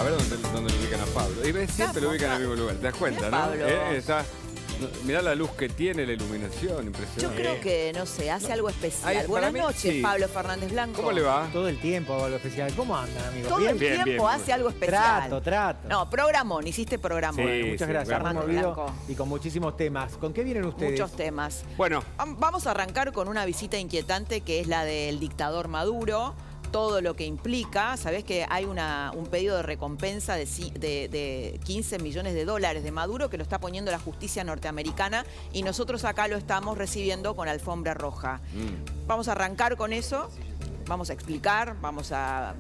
A ver dónde lo ubican a Pablo. Y ves, siempre lo ubican en el mismo lugar. ¿Te das cuenta, no? Pablo. Mirá la luz que tiene, la iluminación, Yo impresionante. creo que, no sé, hace algo especial. Buenas noches, sí. Pablo Fernández Blanco. ¿Cómo le va? Todo el tiempo hago lo especial. ¿Cómo andan, amigos? Todo el Bien, tiempo bien. hace algo especial. Trato. No, programón, hiciste programón. Sí, Muchas sí, gracias. Fernando Muy movido Blanco. y con muchísimos temas. ¿Con qué vienen ustedes? Muchos temas. Bueno, Vamos a arrancar con una visita inquietante que es la del dictador Maduro. Todo lo que implica. Sabés que hay un pedido de recompensa de 15 millones de dólares de Maduro que lo está poniendo la justicia norteamericana y nosotros acá lo estamos recibiendo con alfombra roja. Vamos a arrancar con eso. Vamos a explicar, vamos a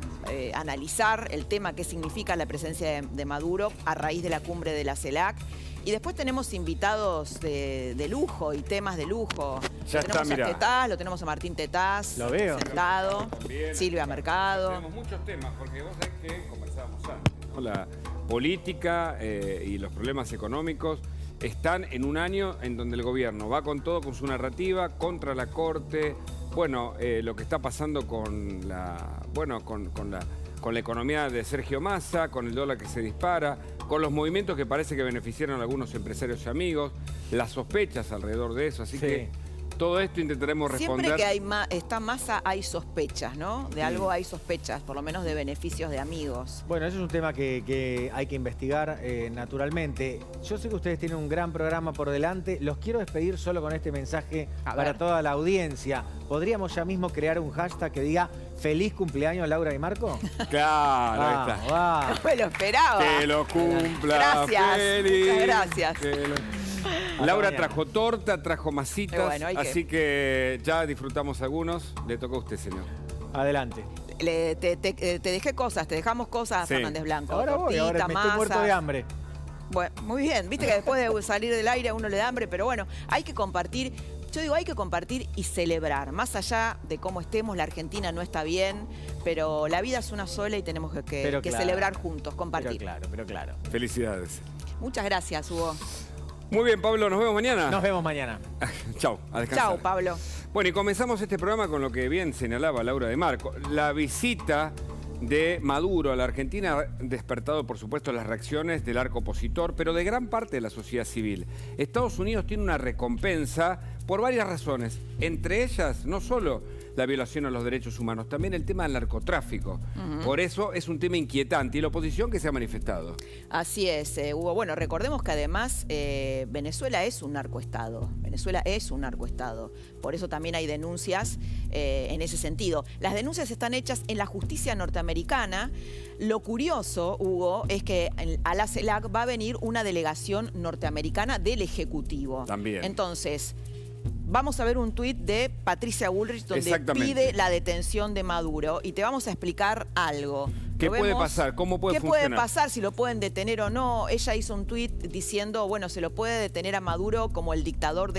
analizar el tema, qué significa la presencia de Maduro a raíz de la cumbre de la CELAC. Y después tenemos invitados de lujo y temas de lujo. Ya Lo tenemos está, mirá. a Tetaz, lo tenemos a Martín Tetaz. Lo veo. Sentado. Bien. Silvia Mercado. tenemos muchos temas, porque vos sabés que conversábamos antes, ¿no? La política y los problemas económicos están en un año en donde el gobierno va con todo, con su narrativa, contra la Corte. Bueno, lo que está pasando con la economía de Sergio Massa, con el dólar que se dispara, con los movimientos que parece que beneficiaron a algunos empresarios y amigos, las sospechas alrededor de eso. Así que todo esto intentaremos responder. Siempre que está Massa hay sospechas, ¿no? De algo hay sospechas, por lo menos de beneficios de amigos. Bueno, eso es un tema que hay que investigar naturalmente. Yo sé que ustedes tienen un gran programa por delante. Los quiero despedir solo con este mensaje para toda la audiencia. ¿Podríamos ya mismo crear un hashtag que diga feliz cumpleaños Laura y Marco? Claro, ahí está. Va. No me lo esperaba. Que lo cumpla Gracias, feliz. muchas gracias. Laura mañana. trajo torta, trajo masitas, Bueno, así que ya disfrutamos algunos. Le tocó a usted, señor. Adelante. Te dejé cosas, te dejamos cosas, Sí. Fernández Blanco. Ahora voy, ahora Tortita, me estoy muerto de masas. hambre. Bueno, muy bien. Viste que después de salir del aire a uno le da hambre, pero bueno, hay que compartir. Yo digo, hay que compartir y celebrar. Más allá de cómo estemos, la Argentina no está bien, pero la vida es una sola y tenemos que Claro. celebrar juntos, compartir. Pero claro. Felicidades. Muchas gracias, Hugo. Muy bien, Pablo, nos vemos mañana. Nos vemos mañana. Chau, a descansar. Chao, Pablo. Bueno, y comenzamos este programa con lo que bien señalaba Laura de Marco. La visita de Maduro a la Argentina ha despertado, por supuesto, las reacciones del arco opositor, pero de gran parte de la sociedad civil. Estados Unidos tiene una recompensa por varias razones. Entre ellas, no solo la violación a los derechos humanos, también el tema del narcotráfico. Por eso es un tema inquietante y la oposición que se ha manifestado. Así es, Hugo. Bueno, recordemos que además Venezuela es un narcoestado. Venezuela es un narcoestado. Por eso también hay denuncias en ese sentido. Las denuncias están hechas en la justicia norteamericana. Lo curioso, Hugo, es que a la CELAC va a venir una delegación norteamericana del Ejecutivo. También. Entonces, vamos a ver un tuit de Patricia Bullrich donde Exactamente. pide la detención de Maduro y te vamos a explicar algo. ¿Qué Lo puede vemos. pasar? ¿Cómo puede ¿Qué funcionar? puede pasar? Si lo pueden detener o no. Ella hizo un tuit diciendo, bueno, se lo puede detener a Maduro como el dictador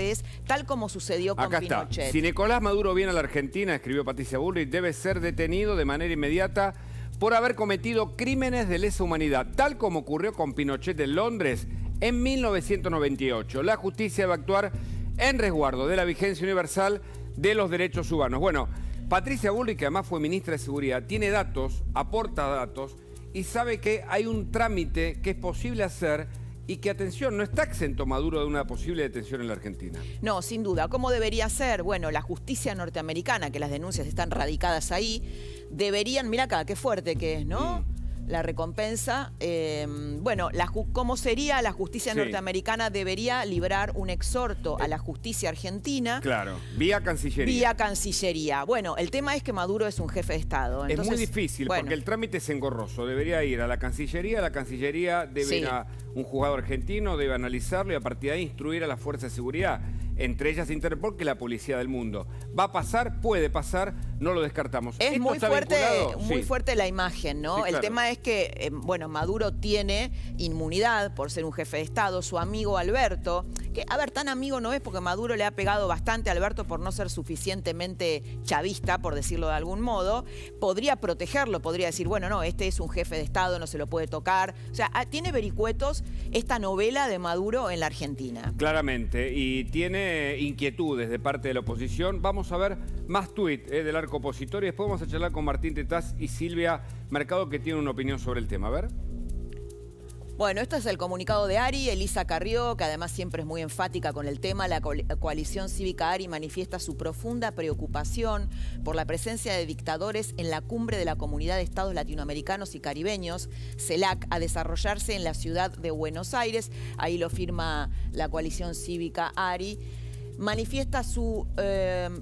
tal como sucedió con Acá está. Pinochet. Si Nicolás Maduro viene a la Argentina, escribió Patricia Bullrich, debe ser detenido de manera inmediata por haber cometido crímenes de lesa humanidad, tal como ocurrió con Pinochet en Londres en 1998. La justicia va a actuar en resguardo de la vigencia universal de los derechos humanos. Bueno, Patricia Bullrich, que además fue ministra de Seguridad, tiene datos, aporta datos y sabe que hay un trámite que es posible hacer y que, atención, no está exento Maduro de una posible detención en la Argentina. No, sin duda. ¿Cómo debería ser? Bueno, la justicia norteamericana, que las denuncias están radicadas ahí, deberían, mira acá, qué fuerte que es, ¿no? La recompensa. Bueno, ¿cómo sería? La justicia norteamericana debería librar un exhorto a la justicia argentina. Claro, vía Cancillería. Vía Cancillería. Bueno, el tema es que Maduro es un jefe de Estado. Entonces, es muy difícil porque el trámite es engorroso. Debería ir a la Cancillería debe ir a un juzgado argentino, debe analizarlo y a partir de ahí instruir a las fuerzas de seguridad, entre ellas Interpol, que es la policía del mundo. ¿Va a pasar? Puede pasar, no lo descartamos. Es ¿Esto muy está fuerte, vinculado? muy Sí. fuerte la imagen, ¿no? Sí, El claro. tema es que, bueno, Maduro tiene inmunidad por ser un jefe de Estado. Su amigo Alberto, que, a ver, tan amigo no es porque Maduro le ha pegado bastante a Alberto por no ser suficientemente chavista, por decirlo de algún modo, podría protegerlo, podría decir, bueno, no, este es un jefe de Estado, no se lo puede tocar. O sea, tiene vericuetos esta novela de Maduro en la Argentina. Claramente, y tiene inquietudes de parte de la oposición. Vamos a ver más tuit del arco opositor y después vamos a charlar con Martín Tetaz y Silvia Mercado, que tienen una opinión sobre el tema. A ver. Bueno, esto es el comunicado de ARI. Elisa Carrió, que además siempre es muy enfática con el tema, la coalición cívica ARI manifiesta su profunda preocupación por la presencia de dictadores en la cumbre de la Comunidad de Estados Latinoamericanos y Caribeños, CELAC, a desarrollarse en la ciudad de Buenos Aires. Ahí lo firma la coalición cívica ARI. Manifiesta su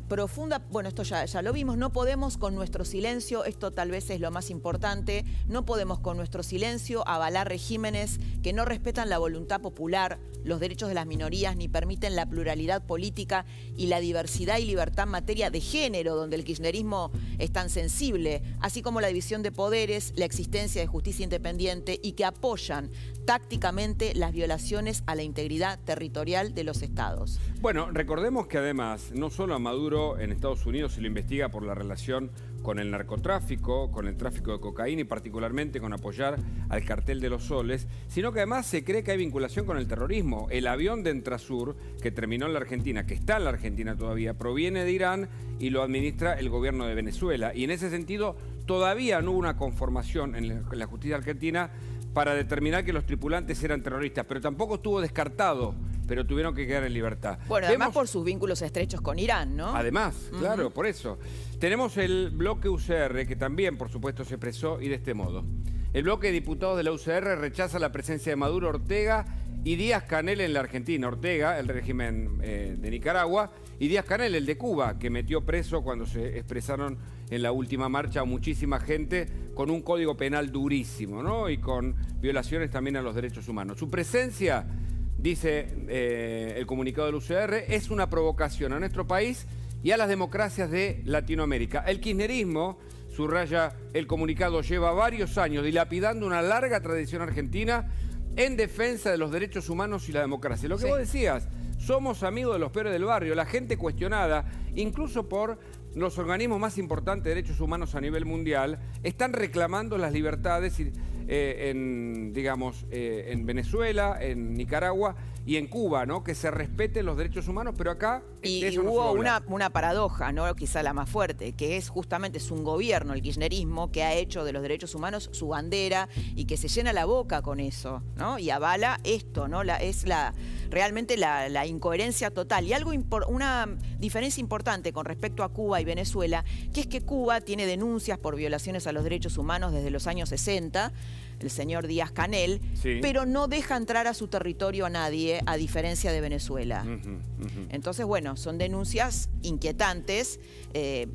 profunda... Bueno, esto ya lo vimos. No podemos con nuestro silencio, esto tal vez es lo más importante, no podemos con nuestro silencio avalar regímenes que no respetan la voluntad popular, los derechos de las minorías, ni permiten la pluralidad política y la diversidad y libertad en materia de género, donde el kirchnerismo es tan sensible, así como la división de poderes, la existencia de justicia independiente y que apoyan tácticamente las violaciones a la integridad territorial de los estados. Bueno, recordemos que además, no solo a Maduro en Estados Unidos se lo investiga por la relación con el narcotráfico, con el tráfico de cocaína y particularmente con apoyar al cartel de los soles, sino que además se cree que hay vinculación con el terrorismo. El avión de Entrasur, que terminó en la Argentina, que está en la Argentina todavía, proviene de Irán y lo administra el gobierno de Venezuela. Y en ese sentido, todavía no hubo una conformación en la justicia argentina para determinar que los tripulantes eran terroristas, pero tampoco estuvo descartado, pero tuvieron que quedar en libertad. Bueno, además por sus vínculos estrechos con Irán, ¿no? Además, claro, por eso. Tenemos el bloque UCR, que también, por supuesto, se expresó y de este modo. El bloque de diputados de la UCR rechaza la presencia de Maduro, Ortega y Díaz-Canel en la Argentina. Ortega, el régimen de Nicaragua, y Díaz-Canel, el de Cuba, que metió preso cuando se expresaron en la última marcha a muchísima gente con un código penal durísimo, ¿no? Y con violaciones también a los derechos humanos. Su presencia, dice el comunicado del UCR, es una provocación a nuestro país y a las democracias de Latinoamérica. El kirchnerismo, subraya el comunicado, lleva varios años dilapidando una larga tradición argentina en defensa de los derechos humanos y la democracia. Lo que vos decías, somos amigos de los peores del barrio, la gente cuestionada, incluso por los organismos más importantes de derechos humanos a nivel mundial, están reclamando las libertades en Venezuela, en Nicaragua y en Cuba, ¿no? Que se respeten los derechos humanos, pero acá y hubo una paradoja, ¿no? Quizá la más fuerte, que es justamente es un gobierno, el kirchnerismo, que ha hecho de los derechos humanos su bandera y que se llena la boca con eso, ¿no? Y avala esto, ¿no? Realmente la incoherencia total. Y una diferencia importante con respecto a Cuba y Venezuela, que es que Cuba tiene denuncias por violaciones a los derechos humanos desde los años 60, el señor Díaz-Canel, pero no deja entrar a su territorio a nadie, a diferencia de Venezuela. Entonces, bueno, son denuncias inquietantes.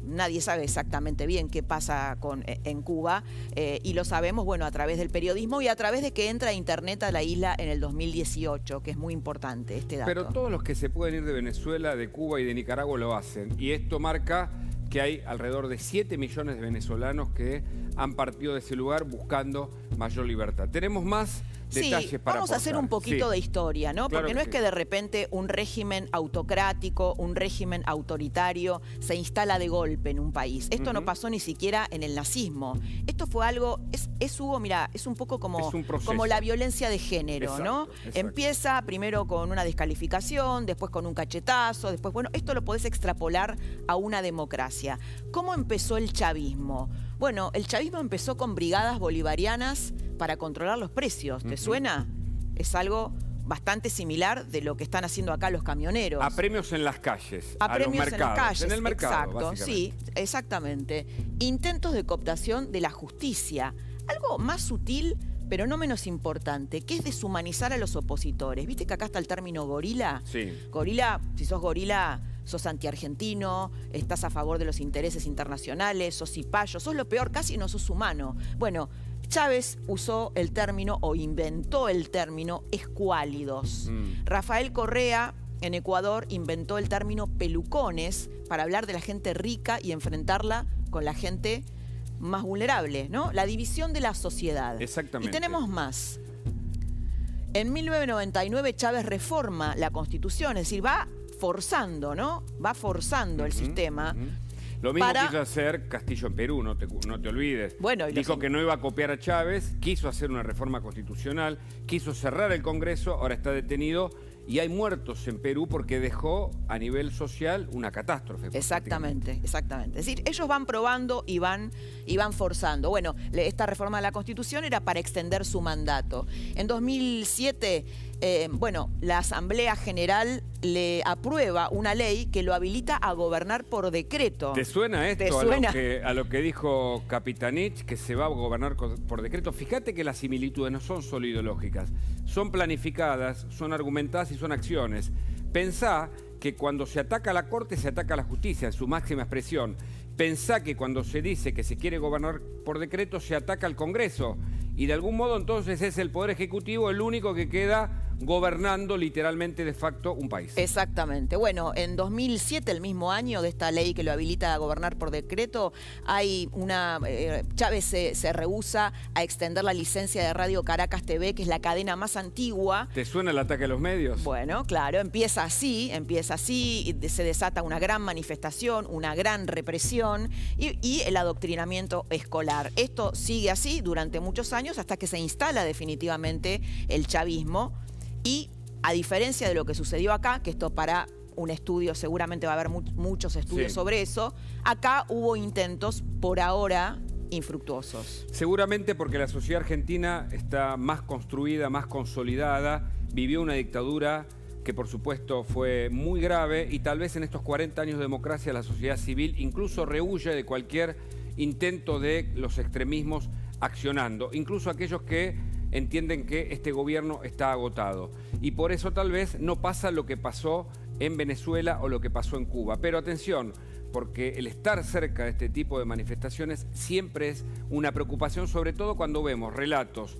Nadie sabe exactamente bien qué pasa en Cuba y lo sabemos, bueno, a través del periodismo y a través de que entra Internet a la isla en el 2018, que es muy importante este dato. Pero todos los que se pueden ir de Venezuela, de Cuba y de Nicaragua lo hacen. Y esto marca que hay alrededor de 7 millones de venezolanos que han partido de ese lugar buscando mayor libertad. Tenemos más detalles para vamos a hacer un poquito de historia, ¿no? Claro porque no es que de repente un régimen autocrático, un régimen autoritario se instala de golpe en un país. Esto no pasó ni siquiera en el nazismo. Esto fue algo, Hugo, mira, es un poco como la violencia de género, ¿no? Empieza primero con una descalificación, después con un cachetazo, después, bueno, esto lo podés extrapolar a una democracia. ¿Cómo empezó el chavismo? Bueno, el chavismo empezó con brigadas bolivarianas para controlar los precios. ¿Te suena? Es algo bastante similar de lo que están haciendo acá los camioneros. A premios en las calles, a premios los mercados, en las calles, en el mercado, exacto, sí, exactamente. Intentos de cooptación de la justicia. Algo más sutil, pero no menos importante, que es deshumanizar a los opositores. ¿Viste que acá está el término gorila? Sí. Gorila, si sos gorila, sos antiargentino, estás a favor de los intereses internacionales, sos cipayo, sos lo peor, casi no sos humano. Bueno, Chávez usó el término o inventó el término escuálidos. Rafael Correa en Ecuador inventó el término pelucones para hablar de la gente rica y enfrentarla con la gente más vulnerable, ¿no? La división de la sociedad. Exactamente. Y tenemos más. En 1999 Chávez reforma la Constitución, es decir, va forzando, ¿no? Va forzando el sistema. Lo mismo quiso hacer Castillo en Perú, no te olvides. Bueno, dijo que no iba a copiar a Chávez, quiso hacer una reforma constitucional, quiso cerrar el Congreso, ahora está detenido y hay muertos en Perú porque dejó a nivel social una catástrofe. Exactamente, exactamente. Es decir, ellos van probando y van forzando. Bueno, esta reforma de la Constitución era para extender su mandato. En 2007, bueno, la Asamblea General le aprueba una ley que lo habilita a gobernar por decreto. ¿Te suena esto? ¿Te suena? A lo que dijo Capitanich, que se va a gobernar por decreto? Fíjate que las similitudes no son solo ideológicas, son planificadas, son argumentadas y son acciones. Pensá que cuando se ataca a la Corte, se ataca a la justicia en su máxima expresión. Pensá que cuando se dice que se quiere gobernar por decreto, se ataca al Congreso. Y de algún modo entonces es el Poder Ejecutivo el único que queda gobernando literalmente de facto un país. Exactamente. Bueno, en 2007, el mismo año de esta ley que lo habilita a gobernar por decreto, hay una... Chávez se rehúsa a extender la licencia de Radio Caracas TV, que es la cadena más antigua. ¿Te suena el ataque a los medios? Bueno, claro, empieza así, y se desata una gran manifestación, una gran represión y el adoctrinamiento escolar. Esto sigue así durante muchos años hasta que se instala definitivamente el chavismo. Y a diferencia de lo que sucedió acá, que esto para un estudio, seguramente va a haber muchos estudios sobre eso, acá hubo intentos por ahora infructuosos. Seguramente porque la sociedad argentina está más construida, más consolidada, vivió una dictadura que por supuesto fue muy grave y tal vez en estos 40 años de democracia la sociedad civil incluso rehúye de cualquier intento de los extremismos accionando, incluso aquellos que entienden que este gobierno está agotado. Y por eso tal vez no pasa lo que pasó en Venezuela o lo que pasó en Cuba. Pero atención, porque el estar cerca de este tipo de manifestaciones siempre es una preocupación, sobre todo cuando vemos relatos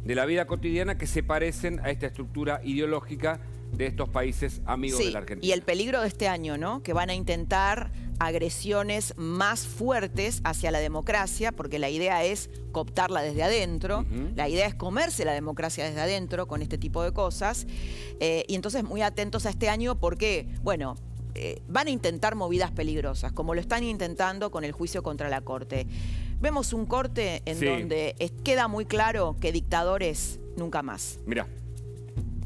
de la vida cotidiana que se parecen a esta estructura ideológica de estos países amigos de la Argentina. Y el peligro de este año, ¿no? Que van a intentar agresiones más fuertes hacia la democracia, porque la idea es cooptarla desde adentro, la idea es comerse la democracia desde adentro con este tipo de cosas. Y entonces muy atentos a este año porque, bueno, van a intentar movidas peligrosas, como lo están intentando con el juicio contra la Corte. Vemos un corte en donde queda muy claro que dictadores nunca más. Mirá.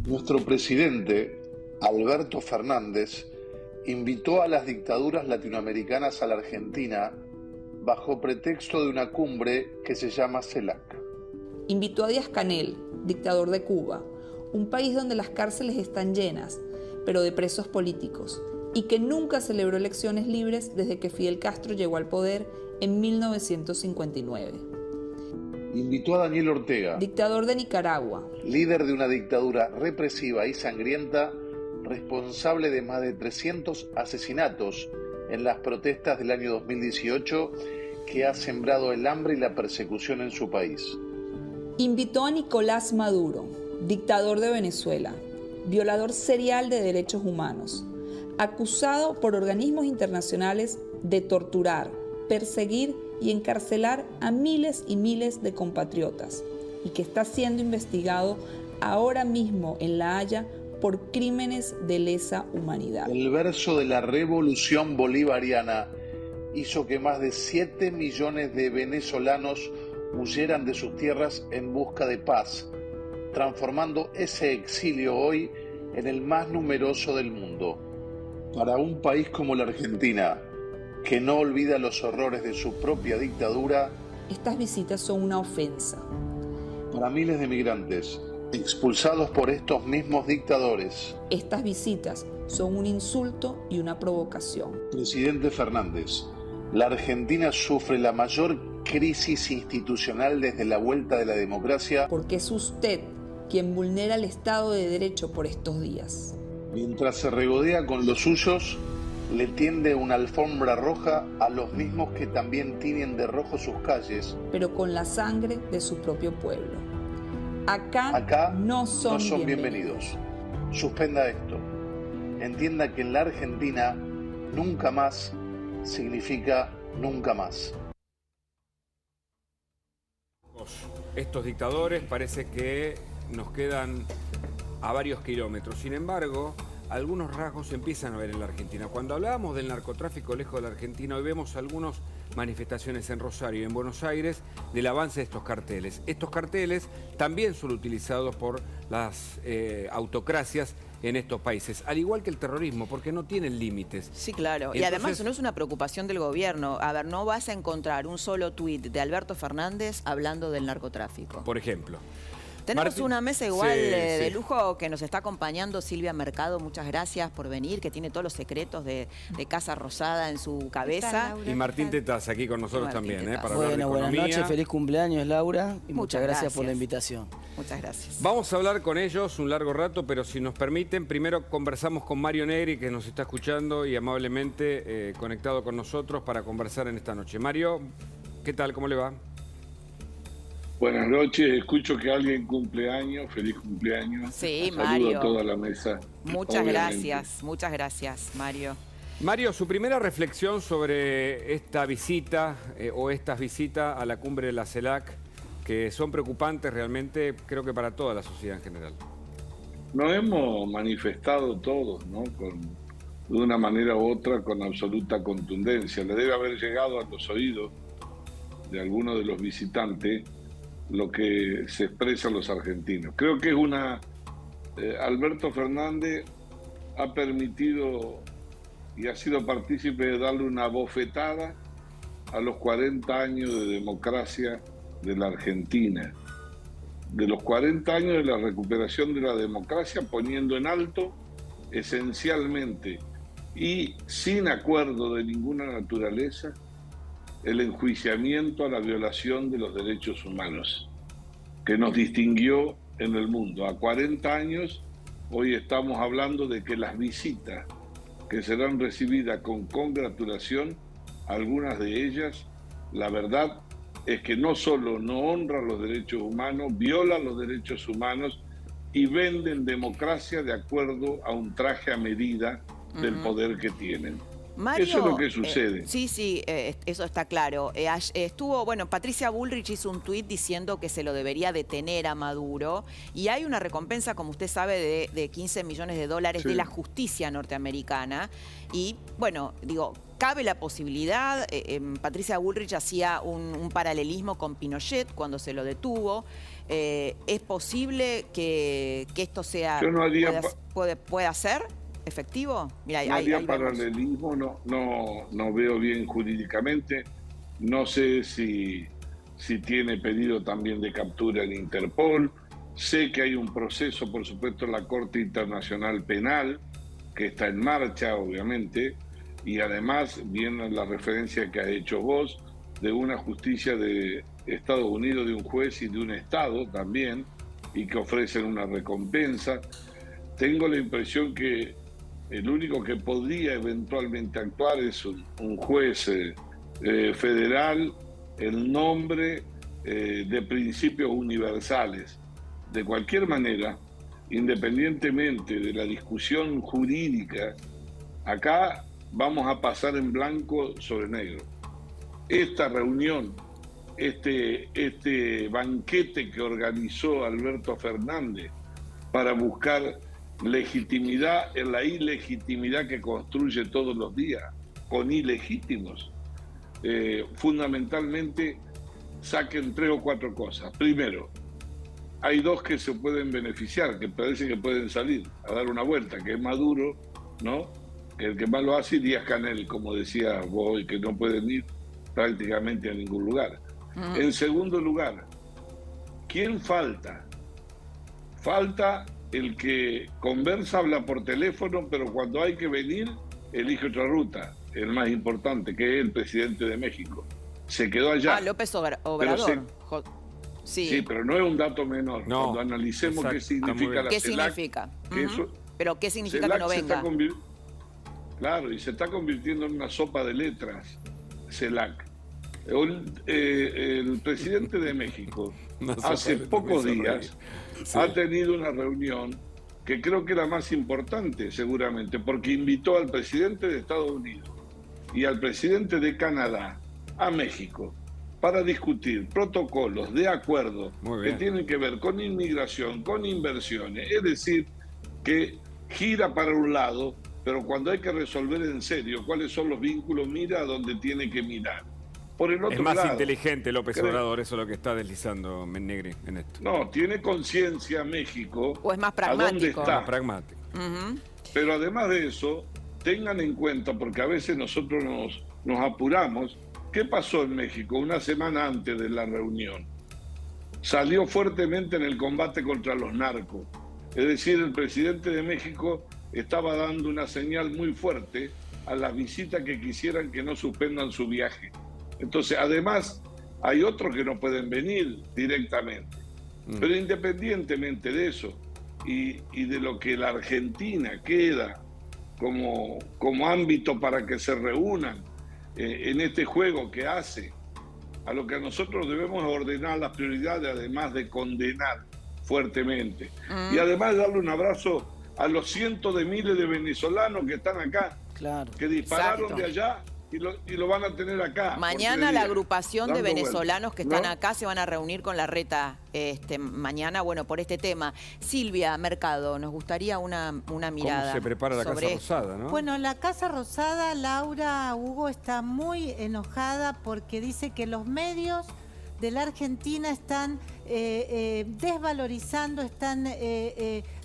Nuestro presidente, Alberto Fernández, invitó a las dictaduras latinoamericanas a la Argentina bajo pretexto de una cumbre que se llama CELAC. Invitó a Díaz-Canel, dictador de Cuba, un país donde las cárceles están llenas, pero de presos políticos, y que nunca celebró elecciones libres desde que Fidel Castro llegó al poder en 1959. Invitó a Daniel Ortega, dictador de Nicaragua, líder de una dictadura represiva y sangrienta, responsable de más de 300 asesinatos en las protestas del año 2018, que ha sembrado el hambre y la persecución en su país. Invitó a Nicolás Maduro, dictador de Venezuela, violador serial de derechos humanos, acusado por organismos internacionales de torturar, perseguir y encarcelar a miles y miles de compatriotas, y que está siendo investigado ahora mismo en La Haya por crímenes de lesa humanidad. El verso de la revolución bolivariana hizo que más de 7 millones de venezolanos huyeran de sus tierras en busca de paz, transformando ese exilio hoy en el más numeroso del mundo. Para un país como la Argentina, que no olvida los horrores de su propia dictadura, estas visitas son una ofensa. Para miles de migrantes expulsados por estos mismos dictadores, estas visitas son un insulto y una provocación. Presidente Fernández, la Argentina sufre la mayor crisis institucional desde la vuelta de la democracia, porque es usted quien vulnera el Estado de Derecho por estos días. Mientras se regodea con los suyos, le tiende una alfombra roja a los mismos que también tiñen de rojo sus calles, pero con la sangre de su propio pueblo. Acá no son bienvenidos. Suspenda esto. Entienda que en la Argentina nunca más significa nunca más. Estos dictadores parece que nos quedan a varios kilómetros. Sin embargo, algunos rasgos se empiezan a ver en la Argentina. Cuando hablábamos del narcotráfico lejos de la Argentina, hoy vemos algunas manifestaciones en Rosario y en Buenos Aires del avance de estos carteles. Estos carteles también son utilizados por las autocracias en estos países, al igual que el terrorismo, porque no tienen límites. Sí, claro. Entonces, y además no es una preocupación del gobierno. A ver, no vas a encontrar un solo tuit de Alberto Fernández hablando del narcotráfico. Por ejemplo. Tenemos Martín, una mesa igual sí, de sí. lujo que nos está acompañando Silvia Mercado. Muchas gracias por venir, que tiene todos los secretos de Casa Rosada en su cabeza. Y Martín Tetaz aquí con nosotros Martín también, Tetaz. para hablar de Bueno, buenas economía. noches, feliz cumpleaños Laura y muchas gracias por la gracias. invitación. Muchas gracias. Vamos a hablar con ellos un largo rato, pero si nos permiten, primero conversamos con Mario Negri, que nos está escuchando y amablemente conectado con nosotros para conversar en esta noche. Mario, ¿qué tal? ¿Cómo le va? Buenas noches, escucho que alguien cumple años, feliz cumpleaños. Sí, Saludo Mario. a toda la mesa. Muchas obviamente. muchas gracias, Mario. Mario, su primera reflexión sobre esta visita o estas visitas a la cumbre de la CELAC, que son preocupantes realmente, creo que para toda la sociedad en general. Nos hemos manifestado todos, ¿no? De una manera u otra, con absoluta contundencia. Le debe haber llegado a los oídos de algunos de los visitantes lo que se expresan los argentinos. Creo que es Alberto Fernández ha permitido y ha sido partícipe de darle una bofetada a los 40 años de democracia de la Argentina, de los 40 años de la recuperación de la democracia, poniendo en alto esencialmente y sin acuerdo de ninguna naturaleza el enjuiciamiento a la violación de los derechos humanos que nos distinguió en el mundo. A 40 años, hoy estamos hablando de que las visitas que serán recibidas con congratulación, algunas de ellas, la verdad es que no solo no honran los derechos humanos, violan los derechos humanos y venden democracia de acuerdo a un traje a medida del poder que tienen. Mario, eso es lo que sucede. Sí, eso está claro. Patricia Bullrich hizo un tuit diciendo que se lo debería detener a Maduro y hay una recompensa, como usted sabe, de 15 millones de dólares Sí. de la justicia norteamericana. Y, bueno, digo, cabe la posibilidad, Patricia Bullrich hacía un paralelismo con Pinochet cuando se lo detuvo. ¿Es posible que esto sea Yo no haría pueda ser efectivo? Mira, No haría ahí vemos. paralelismo, no veo bien jurídicamente. No sé si tiene pedido también de captura en Interpol. Sé que hay un proceso, por supuesto, en la Corte Internacional Penal, que está en marcha, obviamente, y además viene la referencia que ha hecho vos de una justicia de Estados Unidos, de un juez y de un Estado también, y que ofrecen una recompensa. Tengo la impresión que el único que podría eventualmente actuar es un juez federal en nombre de principios universales. De cualquier manera, independientemente de la discusión jurídica, acá vamos a pasar en blanco sobre negro. Esta reunión, este banquete que organizó Alberto Fernández para buscar legitimidad en la ilegitimidad que construye todos los días, con ilegítimos, fundamentalmente saquen 3 o 4 cosas. Primero, hay 2 que se pueden beneficiar, que parece que pueden salir a dar una vuelta, que es Maduro, ¿no? Que el que más lo hace, y Díaz-Canel, como decía vos, que no pueden ir prácticamente a ningún lugar. En segundo lugar, ¿quién falta? Falta el que conversa, habla por teléfono, pero cuando hay que venir, elige otra ruta, el más importante, que es el presidente de México. Se quedó allá. López Obrador. Sí, pero no es un dato menor. No, Cuando analicemos exacto, qué significa la ¿Qué CELAC, significa? eso, Pero ¿qué significa CELAC que no se está venga? Claro, y se está convirtiendo en una sopa de letras, CELAC. El presidente de México hace pocos días ha tenido una reunión que creo que era más importante seguramente, porque invitó al presidente de Estados Unidos y al presidente de Canadá a México para discutir protocolos de acuerdo que tienen que ver con inmigración, con inversiones, es decir, que gira para un lado, pero cuando hay que resolver en serio cuáles son los vínculos, mira a donde tiene que mirar. Por el otro es más lado, inteligente López Obrador, eso es lo que está deslizando Negri en esto. No, tiene conciencia México. ¿O es más pragmático? ¿A dónde está? Más pragmático. Pero además de eso, tengan en cuenta, porque a veces nosotros nos apuramos, ¿qué pasó en México una semana antes de la reunión? Salió fuertemente en el combate contra los narcos. Es decir, el presidente de México estaba dando una señal muy fuerte a las visitas que quisieran que no suspendan su viaje. Entonces, además, hay otros que no pueden venir directamente. Pero independientemente de eso y de lo que la Argentina queda como ámbito para que se reúnan en este juego que hace, a lo que a nosotros debemos ordenar las prioridades, además de condenar fuertemente. Y además darle un abrazo a los cientos de miles de venezolanos que están acá, que dispararon de allá y lo van a tener acá. Mañana la agrupación de venezolanos que están acá se van a reunir con Larreta mañana, bueno, por este tema. Silvia Mercado, nos gustaría una mirada. ¿Cómo se prepara la Casa Rosada, no? Bueno, la Casa Rosada, Laura, Hugo, está muy enojada porque dice que los medios de la Argentina están desvalorizando, están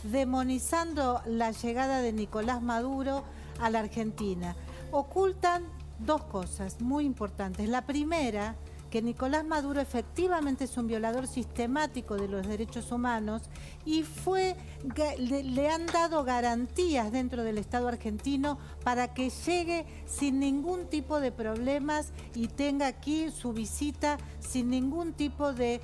demonizando la llegada de Nicolás Maduro a la Argentina. Ocultan dos cosas muy importantes. La primera, que Nicolás Maduro efectivamente es un violador sistemático de los derechos humanos y le han dado garantías dentro del Estado argentino para que llegue sin ningún tipo de problemas y tenga aquí su visita sin ningún tipo de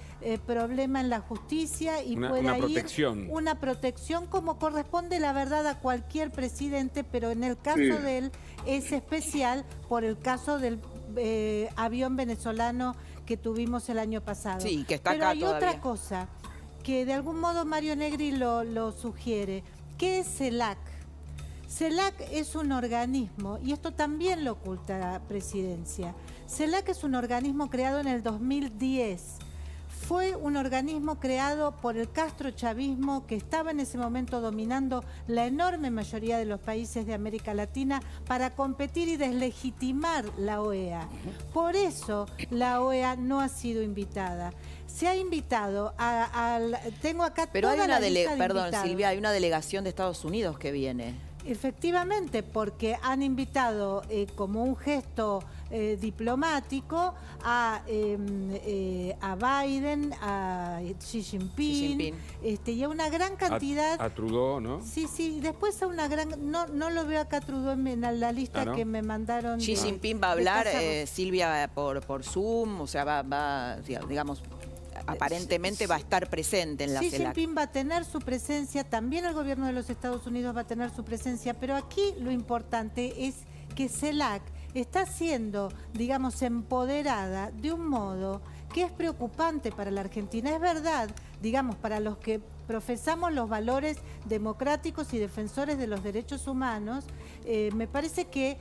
problema en la justicia y pueda ir una protección como corresponde, la verdad, a cualquier presidente, pero en el caso de él es especial por el caso del avión venezolano que tuvimos el año pasado. Sí, que está Pero acá hay todavía. otra cosa que de algún modo Mario Negri lo sugiere. ¿Qué es CELAC? CELAC es un organismo, y esto también lo oculta la presidencia. CELAC es un organismo creado en el 2010. Fue un organismo creado por el castrochavismo que estaba en ese momento dominando la enorme mayoría de los países de América Latina para competir y deslegitimar la OEA. Por eso la OEA no ha sido invitada. Se ha invitado tengo acá pero toda la lista de perdón, invitados. Silvia, hay una delegación de Estados Unidos que viene. Efectivamente, porque han invitado como un gesto diplomático a Biden, a Xi Jinping. Y a una gran cantidad... A Trudeau, ¿no? Sí, sí, después a una gran... No lo veo acá Trudeau en la lista ¿no? que me mandaron. Xi Jinping va a hablar, Silvia, por Zoom, o sea, va digamos... Aparentemente va a estar presente en la CELAC. Xi Jinping va a tener su presencia, también el gobierno de los Estados Unidos va a tener su presencia, pero aquí lo importante es que CELAC está siendo, digamos, empoderada de un modo que es preocupante para la Argentina. Es verdad, digamos, para los que profesamos los valores democráticos y defensores de los derechos humanos, me parece que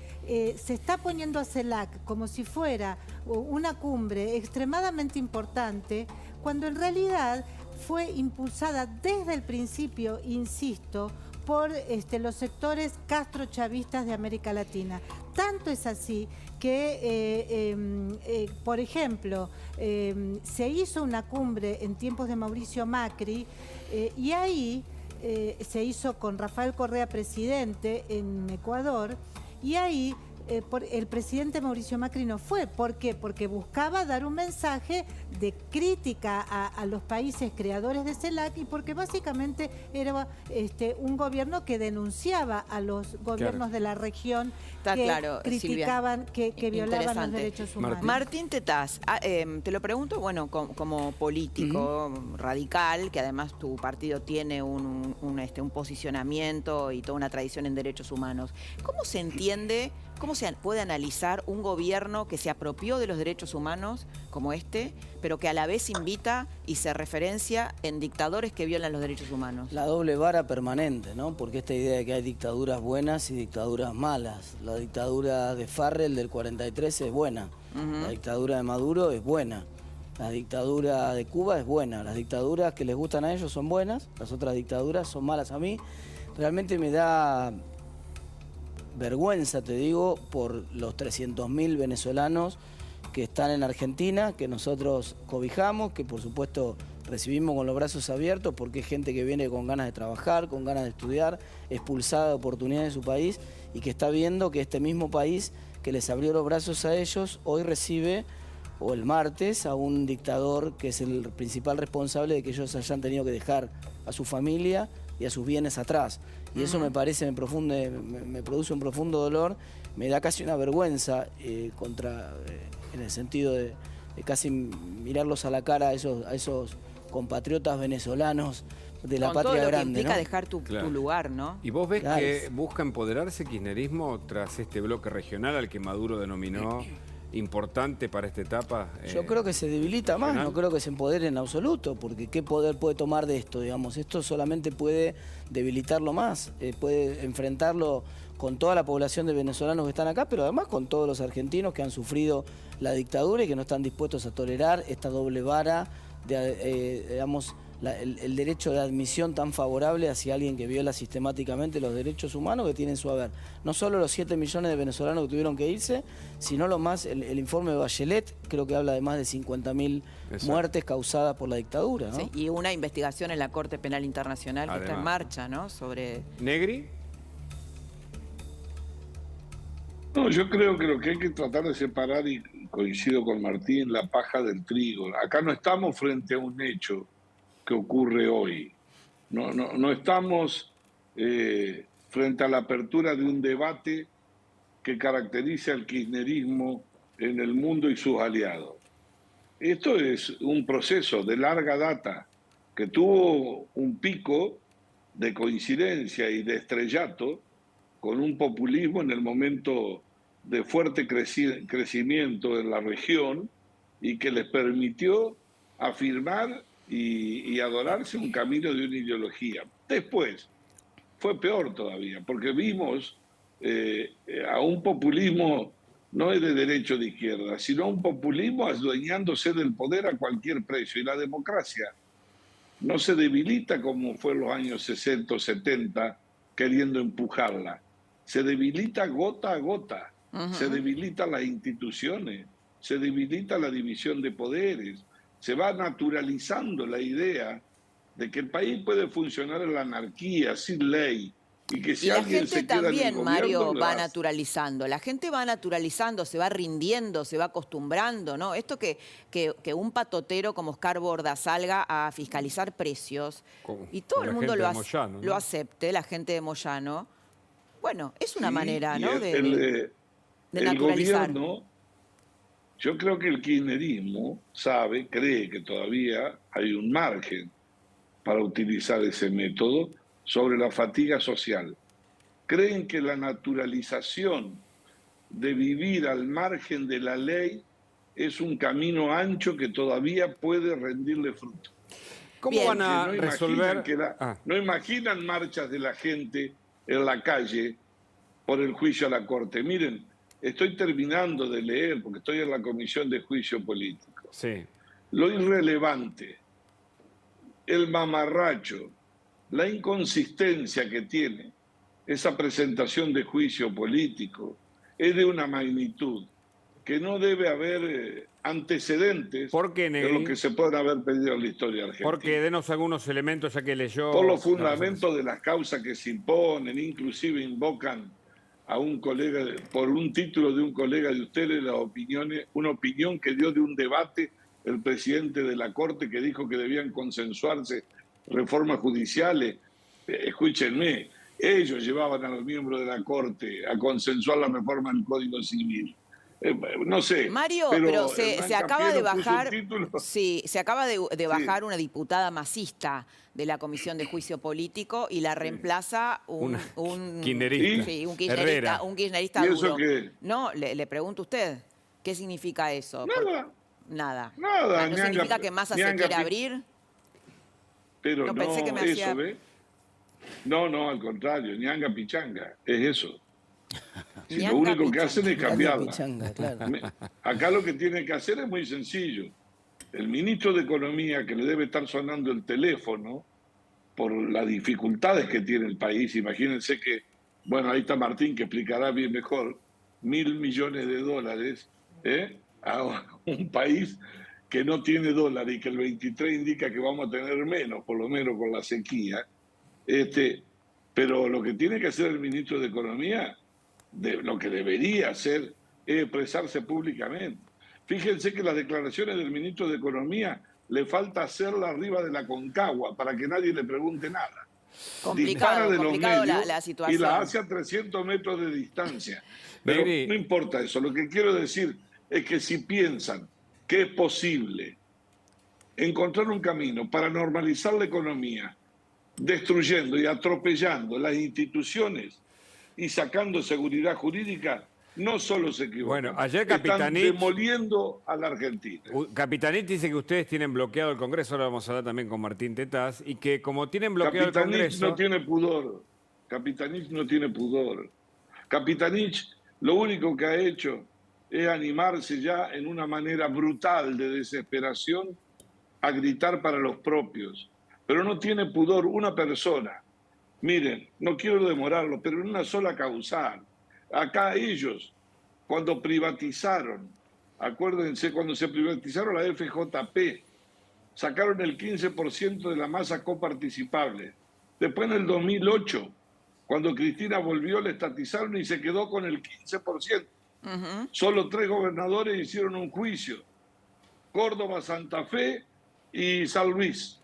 se está poniendo a CELAC como si fuera una cumbre extremadamente importante, cuando en realidad fue impulsada desde el principio, insisto, por los sectores castrochavistas de América Latina. Tanto es así que, por ejemplo, se hizo una cumbre en tiempos de Mauricio Macri y ahí se hizo con Rafael Correa presidente en Ecuador y ahí el presidente Mauricio Macri no fue. ¿Por qué? Porque buscaba dar un mensaje de crítica a los países creadores de CELAC y porque básicamente era un gobierno que denunciaba a los gobiernos de la región que criticaban, que violaban los derechos humanos. Martín Tetaz, te lo pregunto, bueno, como político radical, que además tu partido tiene un posicionamiento y toda una tradición en derechos humanos. ¿Cómo se entiende, cómo se puede analizar un gobierno que se apropió de los derechos humanos como pero que a la vez invita y se referencia en dictadores que violan los derechos humanos? La doble vara permanente, ¿no? Porque esta idea de que hay dictaduras buenas y dictaduras malas. La dictadura de Farrell del 43 es buena. La dictadura de Maduro es buena. La dictadura de Cuba es buena. Las dictaduras que les gustan a ellos son buenas, las otras dictaduras son malas a mí. realmente me da vergüenza, te digo, por los 300.000 venezolanos que están en Argentina, que nosotros cobijamos, que por supuesto recibimos con los brazos abiertos, porque es gente que viene con ganas de trabajar, con ganas de estudiar, expulsada de oportunidades de su país, y que está viendo que este mismo país que les abrió los brazos a ellos, hoy recibe, o el martes, a un dictador que es el principal responsable de que ellos hayan tenido que dejar a su familia y a sus bienes atrás. Y eso me parece, me produce un profundo dolor, me da casi una vergüenza en el sentido de casi mirarlos a la cara a esos compatriotas venezolanos de la patria grande. Con todo lo que implica ¿no? dejar tu lugar, ¿no? ¿Y vos ves que busca empoderarse kirchnerismo tras este bloque regional al que Maduro denominó importante para esta etapa? Yo creo que se debilita más, no creo que se empodere en absoluto, porque ¿qué poder puede tomar de esto? Digamos, esto solamente puede debilitarlo más, puede enfrentarlo con toda la población de venezolanos que están acá, pero además con todos los argentinos que han sufrido la dictadura y que no están dispuestos a tolerar esta doble vara de, digamos, el derecho de admisión tan favorable hacia alguien que viola sistemáticamente los derechos humanos que tiene en su haber. No solo los 7 millones de venezolanos que tuvieron que irse, sino lo más, el informe de Bachelet creo que habla de más de 50.000 muertes causadas por la dictadura, ¿no? Sí, y una investigación en la Corte Penal Internacional que está en marcha, ¿no? Sobre... ¿Negri? No, yo creo que lo que hay que tratar de separar, y coincido con Martín, la paja del trigo. Acá no estamos frente a un hecho que ocurre hoy. No estamos frente a la apertura de un debate que caracteriza al kirchnerismo en el mundo y sus aliados. Esto es un proceso de larga data que tuvo un pico de coincidencia y de estrellato con un populismo en el momento de fuerte crecimiento en la región y que les permitió afirmar y adorarse un camino de una ideología. Después fue peor todavía, porque vimos a un populismo no es de derecha o de izquierda, sino un populismo adueñándose del poder a cualquier precio. Y la democracia no se debilita como fue en los años 60 o 70 queriendo empujarla. Se debilita gota a gota, se debilitan las instituciones, se debilita la división de poderes, se va naturalizando la idea de que el país puede funcionar en la anarquía, sin ley, y que si y la alguien gente se queda también, en el Mario, gobierno, va naturalizando. La gente va naturalizando, se va rindiendo, se va acostumbrando, ¿no? Esto que un patotero como Oscar Borda salga a fiscalizar precios y todo el mundo lo acepte, la gente de Moyano. Bueno, es una manera, ¿no? De naturalizar. Gobierno, yo creo que el kirchnerismo cree que todavía hay un margen para utilizar ese método sobre la fatiga social. Creen que la naturalización de vivir al margen de la ley es un camino ancho que todavía puede rendirle fruto. ¿Cómo van a resolver? No imaginan marchas de la gente en la calle por el juicio a la Corte. Miren, estoy terminando de leer, porque estoy en la Comisión de Juicio Político. Sí. Lo irrelevante, el mamarracho, la inconsistencia que tiene esa presentación de juicio político es de una magnitud que no debe haber antecedentes de lo que se pueden haber pedido en la historia argentina. Porque denos algunos elementos, ya que leyó... Por los fundamentos de las causas que se imponen, inclusive invocan a un colega, por un título de un colega de ustedes, una opinión que dio de un debate el presidente de la Corte que dijo que debían consensuarse reformas judiciales. Escúchenme, ellos llevaban a los miembros de la Corte a consensuar la reforma del Código Civil. No sé. Mario, pero se acaba de bajar, se acaba de bajar una diputada masista de la Comisión de Juicio Político y la reemplaza un kirchnerista. Sí, un kirchnerista duro. No, le pregunto a usted, ¿qué significa eso? Nada. ¿No significa que Massa se quiere abrir? Pero no, pensé que me eso, ¿ve? No, al contrario, ñanga pichanga, es eso. Si lo único que hacen es cambiarla. Acá lo que tiene que hacer es muy sencillo. El ministro de Economía, que le debe estar sonando el teléfono por las dificultades que tiene el país. Imagínense que, bueno, ahí está Martín que explicará bien mejor, 1.000 millones de dólares a un país que no tiene dólar y que el 23 indica que vamos a tener menos, por lo menos con la sequía. Pero lo que tiene que hacer el ministro de Economía, lo que debería hacer, es expresarse públicamente. Fíjense que las declaraciones del ministro de Economía le falta hacerla arriba de la Concagua para que nadie le pregunte nada. Complicado, complicado la situación. Y la hace a 300 metros de distancia. Pero no importa eso. Lo que quiero decir es que si piensan que es posible encontrar un camino para normalizar la economía, destruyendo y atropellando las instituciones y sacando seguridad jurídica, no solo se equivocan, bueno, ayer Capitanich, están demoliendo a la Argentina. Capitanich dice que ustedes tienen bloqueado el Congreso, ahora vamos a hablar también con Martín Tetaz, y que como tienen bloqueado el Congreso... no tiene pudor, Capitanich no tiene pudor. Capitanich lo único que ha hecho es animarse ya en una manera brutal de desesperación a gritar para los propios. Pero no tiene pudor una persona. Miren, no quiero demorarlo, pero en una sola causal. Acá ellos, cuando privatizaron, acuérdense, cuando se privatizaron la FJP, sacaron el 15% de la masa coparticipable. Después en el 2008, cuando Cristina volvió, le estatizaron y se quedó con el 15%. Solo 3 gobernadores hicieron un juicio: Córdoba, Santa Fe y San Luis.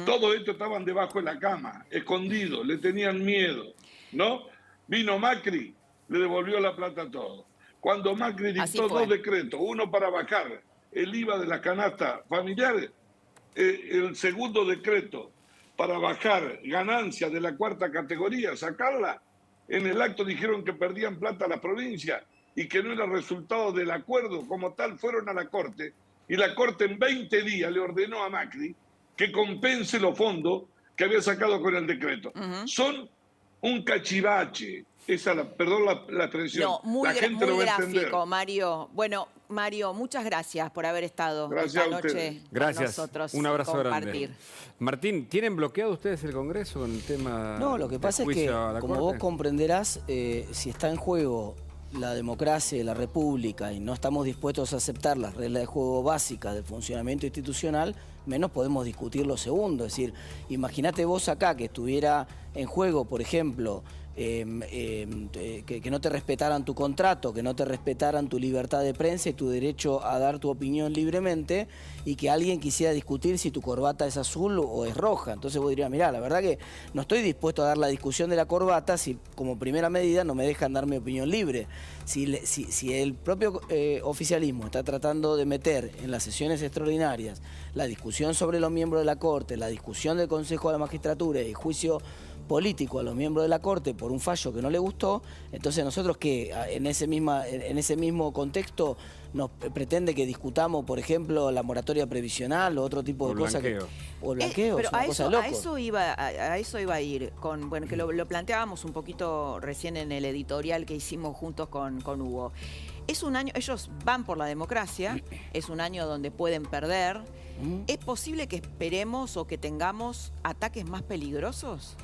Todos estos estaban debajo de la cama, escondidos, le tenían miedo, ¿no? Vino Macri, le devolvió la plata a todos. Cuando Macri dictó 2 decretos, uno para bajar el IVA de la canasta familiar, el segundo decreto para bajar ganancias de la 4ª categoría, sacarla, en el acto dijeron que perdían plata a la provincia y que no era resultado del acuerdo. Como tal, fueron a la Corte y la Corte en 20 días le ordenó a Macri que compense los fondos que había sacado con el decreto. Son un cachivache. Perdón la expresión. No, muy, la gente muy lo va a entender. gráfico, Mario. Bueno, Mario, muchas gracias por haber estado esta noche con nosotros. Un abrazo grande. Martín, ¿tienen bloqueado ustedes el Congreso con el tema? No, lo que pasa es que, como vos comprenderás, si está en juego la democracia y la república y no estamos dispuestos a aceptar las reglas de juego básicas del funcionamiento institucional, menos podemos discutir lo segundo. Es decir, imagínate vos acá que estuviera en juego, por ejemplo, que no te respetaran tu contrato, que no te respetaran tu libertad de prensa y tu derecho a dar tu opinión libremente, y que alguien quisiera discutir si tu corbata es azul o es roja. Entonces vos dirías, mirá, la verdad que no estoy dispuesto a dar la discusión de la corbata si como primera medida no me dejan dar mi opinión libre. Si el propio oficialismo está tratando de meter en las sesiones extraordinarias la discusión sobre los miembros de la Corte, la discusión del Consejo de la Magistratura y el juicio político a los miembros de la Corte por un fallo que no le gustó, entonces nosotros que en ese mismo contexto nos pretende que discutamos, por ejemplo, la moratoria previsional o otro tipo de cosas o el blanqueo, pero es una cosa de locos. A eso iba a ir, bueno, que lo planteábamos un poquito recién en el editorial que hicimos juntos con Hugo. Es un año, ellos van por la democracia, es un año donde pueden perder. ¿Es posible que esperemos o que tengamos ataques más peligrosos?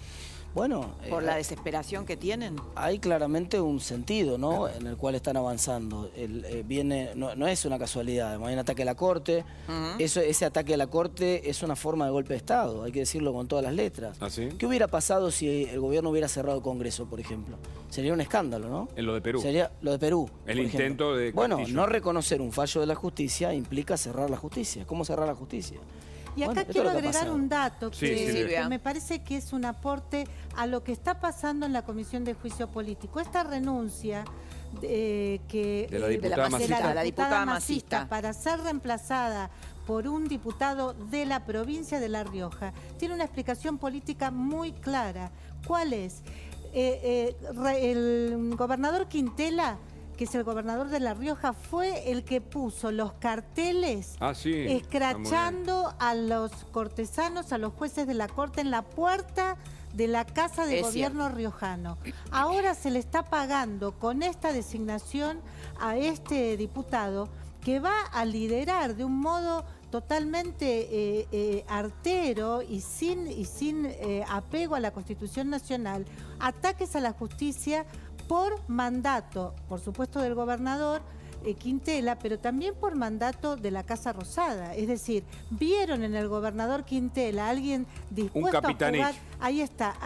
Bueno, por la desesperación que tienen. Hay claramente un sentido, ¿no?, en el cual están avanzando. No es una casualidad. Hay un ataque a la Corte. Ese ataque a la Corte es una forma de golpe de Estado, hay que decirlo con todas las letras. ¿Ah, sí? ¿Qué hubiera pasado si el gobierno hubiera cerrado el Congreso, por ejemplo? Sería un escándalo, ¿no? En lo de Perú. Sería lo de Perú. El intento de Castillo. Bueno, no reconocer un fallo de la justicia implica cerrar la justicia. ¿Cómo cerrar la justicia? Y acá quiero agregar un dato que me parece que es un aporte a lo que está pasando en la Comisión de Juicio Político. Esta renuncia de la diputada Masista para ser reemplazada por un diputado de la provincia de La Rioja tiene una explicación política muy clara. ¿Cuál es? El gobernador Quintela, que es el gobernador de La Rioja, fue el que puso los carteles escrachando a los cortesanos, a los jueces de la Corte en la puerta de la Casa de Gobierno riojano. Ahora se le está pagando con esta designación a este diputado que va a liderar de un modo totalmente artero y sin apego a la Constitución Nacional, ataques a la justicia por mandato, por supuesto, del gobernador Quintela, pero también por mandato de la Casa Rosada. Es decir, vieron en el gobernador Quintela a alguien dispuesto a jugar. Ahí está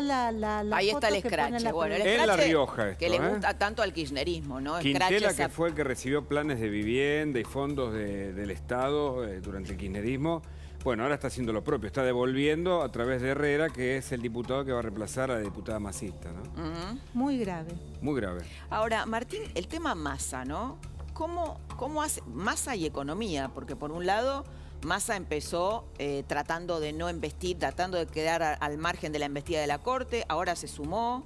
la ahí foto está el que escrache. pone en la Bueno, el en La Rioja esto, que le gusta tanto al kirchnerismo, ¿no? Quintela, que fue el que recibió planes de vivienda y fondos del Estado durante el kirchnerismo. Bueno, ahora está haciendo lo propio, está devolviendo a través de Herrera, que es el diputado que va a reemplazar a la diputada masista, ¿no? Muy grave. Muy grave. Ahora, Martín, el tema Massa, ¿no? ¿Cómo hace Massa y economía? Porque por un lado, Massa empezó tratando de no investir, tratando de quedar al margen de la embestida de la Corte, ahora se sumó,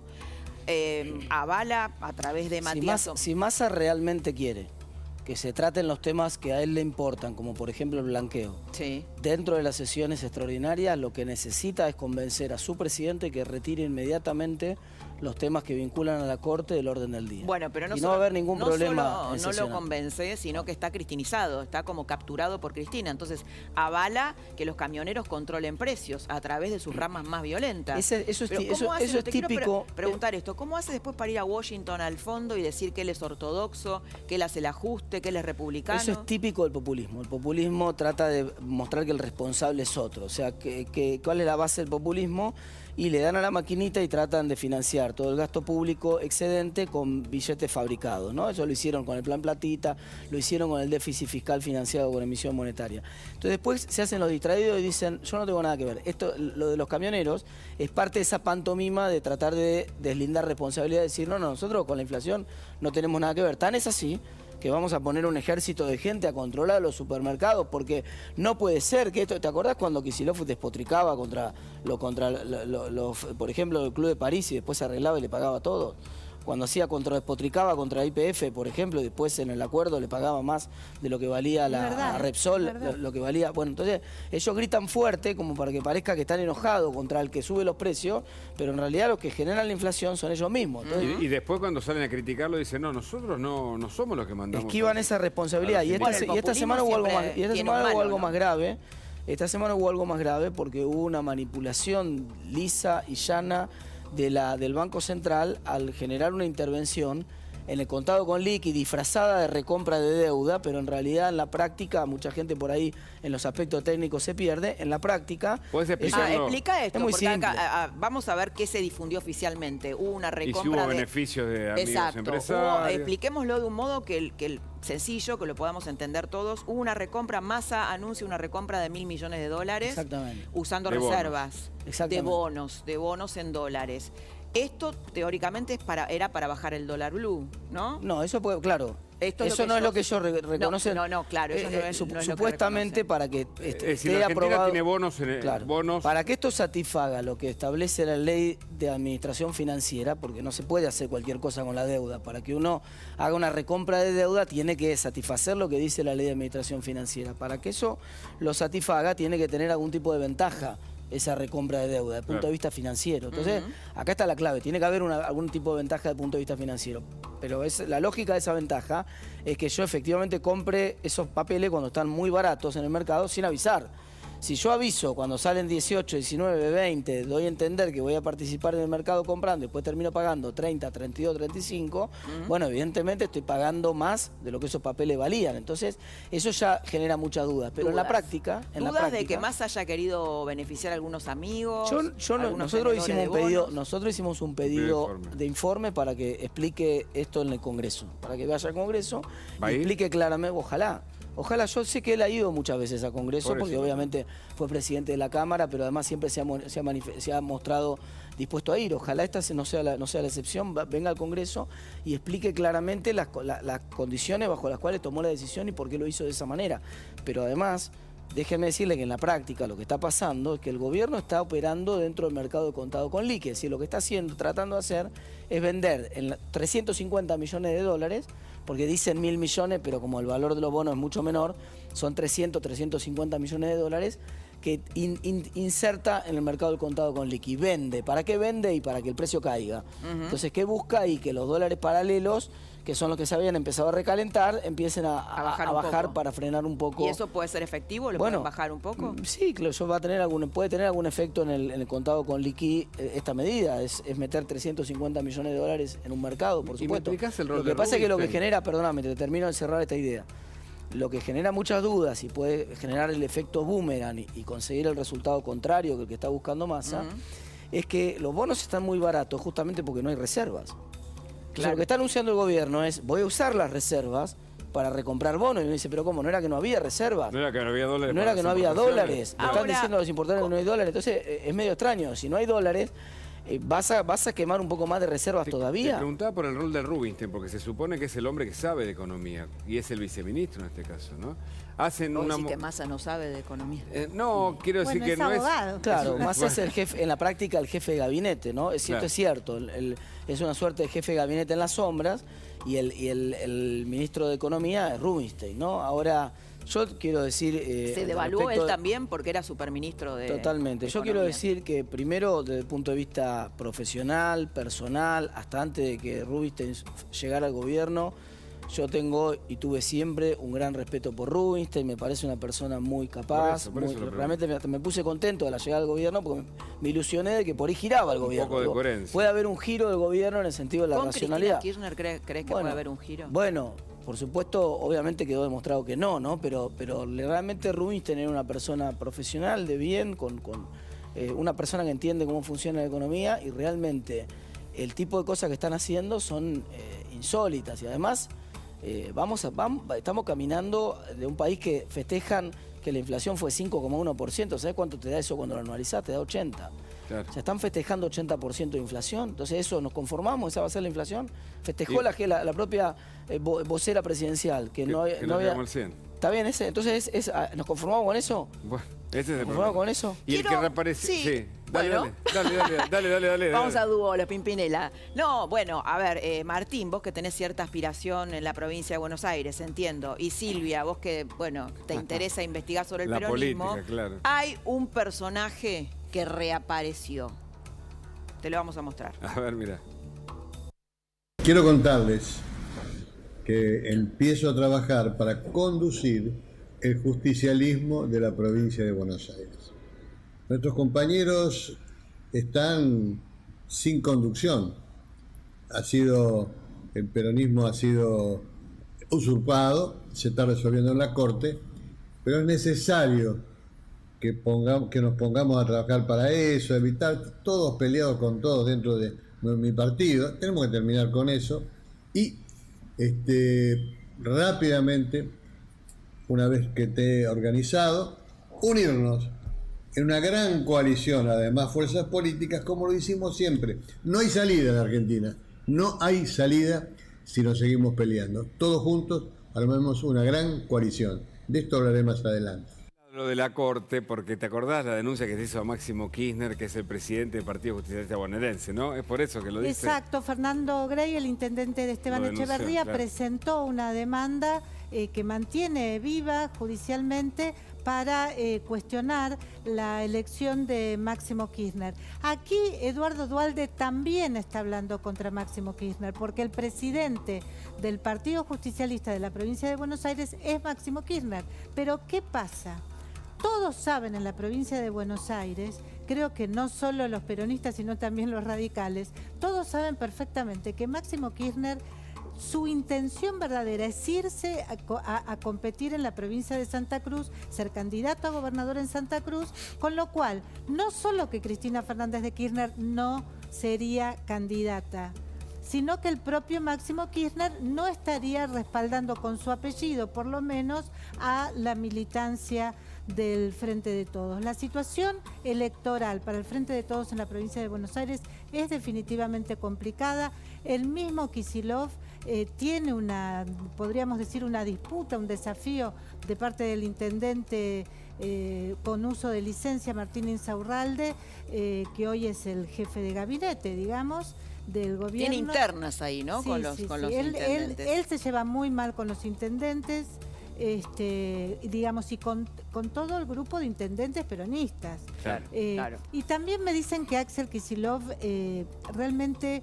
avala a través de Matías. Si Massa realmente quiere que se traten los temas que a él le importan, como por ejemplo el blanqueo. Sí. Dentro de las sesiones extraordinarias, lo que necesita es convencer a su presidente que retire inmediatamente los temas que vinculan a la Corte del orden del día. Bueno, pero no va a haber ningún problema. No lo convence, sino que está cristinizado, está como capturado por Cristina. Entonces, avala que los camioneros controlen precios a través de sus ramas más violentas. Eso es típico. Preguntar esto, ¿cómo hace después para ir a Washington al fondo y decir que él es ortodoxo, que él hace el ajuste, que él es republicano? Eso es típico del populismo. El populismo trata de mostrar que el responsable es otro. O sea, ¿cuál es la base del populismo? Y le dan a la maquinita y tratan de financiar todo el gasto público excedente con billetes fabricados, ¿no? Eso lo hicieron con el Plan Platita, lo hicieron con el déficit fiscal financiado con emisión monetaria. Entonces después se hacen los distraídos y dicen, yo no tengo nada que ver. Lo de los camioneros es parte de esa pantomima de tratar de deslindar responsabilidad, de decir, no, nosotros con la inflación no tenemos nada que ver. Tan es así que vamos a poner un ejército de gente a controlar los supermercados, porque no puede ser que esto... ¿Te acordás cuando Kicillof despotricaba contra por ejemplo, el Club de París y después se arreglaba y le pagaba todo? Cuando despotricaba contra YPF, por ejemplo, y después en el acuerdo le pagaba más de lo que valía a Repsol, lo que valía... Bueno, entonces ellos gritan fuerte como para que parezca que están enojados contra el que sube los precios, pero en realidad los que generan la inflación son ellos mismos. Entonces, y después cuando salen a criticarlo dicen, no, nosotros no somos los que mandamos. Esquivan esa responsabilidad. Y esta semana hubo algo más grave. Esta semana hubo algo más grave porque hubo una manipulación lisa y llana del Banco Central al generar una intervención en el contado con liqui disfrazada de recompra de deuda, pero en realidad en la práctica, mucha gente por ahí en los aspectos técnicos se pierde, en la práctica... ¿Puedes explicarlo? Explica esto, es muy porque simple. vamos a ver qué se difundió oficialmente. Hubo una recompra y si hubo beneficios de amigos empresarios. Expliquémoslo de un modo que sencillo, que lo podamos entender todos. Hubo una recompra, Massa anuncia una recompra de $1.000 millones de dólares. Exactamente. Usando de reservas bonos. de bonos en dólares. Esto teóricamente era para bajar el dólar blue, ¿no? No, eso puede, claro. Eso no es lo que ellos reconocen. No, claro. Eso no es supuestamente lo que para que esté aprobado. Tiene bonos bonos. Para que esto satisfaga lo que establece la ley de administración financiera, porque no se puede hacer cualquier cosa con la deuda. Para que uno haga una recompra de deuda, tiene que satisfacer lo que dice la ley de administración financiera. Para que eso lo satisfaga, tiene que tener algún tipo de ventaja esa recompra de deuda, desde el punto de vista financiero. Entonces, acá está la clave, tiene que haber algún tipo de ventaja desde el punto de vista financiero. Pero la lógica de esa ventaja es que yo efectivamente compre esos papeles cuando están muy baratos en el mercado sin avisar. Si yo aviso cuando salen 18, 19, 20, doy a entender que voy a participar en el mercado comprando y después termino pagando 30, 32, 35, bueno, evidentemente estoy pagando más de lo que esos papeles valían. Entonces, eso ya genera muchas dudas. Pero en la práctica... ¿Dudas de que Massa haya querido beneficiar a algunos amigos? Nosotros hicimos un pedido de informe para que explique esto en el Congreso. Para que vaya al Congreso y explique claramente, Ojalá, yo sé que él ha ido muchas veces a Congreso, porque obviamente fue presidente de la Cámara, pero además siempre se ha mostrado dispuesto a ir. Ojalá esta no sea la excepción, venga al Congreso y explique claramente las condiciones bajo las cuales tomó la decisión y por qué lo hizo de esa manera. Pero además, déjeme decirle que en la práctica lo que está pasando es que el gobierno está operando dentro del mercado de contado con liqui. Es decir, lo que está tratando de hacer es vender en 350 millones de dólares, porque dicen 1.000 millones, pero como el valor de los bonos es mucho menor, son 350 millones de dólares que inserta en el mercado del contado con liqui. Vende. ¿Para qué vende? Y para que el precio caiga. Entonces, ¿qué busca ahí? Que los dólares paralelos que son los que se habían empezado a recalentar, empiecen a bajar para frenar un poco. ¿Y eso puede ser efectivo? ¿Lo pueden bajar un poco? Sí, claro, eso puede tener algún efecto en el contado con liqui esta medida. Es meter 350 millones de dólares en un mercado, por supuesto. Lo que pasa es que lo que genera, perdóname, te termino de cerrar esta idea. Lo que genera muchas dudas y puede generar el efecto boomerang y conseguir el resultado contrario que el que está buscando Massa, es que los bonos están muy baratos justamente porque no hay reservas. Claro. O sea, lo que está anunciando el gobierno es, voy a usar las reservas para recomprar bonos. Y uno dice, pero ¿cómo? ¿No era que no había reservas? No era que no había dólares. No era que no había dólares. Están diciendo los importadores que no hay dólares. Entonces, es medio extraño. Si no hay dólares, ¿vas a quemar un poco más de reservas todavía? Te preguntaba por el rol de Rubinstein, porque se supone que es el hombre que sabe de economía, y es el viceministro en este caso, ¿no? Hacen una... que Massa no sabe de economía. No, quiero decir que no abogado. es... Claro, Massa es el jefe, en la práctica el jefe de gabinete, ¿no? Es cierto, claro. Es cierto. Es una suerte de jefe de gabinete en las sombras, y el ministro de Economía es Rubinstein, ¿no? Ahora... Yo quiero decir... ¿Se devaluó él también porque era superministro de Totalmente. Yo quiero decir que primero, desde el punto de vista profesional, personal, hasta antes de que Rubinstein llegara al gobierno, yo tengo y tuve siempre un gran respeto por Rubinstein, me parece una persona muy capaz. Realmente me puse contento de la llegada al gobierno porque me ilusioné de que por ahí giraba el gobierno. Un poco de coherencia. Puede haber un giro del gobierno en el sentido de la racionalidad. ¿Con Cristina Kirchner crees que puede haber un giro? Bueno... Por supuesto, obviamente quedó demostrado que no, pero realmente Rubinstein era una persona profesional, de bien, con una persona que entiende cómo funciona la economía y realmente el tipo de cosas que están haciendo son insólitas y además estamos caminando de un país que festejan que la inflación fue 5,1%. ¿Sabes cuánto te da eso cuando lo anualizás? Te da 80%. Claro. O sea, están festejando 80% de inflación. Entonces, ¿eso nos conformamos? ¿Esa va a ser la inflación? Festejó la propia vocera presidencial. Que no había... El 100. ¿Está bien ese? Entonces, ¿nos conformamos con eso? Bueno, ese es el ¿Nos conformamos con eso? Y el que reaparece... Sí. Dale. Vamos a dúo, los Pimpinela. No, bueno, a ver, Martín, vos que tenés cierta aspiración en la provincia de Buenos Aires, entiendo. Y Silvia, vos que, bueno, te interesa investigar sobre el peronismo. Política, claro. Hay un personaje que reapareció. Te lo vamos a mostrar. A ver, mira. Quiero contarles que empiezo a trabajar para conducir el justicialismo de la provincia de Buenos Aires. Nuestros compañeros están sin conducción. El peronismo ha sido usurpado, se está resolviendo en la Corte, pero es necesario que nos pongamos a trabajar para eso, evitar todos peleados con todos dentro de mi partido. Tenemos que terminar con eso y rápidamente, una vez que esté organizado, unirnos en una gran coalición, además fuerzas políticas, como lo hicimos siempre. No hay salida en Argentina, no hay salida si nos seguimos peleando. Todos juntos armemos una gran coalición. De esto hablaré más adelante. Lo de la Corte, porque te acordás la denuncia que se hizo a Máximo Kirchner, que es el presidente del Partido Justicialista Bonaerense, ¿no? Es por eso que lo dice. Exacto, Fernando Grey, el intendente de Esteban Echeverría, claro, presentó una demanda que mantiene viva judicialmente para cuestionar la elección de Máximo Kirchner. Aquí Eduardo Duhalde también está hablando contra Máximo Kirchner, porque el presidente del Partido Justicialista de la provincia de Buenos Aires es Máximo Kirchner. Pero ¿qué pasa? Todos saben en la provincia de Buenos Aires, creo que no solo los peronistas, sino también los radicales, todos saben perfectamente que Máximo Kirchner, su intención verdadera es irse a competir en la provincia de Santa Cruz, ser candidato a gobernador en Santa Cruz, con lo cual no solo que Cristina Fernández de Kirchner no sería candidata, sino que el propio Máximo Kirchner no estaría respaldando con su apellido, por lo menos, a la militancia del Frente de Todos. La situación electoral para el Frente de Todos en la provincia de Buenos Aires es definitivamente complicada. El mismo Kicillof tiene podríamos decir, una disputa, un desafío de parte del intendente con uso de licencia, Martín Insaurralde, que hoy es el jefe de gabinete, digamos, del gobierno. Tiene internas ahí, ¿no? Sí, con los intendentes. Él se lleva muy mal con los intendentes, digamos, y con todo el grupo de intendentes peronistas. Claro, claro. Y también me dicen que Axel Kicillof realmente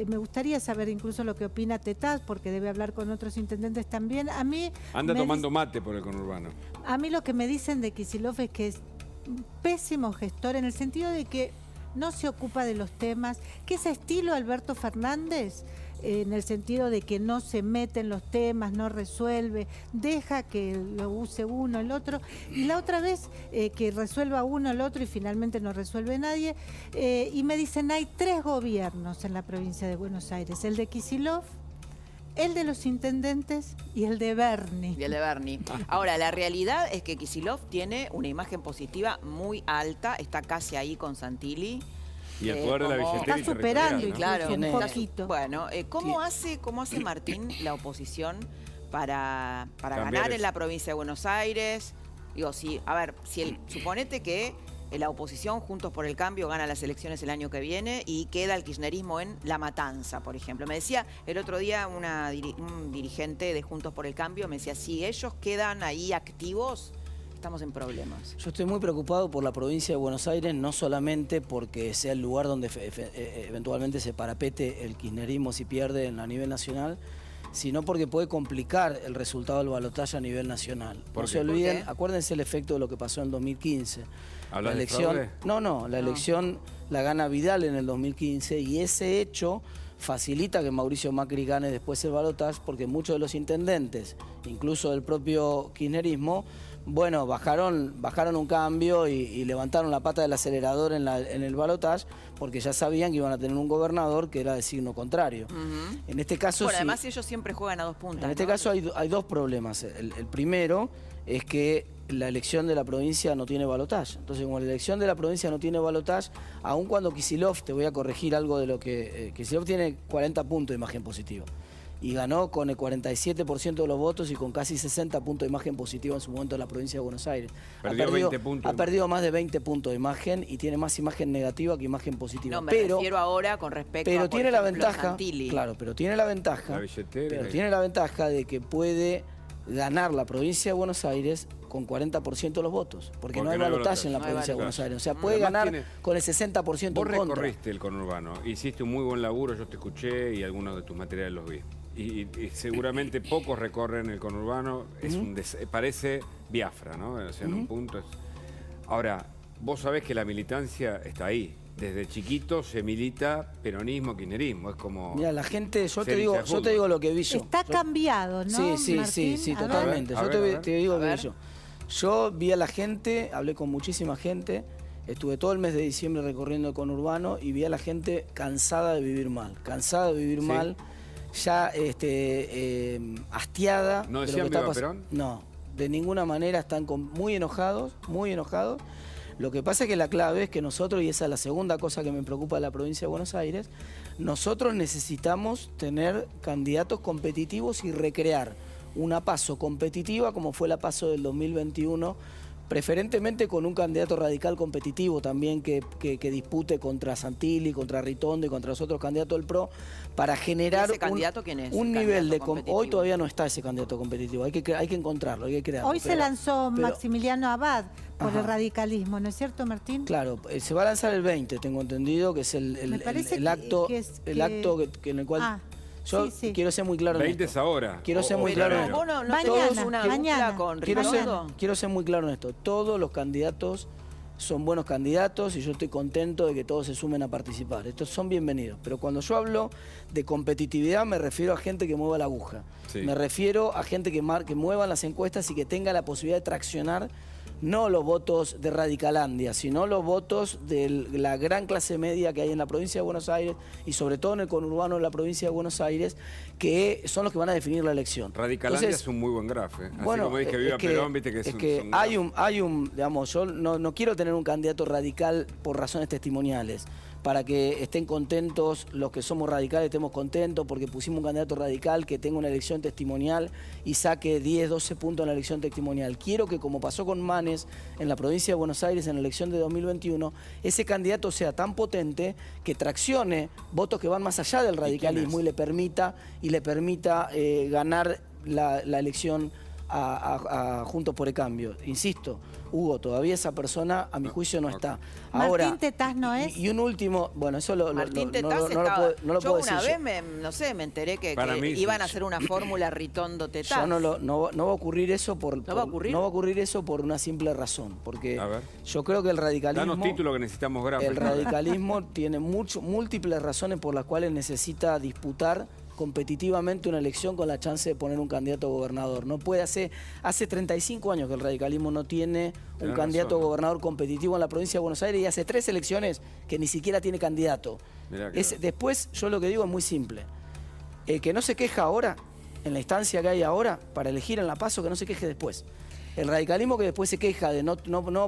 me gustaría saber incluso lo que opina Tetaz, porque debe hablar con otros intendentes también. A mí anda tomando mate por el conurbano. A mí lo que me dicen de Kicillof es que es un pésimo gestor, en el sentido de que no se ocupa de los temas, que es estilo Alberto Fernández, en el sentido de que no se mete en los temas, no resuelve, deja que lo use uno, el otro, y la otra vez que resuelva uno, el otro, y finalmente no resuelve nadie. Y me dicen, hay 3 gobiernos en la provincia de Buenos Aires, el de Kicillof, el de los intendentes y el de Berni. Y el de Berni. Ahora, la realidad es que Kicillof tiene una imagen positiva muy alta, está casi ahí con Santilli. Y el poder de la billetera está superando, ¿no? Claro, un poquito. Bueno, ¿cómo hace Martín la oposición para ganar en la provincia de Buenos Aires? Digo, suponete que la oposición, Juntos por el Cambio, gana las elecciones el año que viene y queda el kirchnerismo en La Matanza, por ejemplo. Me decía el otro día un dirigente de Juntos por el Cambio, me decía, si ellos quedan ahí activos, estamos en problemas. Yo estoy muy preocupado por la provincia de Buenos Aires, no solamente porque sea el lugar donde eventualmente se parapete el kirchnerismo si pierde a nivel nacional, sino porque puede complicar el resultado del balotaje a nivel nacional. No se olviden, acuérdense el efecto de lo que pasó en 2015. ¿Hablas la elección, de fraude? La elección la gana Vidal en el 2015 y ese hecho facilita que Mauricio Macri gane después el balotaje, porque muchos de los intendentes, incluso del propio kirchnerismo, bueno, bajaron un cambio y levantaron la pata del acelerador en el balotaje porque ya sabían que iban a tener un gobernador que era de signo contrario. En este caso, bueno, además ellos siempre juegan a 2 puntas. En este caso hay 2 problemas. El primero es que la elección de la provincia no tiene balotaje. Entonces, como la elección de la provincia no tiene balotaje, aun cuando Kicillof, te voy a corregir algo de lo que... Kicillof tiene 40 puntos de imagen positiva. Y ganó con el 47% de los votos y con casi 60 puntos de imagen positiva en su momento en la provincia de Buenos Aires. Perdió 20 puntos. Ha perdido más de 20 puntos de imagen y tiene más imagen negativa que imagen positiva. No, me refiero ahora con respecto a, tiene la ventaja, Santilli. claro, pero tiene la ventaja, la billetera, tiene la ventaja de que puede ganar la provincia de Buenos Aires con 40% de los votos, porque no hay balotaje en la provincia de Buenos Aires. O sea, puede ganar con el 60% en contra. Vos recorriste el conurbano, hiciste un muy buen laburo, yo te escuché y algunos de tus materiales los vi. Y seguramente pocos recorren el conurbano, parece Biafra, ¿no? O sea, en un punto es... Ahora, vos sabés que la militancia está ahí. Desde chiquito se milita peronismo, kirchnerismo, es como... Mira, la gente, yo te digo lo que vi yo. Está cambiado, ¿no, Sí, Martín? totalmente. Te digo lo que vi yo. Yo vi a la gente, hablé con muchísima gente, estuve todo el mes de diciembre recorriendo el conurbano y vi a la gente cansada de vivir mal, ya hastiada. ¿No de lo decían que está viva Perón? No, de ninguna manera, están muy enojados, muy enojados. Lo que pasa es que la clave es que nosotros, y esa es la segunda cosa que me preocupa de la provincia de Buenos Aires, nosotros necesitamos tener candidatos competitivos y recrear una PASO competitiva como fue la PASO del 2021, preferentemente con un candidato radical competitivo también que dispute contra Santilli, contra Ritondo y contra los otros candidatos del PRO, para generar ¿Ese candidato quién es? un nivel de... Hoy todavía no está ese candidato competitivo, hay que encontrarlo, hay que crearlo. Hoy se lanzó Maximiliano Abad por el radicalismo, ¿no es cierto, Martín? Claro, se va a lanzar el 20, tengo entendido, que es el acto en el cual... Yo quiero ser muy claro en esto. 20 es ahora. Quiero ser muy claro en esto. Mañana. Quiero ser muy claro en esto. Todos los candidatos son buenos candidatos y yo estoy contento de que todos se sumen a participar. Estos son bienvenidos. Pero cuando yo hablo de competitividad me refiero a gente que mueva la aguja. Sí. Me refiero a gente que mueva las encuestas y que tenga la posibilidad de traccionar no los votos de Radicalandia, sino los votos de la gran clase media que hay en la provincia de Buenos Aires y sobre todo en el conurbano de la provincia de Buenos Aires, que son los que van a definir la elección. Radicalandia es un muy buen grafo. Así como dije que viva Perón, viste que hay un, digamos, yo no quiero tener un candidato radical por razones testimoniales, para que estén contentos, los que somos radicales estemos contentos porque pusimos un candidato radical que tenga una elección testimonial y saque 10, 12 puntos en la elección testimonial. Quiero que, como pasó con Manes en la provincia de Buenos Aires en la elección de 2021, ese candidato sea tan potente que traccione votos que van más allá del radicalismo y le permita ganar la elección a Juntos por el Cambio. Insisto, Hugo, todavía esa persona a mi juicio no está. Ahora, Martín Tetaz no es. Y un último, bueno, eso Martín Tetaz no lo yo puedo decir. una vez me enteré que iban a hacer una fórmula Ritondo Tetaz. Yo no va a ocurrir eso ¿No va a ocurrir? No va a ocurrir eso por una simple razón, porque yo creo que el radicalismo... Danos títulos que necesitamos gráficos. El radicalismo tiene múltiples razones por las cuales necesita disputar competitivamente una elección con la chance de poner un candidato a gobernador. No puede hace 35 años que el radicalismo no tiene un candidato a gobernador competitivo en la provincia de Buenos Aires y hace 3 elecciones que ni siquiera tiene candidato. Después, yo lo que digo es muy simple. El que no se queja ahora, en la instancia que hay ahora, para elegir en la PASO, que no se queje después. El radicalismo que después se queja de no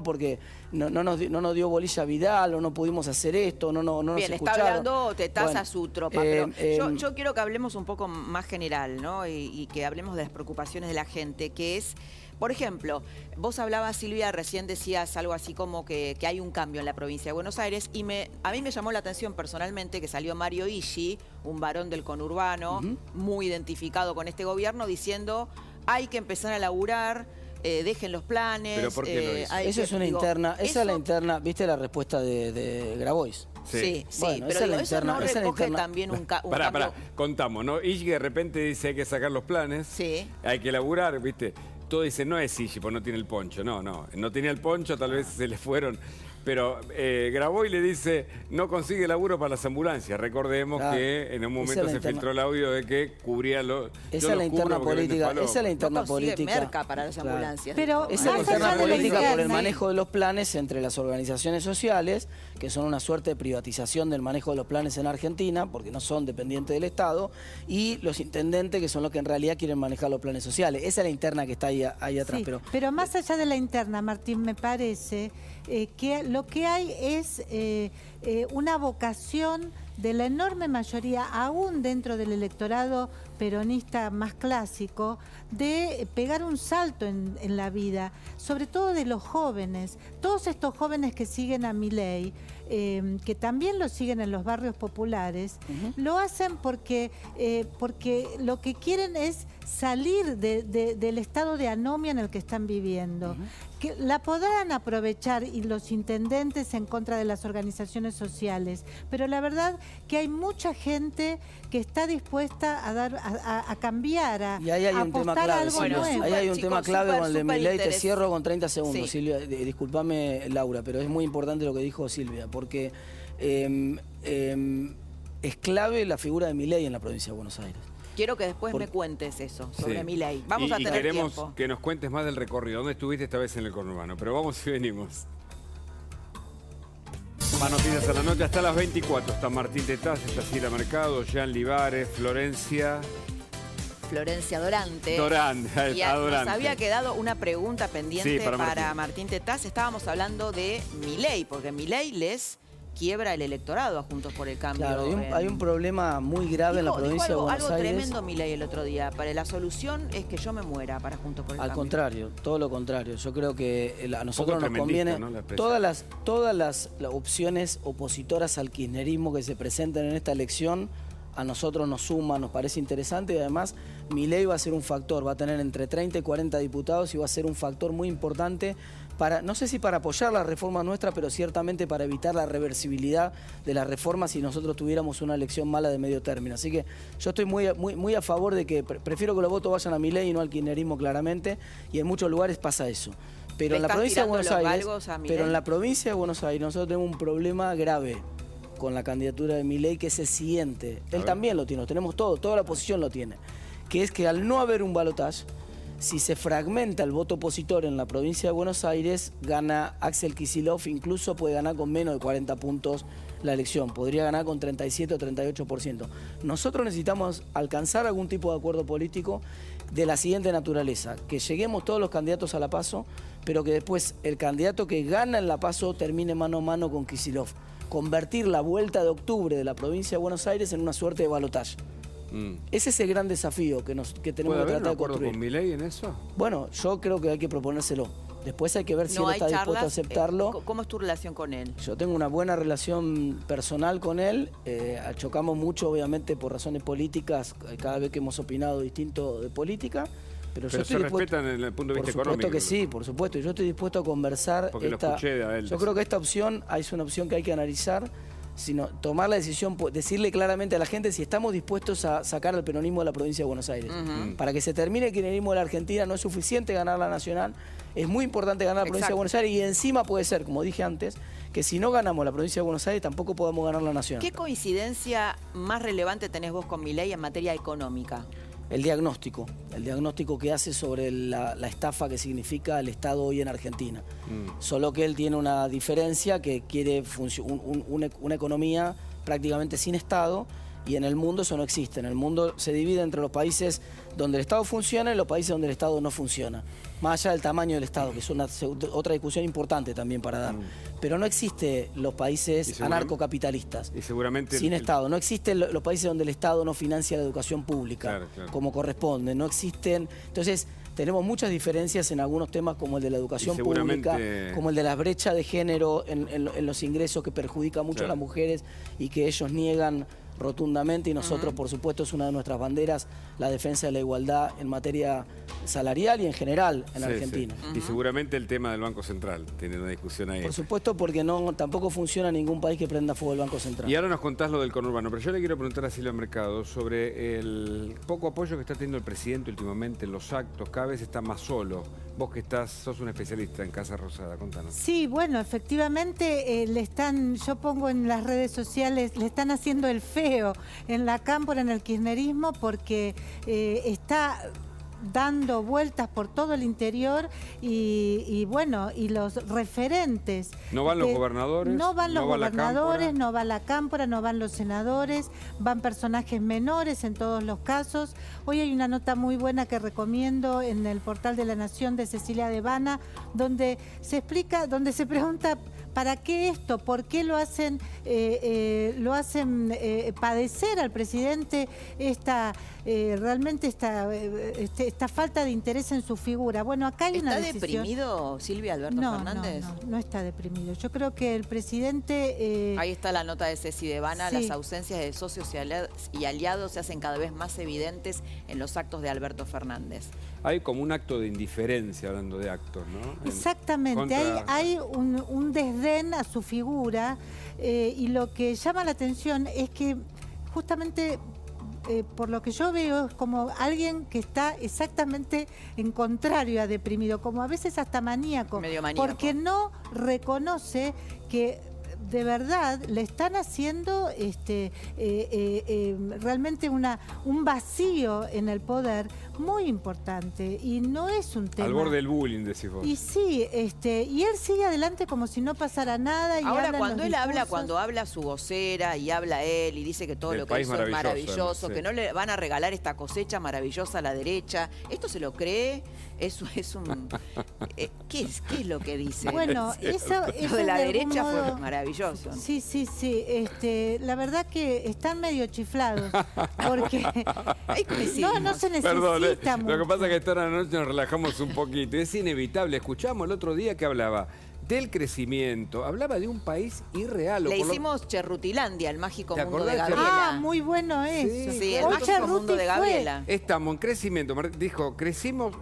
porque no nos dio bolilla Vidal o no pudimos hacer esto, no nos escucharon. Está hablando Tetaz a su tropa, pero yo quiero que hablemos un poco más general, ¿no? Y que hablemos de las preocupaciones de la gente, que es, por ejemplo, vos hablabas, Silvia, recién decías algo así como que hay un cambio en la provincia de Buenos Aires y a mí me llamó la atención personalmente que salió Mario Iggi, un varón del conurbano, muy identificado con este gobierno, diciendo hay que empezar a laburar, dejen los planes. ¿Pero por qué lo dice? Eso es una interna, esa es la interna, ¿viste la respuesta de Grabois? Sí, bueno, pero digo, eso no recoge también un cambio. Pará, contamos, ¿no? Iggi de repente dice hay que sacar los planes, hay que laburar, ¿viste? Todo dice, no es Iggi, porque no tiene el poncho. No tenía el poncho, tal vez se le fueron. Pero Grabois le dice, no consigue laburo para las ambulancias. Recordemos que en un momento se filtró el audio de que cubría los... Esa es la interna política. Esa es la interna no política. Merca para las ambulancias. Pero esa es la interna política por el manejo de los planes entre las organizaciones sociales, que son una suerte de privatización del manejo de los planes en Argentina, porque no son dependientes del Estado, y los intendentes, que son los que en realidad quieren manejar los planes sociales. Esa es la interna que está ahí atrás. Sí, pero más allá de la interna, Martín, me parece que lo que hay es una vocación de la enorme mayoría, aún dentro del electorado peronista más clásico, de pegar un salto en la vida, sobre todo de los jóvenes. Todos estos jóvenes que siguen a Milei, que también lo siguen en los barrios populares, lo hacen porque lo que quieren es salir del estado de anomia en el que están viviendo. Que la podrán aprovechar y los intendentes en contra de las organizaciones sociales, pero la verdad que hay mucha gente que está dispuesta a cambiar, a apostar a algo nuevo. Ahí hay un tema clave con el de Milei. Te cierro con 30 segundos, Silvia. Disculpame, Laura, pero es muy importante lo que dijo Silvia, porque es clave la figura de Milei en la provincia de Buenos Aires. Quiero que después me cuentes eso, sobre Milei. Vamos a tener queremos tiempo. Que nos cuentes más del recorrido. ¿Dónde estuviste esta vez en el conurbano? Pero vamos y venimos. Más noticias a la noche hasta las 24. Está Martín Tetaz, está Silvia Mercado, Jean Libares, Florencia Dorante. Y nos había quedado una pregunta pendiente para Martín Tetaz. Estábamos hablando de Milei, porque Milei les quiebra el electorado a Juntos por el Cambio. Claro, hay un problema muy grave en la provincia de Buenos Aires. Algo tremendo Milei el otro día. La solución es que yo me muera para Juntos por el Cambio. Al contrario, todo lo contrario. Yo creo que a nosotros nos conviene, ¿no? Todas las opciones opositoras al kirchnerismo que se presenten en esta elección, a nosotros nos suma, nos parece interesante, y además Milei va a ser un factor, va a tener entre 30 y 40 diputados y va a ser un factor muy importante para, no sé si para apoyar la reforma nuestra, pero ciertamente para evitar la reversibilidad de la reforma si nosotros tuviéramos una elección mala de medio término. Así que yo estoy muy a favor de que, prefiero que los votos vayan a Milei y no al kirchnerismo claramente, y en muchos lugares pasa eso. Pero en la provincia de Buenos Aires, nosotros tenemos un problema grave con la candidatura de Milei que se siente. Él también lo tiene, lo tenemos toda la oposición lo tiene. Que es que al no haber un balotaje, si se fragmenta el voto opositor en la provincia de Buenos Aires, gana Axel Kicillof, incluso puede ganar con menos de 40 puntos la elección, podría ganar con 37 o 38%. Nosotros necesitamos alcanzar algún tipo de acuerdo político de la siguiente naturaleza, que lleguemos todos los candidatos a la PASO, pero que después el candidato que gana en la PASO termine mano a mano con Kicillof. Convertir la vuelta de octubre de la provincia de Buenos Aires en una suerte de balotaje. Ese es el gran desafío que tenemos que tratar de construir. ¿Puede haber un acuerdo con Milei en eso? Bueno, yo creo que hay que proponérselo. Después hay que ver si él está dispuesto a aceptarlo. ¿Cómo es tu relación con él? Yo tengo una buena relación personal con él. Chocamos mucho, obviamente, por razones políticas, cada vez que hemos opinado distinto de política. Pero se respetan desde el punto de vista económico. Por supuesto que sí, por supuesto. Yo estoy dispuesto a conversar. Porque lo escuché de él. Yo creo que esta opción es una opción que hay que analizar, sino tomar la decisión, decirle claramente a la gente si estamos dispuestos a sacar al peronismo de la provincia de Buenos Aires. Para que se termine el kirchnerismo de la Argentina no es suficiente ganar la nacional, es muy importante ganar la provincia de Buenos Aires y encima puede ser, como dije antes, que si no ganamos la provincia de Buenos Aires tampoco podemos ganar la nacional. ¿Qué coincidencia más relevante tenés vos con Milei en materia económica? El diagnóstico que hace sobre la estafa que significa el Estado hoy en Argentina. Solo que él tiene una diferencia, que quiere una economía prácticamente sin Estado, y en el mundo eso no existe. En el mundo se divide entre los países donde el Estado funciona y los países donde el Estado no funciona. Más allá del tamaño del Estado, que es otra discusión importante también para dar. Pero no existe los países anarcocapitalistas sin Estado. No existen los países donde el Estado no financia la educación pública como corresponde. No existen. Entonces, tenemos muchas diferencias en algunos temas como el de la educación pública, como el de la brecha de género en los ingresos que perjudica mucho a las mujeres y que ellos niegan rotundamente, y nosotros, por supuesto, es una de nuestras banderas, la defensa de la igualdad en materia salarial y en general en Argentina. Y seguramente el tema del Banco Central, tiene una discusión ahí. Por supuesto, porque tampoco funciona ningún país que prenda fuego el Banco Central. Y ahora nos contás lo del conurbano, pero yo le quiero preguntar a Silvia Mercado sobre el poco apoyo que está teniendo el presidente últimamente en los actos, cada vez está más solo. Vos que sos un especialista en Casa Rosada, contanos. Sí, bueno, efectivamente yo pongo en las redes sociales, le están haciendo el feo en la cámpora, en el kirchnerismo, porque está dando vueltas por todo el interior y bueno, y los referentes. ¿No van los gobernadores? No van los gobernadores, no va la cámpora, no van los senadores, van personajes menores en todos los casos. Hoy hay una nota muy buena que recomiendo en el portal de La Nación de Cecilia Devana, donde se explica, donde se pregunta ¿para qué esto? ¿Por qué lo hacen padecer al presidente realmente esta falta de interés en su figura? Bueno, acá hay una decisión. ¿Está deprimido Silvia Alberto Fernández? No está deprimido. Yo creo que el presidente... Ahí está la nota de Ceci Devana. Las ausencias de socios y aliados se hacen cada vez más evidentes en los actos de Alberto Fernández. Hay como un acto de indiferencia, hablando de actos, ¿no? Exactamente, hay un desdén a su figura, y lo que llama la atención es que justamente por lo que yo veo es como alguien que está exactamente en contrario a deprimido, como a veces hasta maníaco, porque no reconoce que de verdad le están haciendo realmente un vacío en el poder muy importante, y no es un tema... Al borde del bullying, decís vos. Y sí, y él sigue adelante como si no pasara nada. Y ahora, cuando habla su vocera y habla él y dice que todo lo que hizo es maravilloso, que no le van a regalar esta cosecha maravillosa a la derecha, ¿esto se lo cree? Eso es un... ¿Qué es lo que dice? Bueno, eso lo de la derecha fue maravilloso. Sí. La verdad que están medio chiflados, porque no se necesita. Perdón, lo que pasa es que esta noche nos relajamos un poquito. Es inevitable. Escuchamos el otro día que hablaba del crecimiento, hablaba de un país irreal. Le hicimos Cherrutilandia, el mágico mundo de Gabriela. Ah, muy bueno eso. Sí, el mágico mundo de Gabriela. Estamos en crecimiento. Dijo, crecimos...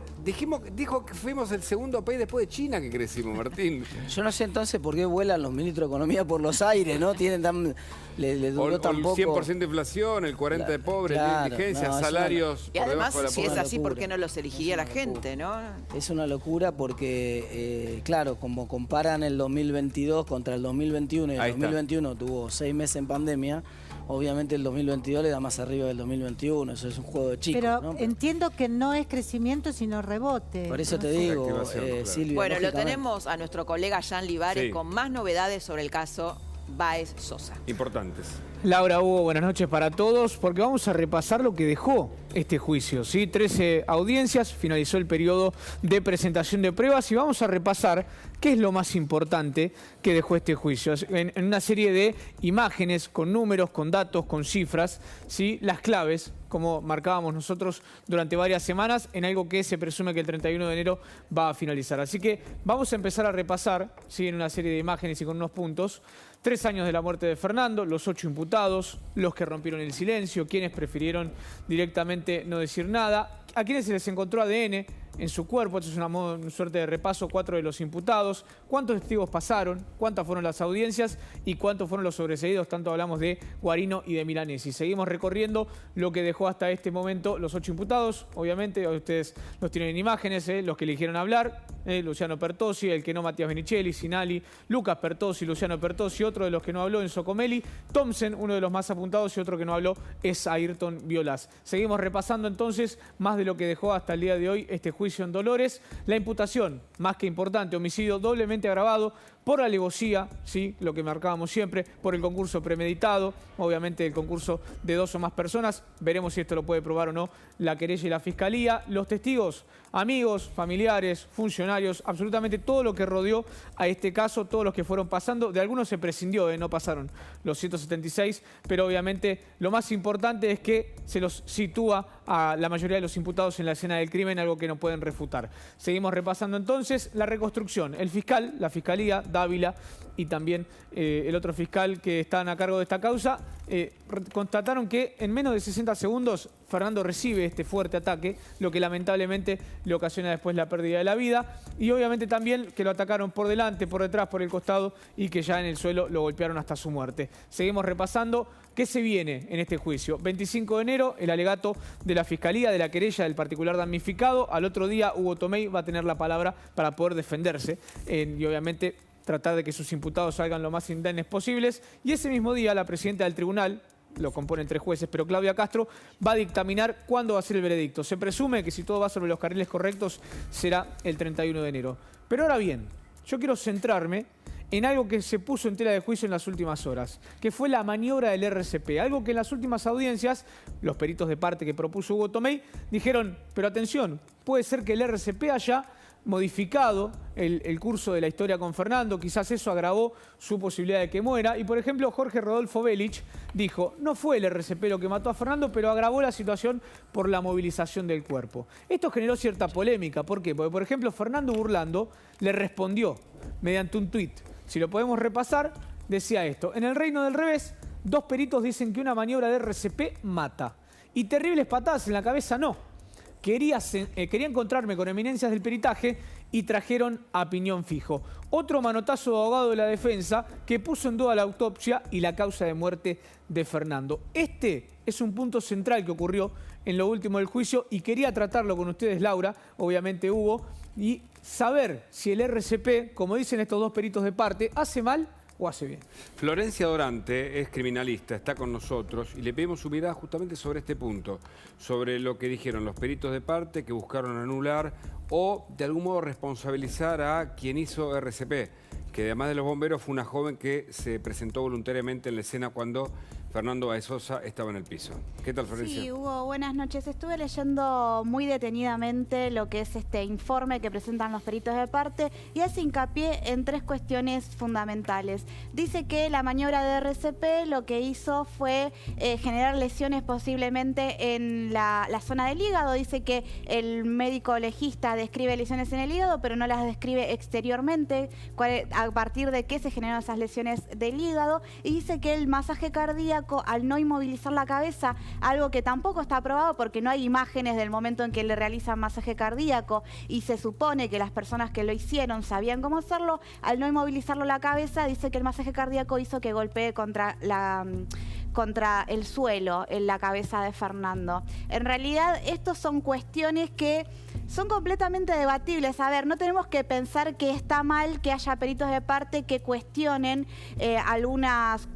Dijo que fuimos el segundo país después de China que crecimos, Martín. Yo no sé entonces por qué vuelan los ministros de Economía por los aires, ¿no? Tienen le duró tan poco. El 100% de inflación, el 40% de pobres, la indigencia, salarios... Y además, si es así, ¿por qué no los elegiría la gente, no? Es una locura porque, claro, como comparan el 2022 contra el 2021, y el 2021 tuvo 6 meses en pandemia, obviamente el 2022 le da más arriba del 2021, eso es un juego de chicos. Pero ¿no? Entiendo que no es crecimiento, sino rebote. Por eso te digo, Silvia. Bueno, lo tenemos a nuestro colega Jean Libares con más novedades sobre el caso Báez Sosa. Importantes. Laura, Hugo, buenas noches para todos, porque vamos a repasar lo que dejó este juicio, ¿sí? 13 audiencias, finalizó el periodo de presentación de pruebas y vamos a repasar qué es lo más importante que dejó este juicio. En una serie de imágenes, con números, con datos, con cifras, ¿sí? Las claves, como marcábamos nosotros durante varias semanas, en algo que se presume que el 31 de enero va a finalizar. Así que vamos a empezar a repasar, ¿sí? En una serie de imágenes y con unos puntos, 3 años de la muerte de Fernando, los 8 imputados, los que rompieron el silencio, quienes prefirieron directamente no decir nada, a quienes se les encontró ADN en su cuerpo. Esto es una suerte de repaso. 4 de los imputados. ¿Cuántos testigos pasaron? ¿Cuántas fueron las audiencias? ¿Y cuántos fueron los sobreseídos? Tanto hablamos de Guarino y de Milanesi. Seguimos recorriendo lo que dejó hasta este momento los 8 imputados. Obviamente, ustedes los tienen en imágenes, los que eligieron hablar. Luciano Pertossi, el que no, Matías Benicelli, Sinali, Lucas Pertossi, Luciano Pertossi, otro de los que no habló, Enzo Comelli, Thompson, uno de los más apuntados, y otro que no habló es Ayrton Violas. Seguimos repasando entonces más de lo que dejó hasta el día de hoy este juicio en Dolores. La imputación, más que importante, homicidio doblemente agravado por alevosía, ¿sí? Lo que marcábamos siempre, por el concurso premeditado, obviamente el concurso de 2 o más personas. Veremos si esto lo puede probar o no la querella y la fiscalía. Los testigos, amigos, familiares, funcionarios, absolutamente todo lo que rodeó a este caso, todos los que fueron pasando. De algunos se prescindió, no pasaron los 176, pero obviamente lo más importante es que se los sitúa a la mayoría de los imputados en la escena del crimen, algo que no pueden refutar. Seguimos repasando entonces la reconstrucción. El fiscal, la fiscalía, Dávila, y también el otro fiscal que están a cargo de esta causa, constataron que en menos de 60 segundos Fernando recibe este fuerte ataque, lo que lamentablemente le ocasiona después la pérdida de la vida, y obviamente también que lo atacaron por delante, por detrás, por el costado, y que ya en el suelo lo golpearon hasta su muerte. Seguimos repasando qué se viene en este juicio. 25 de enero, el alegato de la Fiscalía de la querella del particular damnificado. Al otro día, Hugo Tomei va a tener la palabra para poder defenderse y obviamente tratar de que sus imputados salgan lo más indemnes posibles. Y ese mismo día, la presidenta del tribunal, lo componen 3 jueces, pero Claudia Castro va a dictaminar cuándo va a ser el veredicto. Se presume que si todo va sobre los carriles correctos, será el 31 de enero. Pero ahora bien, yo quiero centrarme en algo que se puso en tela de juicio en las últimas horas, que fue la maniobra del RCP. Algo que en las últimas audiencias, los peritos de parte que propuso Hugo Tomei, dijeron, pero atención, puede ser que el RCP haya modificado el curso de la historia con Fernando, quizás eso agravó su posibilidad de que muera. Y por ejemplo, Jorge Rodolfo Belich dijo, no fue el RCP lo que mató a Fernando, pero agravó la situación por la movilización del cuerpo. Esto generó cierta polémica. ¿Por qué? Porque por ejemplo, Fernando Burlando le respondió mediante un tuit. Si lo podemos repasar, decía esto: en el reino del revés, 2 peritos dicen que una maniobra de RCP mata. Y terribles patadas en la cabeza no. Quería encontrarme con eminencias del peritaje y trajeron a piñón fijo. Otro manotazo de abogado de la defensa que puso en duda la autopsia y la causa de muerte de Fernando. Este es un punto central que ocurrió en lo último del juicio y quería tratarlo con ustedes, Laura, obviamente Hugo, y saber si el RCP, como dicen estos 2 peritos de parte, hace mal o hace bien. Florencia Dorante es criminalista, está con nosotros y le pedimos su mirada justamente sobre este punto, sobre lo que dijeron los peritos de parte que buscaron anular o de algún modo responsabilizar a quien hizo RCP, que además de los bomberos fue una joven que se presentó voluntariamente en la escena cuando Fernando Báez Sosa estaba en el piso. ¿Qué tal, Florencia? Sí, Hugo, buenas noches. Estuve leyendo muy detenidamente lo que es este informe que presentan los peritos de parte y hace hincapié en 3 cuestiones fundamentales. Dice que la maniobra de RCP lo que hizo fue generar lesiones posiblemente en la zona del hígado. Dice que el médico legista describe lesiones en el hígado, pero no las describe exteriormente, a partir de qué se generaron esas lesiones del hígado. Y dice que el masaje cardíaco, al no inmovilizar la cabeza, algo que tampoco está aprobado porque no hay imágenes del momento en que le realizan masaje cardíaco y se supone que las personas que lo hicieron sabían cómo hacerlo, al no inmovilizarlo la cabeza, dice que el masaje cardíaco hizo que golpee contra el suelo en la cabeza de Fernando. En realidad, estos son cuestiones que son completamente debatibles. A ver, no tenemos que pensar que está mal que haya peritos de parte que cuestionen algunas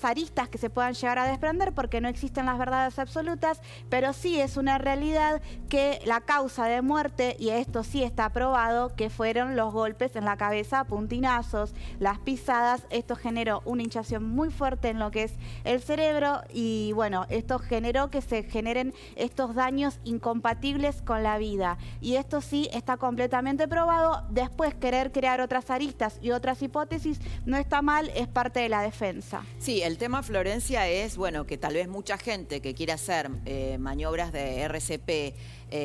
aristas que se puedan llegar a desprender porque no existen las verdades absolutas, pero sí es una realidad que la causa de muerte, y esto sí está probado, que fueron los golpes en la cabeza, puntinazos, las pisadas. Esto generó una hinchazón muy fuerte en lo que es el cerebro y bueno, esto generó que se generen estos daños incompatibles con la vida. Y esto sí está completamente probado. Después querer crear otras aristas y otras hipótesis no está mal, es parte de la defensa. Florencia. Sí, el tema Florencia es, bueno, que tal vez mucha gente que quiere hacer maniobras de RCP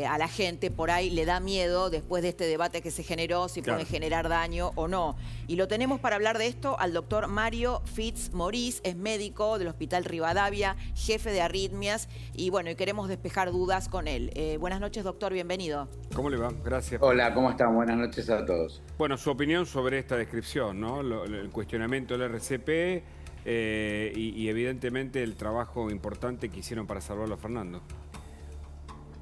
a la gente por ahí le da miedo después de este debate que se generó, si puede generar daño o no. Y lo tenemos para hablar de esto al doctor Mario Fitzmaurice, es médico del Hospital Rivadavia, jefe de arritmias, y bueno, y queremos despejar dudas con él. Buenas noches, doctor, bienvenido. ¿Cómo le va? Gracias. Hola, ¿cómo están? Buenas noches a todos. Bueno, su opinión sobre esta descripción, ¿no? El cuestionamiento del RCP y evidentemente el trabajo importante que hicieron para salvarlo a Fernando.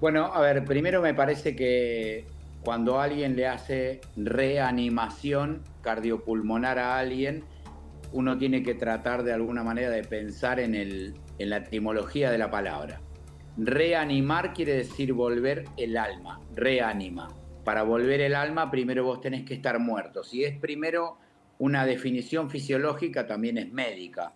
Bueno, a ver, primero me parece que cuando alguien le hace reanimación cardiopulmonar a alguien, uno tiene que tratar de alguna manera de pensar en la etimología de la palabra. Reanimar quiere decir volver el alma, reanima. Para volver el alma, primero vos tenés que estar muerto. Si es primero una definición fisiológica, también es médica.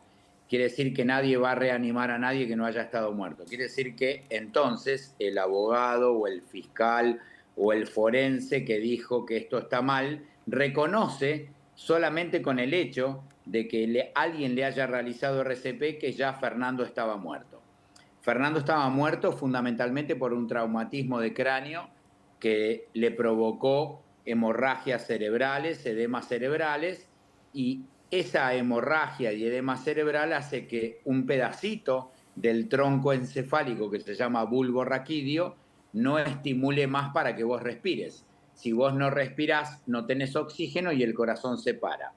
Quiere decir que nadie va a reanimar a nadie que no haya estado muerto. Quiere decir que entonces el abogado o el fiscal o el forense que dijo que esto está mal, reconoce solamente con el hecho de que alguien le haya realizado RCP que ya Fernando estaba muerto. Fernando estaba muerto fundamentalmente por un traumatismo de cráneo que le provocó hemorragias cerebrales, edemas cerebrales, y esa hemorragia y edema cerebral hace que un pedacito del tronco encefálico que se llama bulbo raquídeo no estimule más para que vos respires. Si vos no respirás, no tenés oxígeno y el corazón se para.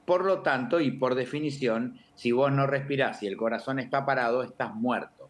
Por lo tanto, y por definición, si vos no respirás y el corazón está parado, estás muerto.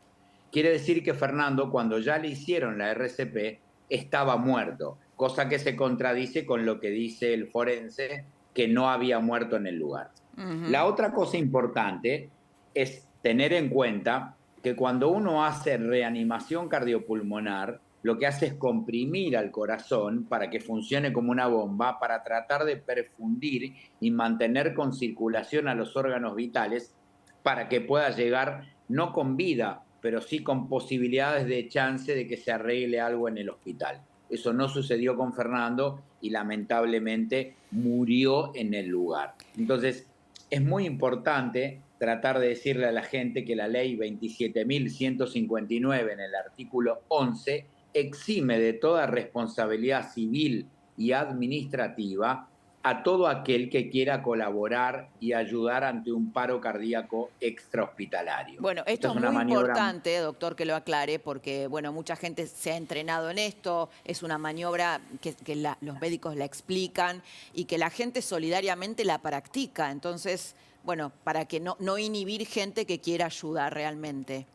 Quiere decir que Fernando, cuando ya le hicieron la RCP, estaba muerto, cosa que se contradice con lo que dice el forense, que no había muerto en el lugar. La otra cosa importante es tener en cuenta que cuando uno hace reanimación cardiopulmonar, lo que hace es comprimir al corazón para que funcione como una bomba, para tratar de perfundir y mantener con circulación a los órganos vitales, para que pueda llegar, no con vida, pero sí con posibilidades de chance de que se arregle algo en el hospital. Eso no sucedió con Fernando y lamentablemente murió en el lugar. Entonces, es muy importante tratar de decirle a la gente que la ley 27.159 en el artículo 11 exime de toda responsabilidad civil y administrativa a todo aquel que quiera colaborar y ayudar ante un paro cardíaco extrahospitalario. Bueno, esto es muy importante, doctor, que lo aclare, porque bueno, mucha gente se ha entrenado en esto, es una maniobra que los médicos la explican y que la gente solidariamente la practica. Entonces, bueno, para que no inhibir gente que quiera ayudar realmente.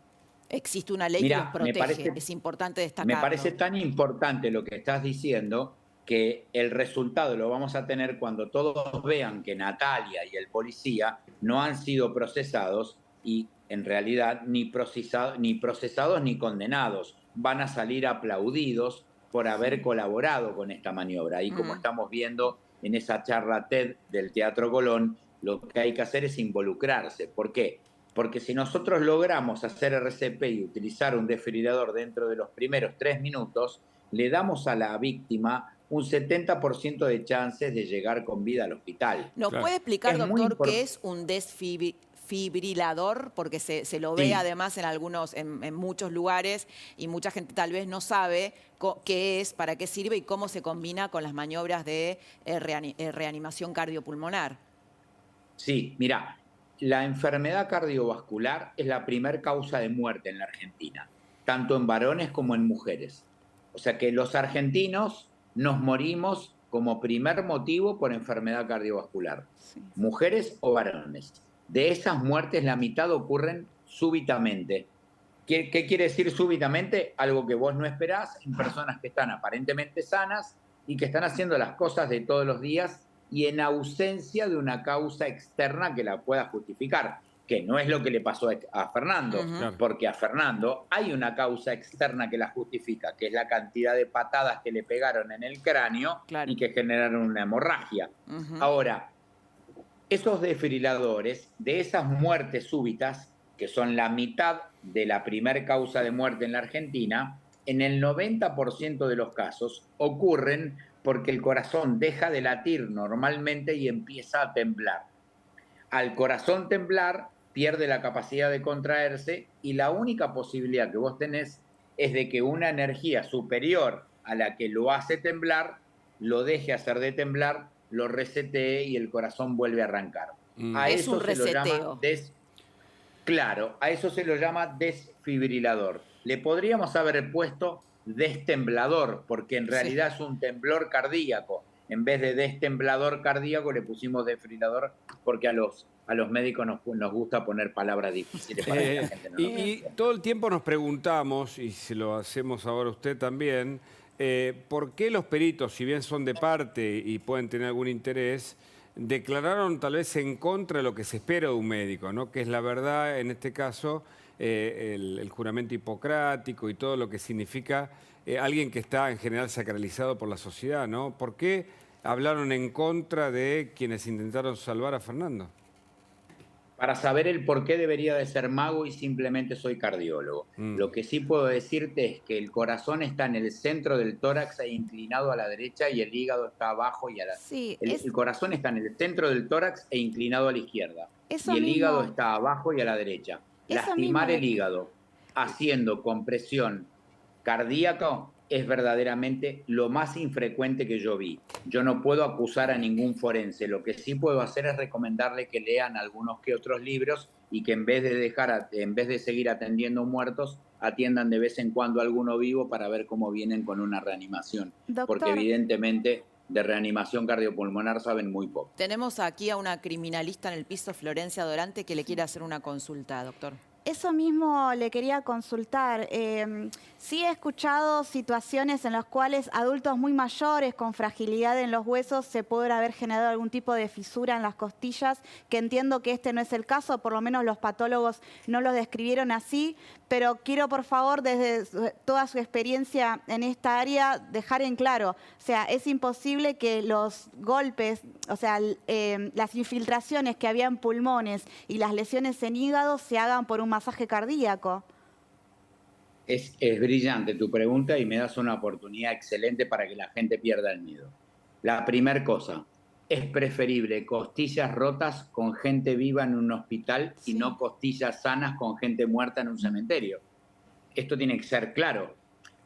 Existe una ley que los protege, es importante destacarlo. Me parece tan importante lo que estás diciendo, que el resultado lo vamos a tener cuando todos vean que Natalia y el policía no han sido procesados y en realidad ni procesados ni condenados. Van a salir aplaudidos por haber colaborado con esta maniobra. Y como estamos viendo en esa charla TED del Teatro Colón, lo que hay que hacer es involucrarse. ¿Por qué? Porque si nosotros logramos hacer RCP y utilizar un desfibrilador dentro de los primeros 3 minutos, le damos a la víctima un 70% de chances de llegar con vida al hospital. ¿Nos puede explicar, doctor, qué es un desfibrilador? Porque se lo ve además en muchos lugares y mucha gente tal vez no sabe qué es, para qué sirve y cómo se combina con las maniobras de reanimación cardiopulmonar. Sí, mira, la enfermedad cardiovascular es la primer causa de muerte en la Argentina, tanto en varones como en mujeres. O sea que los argentinos nos morimos como primer motivo por enfermedad cardiovascular, mujeres o varones. De esas muertes, la mitad ocurren súbitamente. ¿Qué quiere decir súbitamente? Algo que vos no esperás en personas que están aparentemente sanas y que están haciendo las cosas de todos los días y en ausencia de una causa externa que la pueda justificar, que no es lo que le pasó a Fernando, porque a Fernando hay una causa externa que la justifica, que es la cantidad de patadas que le pegaron en el cráneo y que generaron una hemorragia. Ahora, esos desfibriladores, de esas muertes súbitas, que son la mitad de la primer causa de muerte en la Argentina, en el 90% de los casos ocurren porque el corazón deja de latir normalmente y empieza a temblar. Al corazón temblar, pierde la capacidad de contraerse y la única posibilidad que vos tenés es de que una energía superior a la que lo hace temblar, lo deje hacer de temblar, lo resetee y el corazón vuelve a arrancar. A es eso un se reseteo. lo llama Claro, a eso se lo llama desfibrilador. Le podríamos haber puesto destemblador, porque en realidad es un temblor cardíaco. En vez de destemblador cardíaco le pusimos desfibrilador porque a los médicos nos gusta poner palabras difíciles para que la gente no lo y todo el tiempo nos preguntamos, y se lo hacemos ahora a usted también, ¿por qué los peritos, si bien son de parte y pueden tener algún interés, declararon tal vez en contra de lo que se espera de un médico, ¿no? Que es la verdad, en este caso, el juramento hipocrático y todo lo que significa alguien que está en general sacralizado por la sociedad, ¿no? ¿Por qué hablaron en contra de quienes intentaron salvar a Fernando? Para saber el por qué debería de ser mago y simplemente soy cardiólogo. Lo que sí puedo decirte es que el corazón está en el centro del tórax e inclinado a la derecha y el hígado está abajo y a la... el corazón está en el centro del tórax e inclinado a la izquierda. Eso y el mismo. hígado está abajo y a la derecha. Eso Lastimar mismo. el hígado haciendo compresión cardíaca es verdaderamente lo más infrecuente que yo vi. Yo no puedo acusar a ningún forense. Lo que sí puedo hacer es recomendarle que lean algunos que otros libros y que en vez de seguir atendiendo muertos, atiendan de vez en cuando a alguno vivo para ver cómo vienen con una reanimación. Doctor. Porque evidentemente de reanimación cardiopulmonar saben muy poco. Tenemos aquí a una criminalista en el piso, Florencia Dorante, que le quiere hacer una consulta, doctor. Eso mismo le quería consultar. Sí he escuchado situaciones en las cuales adultos muy mayores con fragilidad en los huesos se puede haber generado algún tipo de fisura en las costillas, que entiendo que este no es el caso, por lo menos los patólogos no lo describieron así, pero quiero por favor desde toda su experiencia en esta área dejar en claro, o sea, es imposible que los golpes, o sea, las infiltraciones que había en pulmones y las lesiones en hígado se hagan por un masaje cardíaco. Es brillante tu pregunta y me das una oportunidad excelente para que la gente pierda el miedo. La primera cosa, es preferible costillas rotas con gente viva en un hospital y no costillas sanas con gente muerta en un cementerio. Esto tiene que ser claro.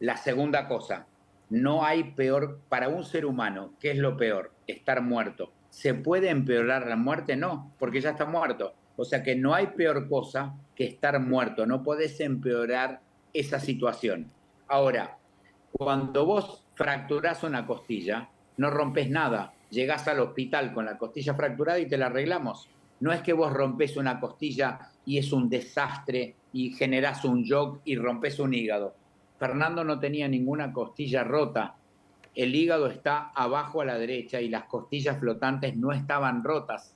La segunda cosa, no hay peor para un ser humano. ¿Qué es lo peor? Estar muerto. ¿Se puede empeorar la muerte? No, porque ya está muerto. O sea que no hay peor cosa que estar muerto. No podés empeorar esa situación. Ahora, cuando vos fracturás una costilla, no rompes nada. Llegás al hospital con la costilla fracturada y te la arreglamos. No es que vos rompes una costilla y es un desastre y generás un shock y rompes un hígado. Fernando no tenía ninguna costilla rota. El hígado está abajo a la derecha y las costillas flotantes no estaban rotas.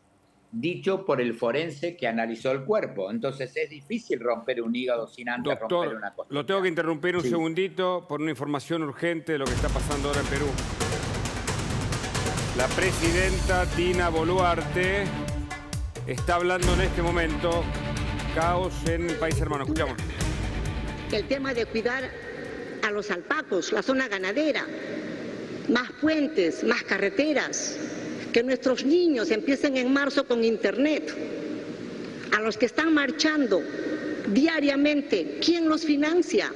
Dicho por el forense que analizó el cuerpo. Entonces es difícil romper un hígado sin antes romper una costilla. Lo tengo que interrumpir un segundito por una información urgente de lo que está pasando ahora en Perú. La presidenta Dina Boluarte está hablando en este momento. Caos en el país hermano. Escuchamos. El tema de cuidar a los alpacos, la zona ganadera, más puentes, más carreteras, que nuestros niños empiecen en marzo con internet. A los que están marchando diariamente, ¿quién los financia?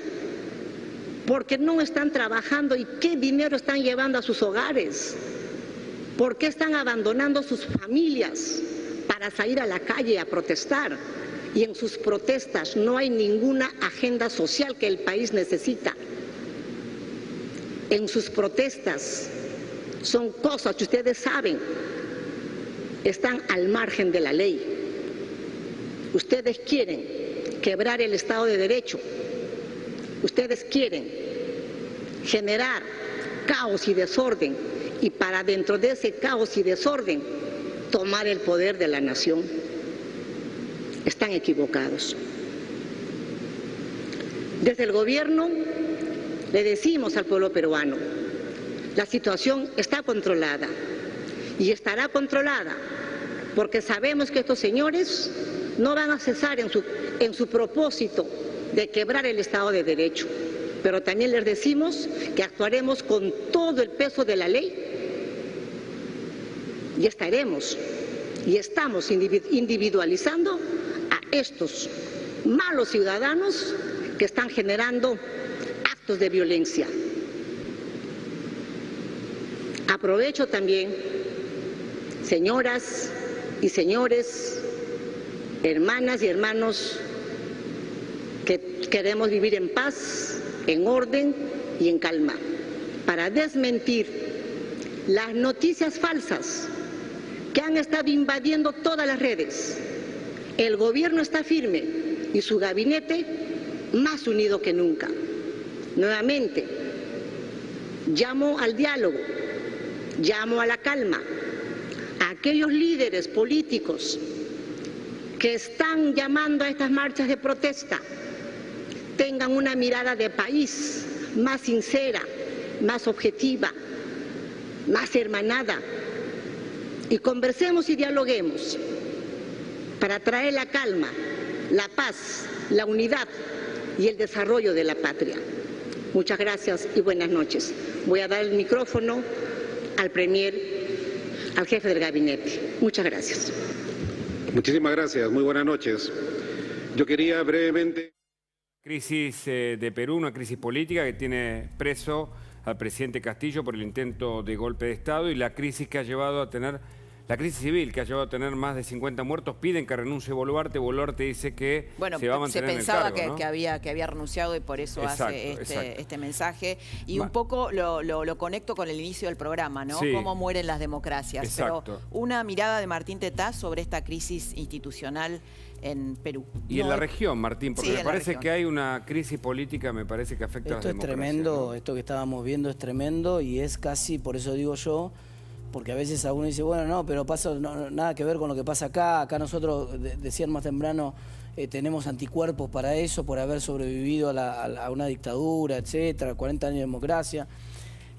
Porque no están trabajando y qué dinero están llevando a sus hogares. ¿Por qué están abandonando sus familias para salir a la calle a protestar? Y en sus protestas no hay ninguna agenda social que el país necesita. En sus protestas son cosas que ustedes saben, están al margen de la ley. Ustedes quieren quebrar el Estado de Derecho. Ustedes quieren generar caos y desorden y para dentro de ese caos y desorden tomar el poder de la nación. Están equivocados. Desde el gobierno le decimos al pueblo peruano, la situación está controlada y estará controlada porque sabemos que estos señores no van a cesar en su propósito de quebrar el Estado de Derecho. Pero también les decimos que actuaremos con todo el peso de la ley y estaremos y estamos individualizando a estos malos ciudadanos que están generando actos de violencia. Aprovecho también, señoras y señores, hermanas y hermanos que queremos vivir en paz, en orden y en calma, para desmentir las noticias falsas que han estado invadiendo todas las redes. El gobierno está firme y su gabinete más unido que nunca. Nuevamente, llamo al diálogo, llamo a la calma a aquellos líderes políticos que están llamando a estas marchas de protesta, tengan una mirada de país más sincera, más objetiva, más hermanada, y conversemos y dialoguemos para traer la calma, la paz, la unidad y el desarrollo de la patria. Muchas gracias y buenas noches. Voy a dar el micrófono al Premier, al jefe del gabinete. Muchas gracias. Muchísimas gracias. Muy buenas noches. Yo quería brevemente... Crisis de Perú, una crisis política que tiene preso al presidente Castillo por el intento de golpe de Estado y la crisis que ha llevado a tener, la crisis civil que ha llevado a tener más de 50 muertos. Piden que renuncie Boluarte. Boluarte dice que se va a mantener en el cargo. Se pensaba que había renunciado y por eso hace este mensaje. Y un poco lo conecto con el inicio del programa, ¿no? Sí. Cómo mueren las democracias. Exacto. Pero una mirada de Martín Tetaz sobre esta crisis institucional en Perú. Y en la región, Martín, porque me parece que hay una crisis política, me parece que afecta a las democracias. Esto es tremendo, ¿no? Esto que estábamos viendo es tremendo y es casi, por eso digo yo, porque a veces alguno dice, bueno, no, pero pasa nada que ver con lo que pasa acá. Acá nosotros, decían más temprano, tenemos anticuerpos para eso, por haber sobrevivido a una dictadura, etcétera, 40 años de democracia.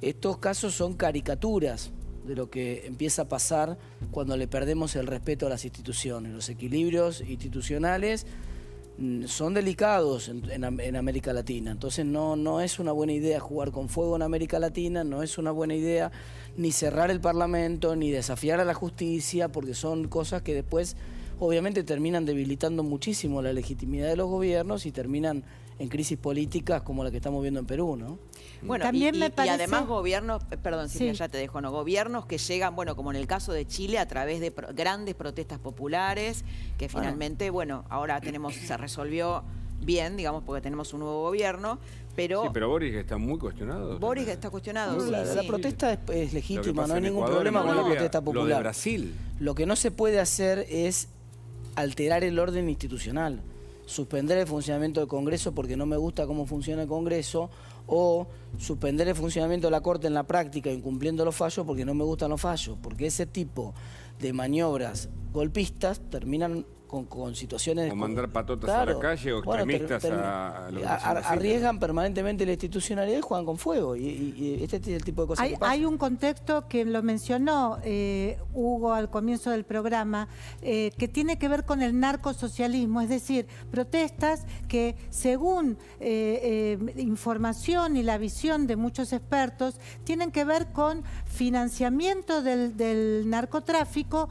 Estos casos son caricaturas de lo que empieza a pasar cuando le perdemos el respeto a las instituciones. Los equilibrios institucionales son delicados en América Latina. Entonces no es una buena idea jugar con fuego en América Latina, no es una buena idea ni cerrar el Parlamento, ni desafiar a la justicia, porque son cosas que después obviamente terminan debilitando muchísimo la legitimidad de los gobiernos y terminan en crisis políticas como la que estamos viendo en Perú, ¿no? Bueno, también me parece... y además gobiernos, perdón, Silvia, ya te dejo, ¿no? Gobiernos que llegan, bueno, como en el caso de Chile, a través de grandes protestas populares, que finalmente, bueno, ahora se resolvió bien, digamos, porque tenemos un nuevo gobierno, pero... Sí, pero Boric está muy cuestionado. Boric está cuestionado, La protesta es legítima, no hay ningún problema con la protesta popular. Lo de Brasil. Lo que no se puede hacer es alterar el orden institucional, suspender el funcionamiento del Congreso porque no me gusta cómo funciona el Congreso, o suspender el funcionamiento de la Corte en la práctica incumpliendo los fallos porque no me gustan los fallos, porque ese tipo de maniobras golpistas terminan con situaciones... O mandar patotas a la calle o extremistas a los arriesgan permanentemente la institucionalidad y juegan con fuego. Y este es el tipo de cosas que pasa. Hay un contexto que lo mencionó Hugo al comienzo del programa, que tiene que ver con el narcosocialismo, es decir, protestas que según información y la visión de muchos expertos, tienen que ver con financiamiento del narcotráfico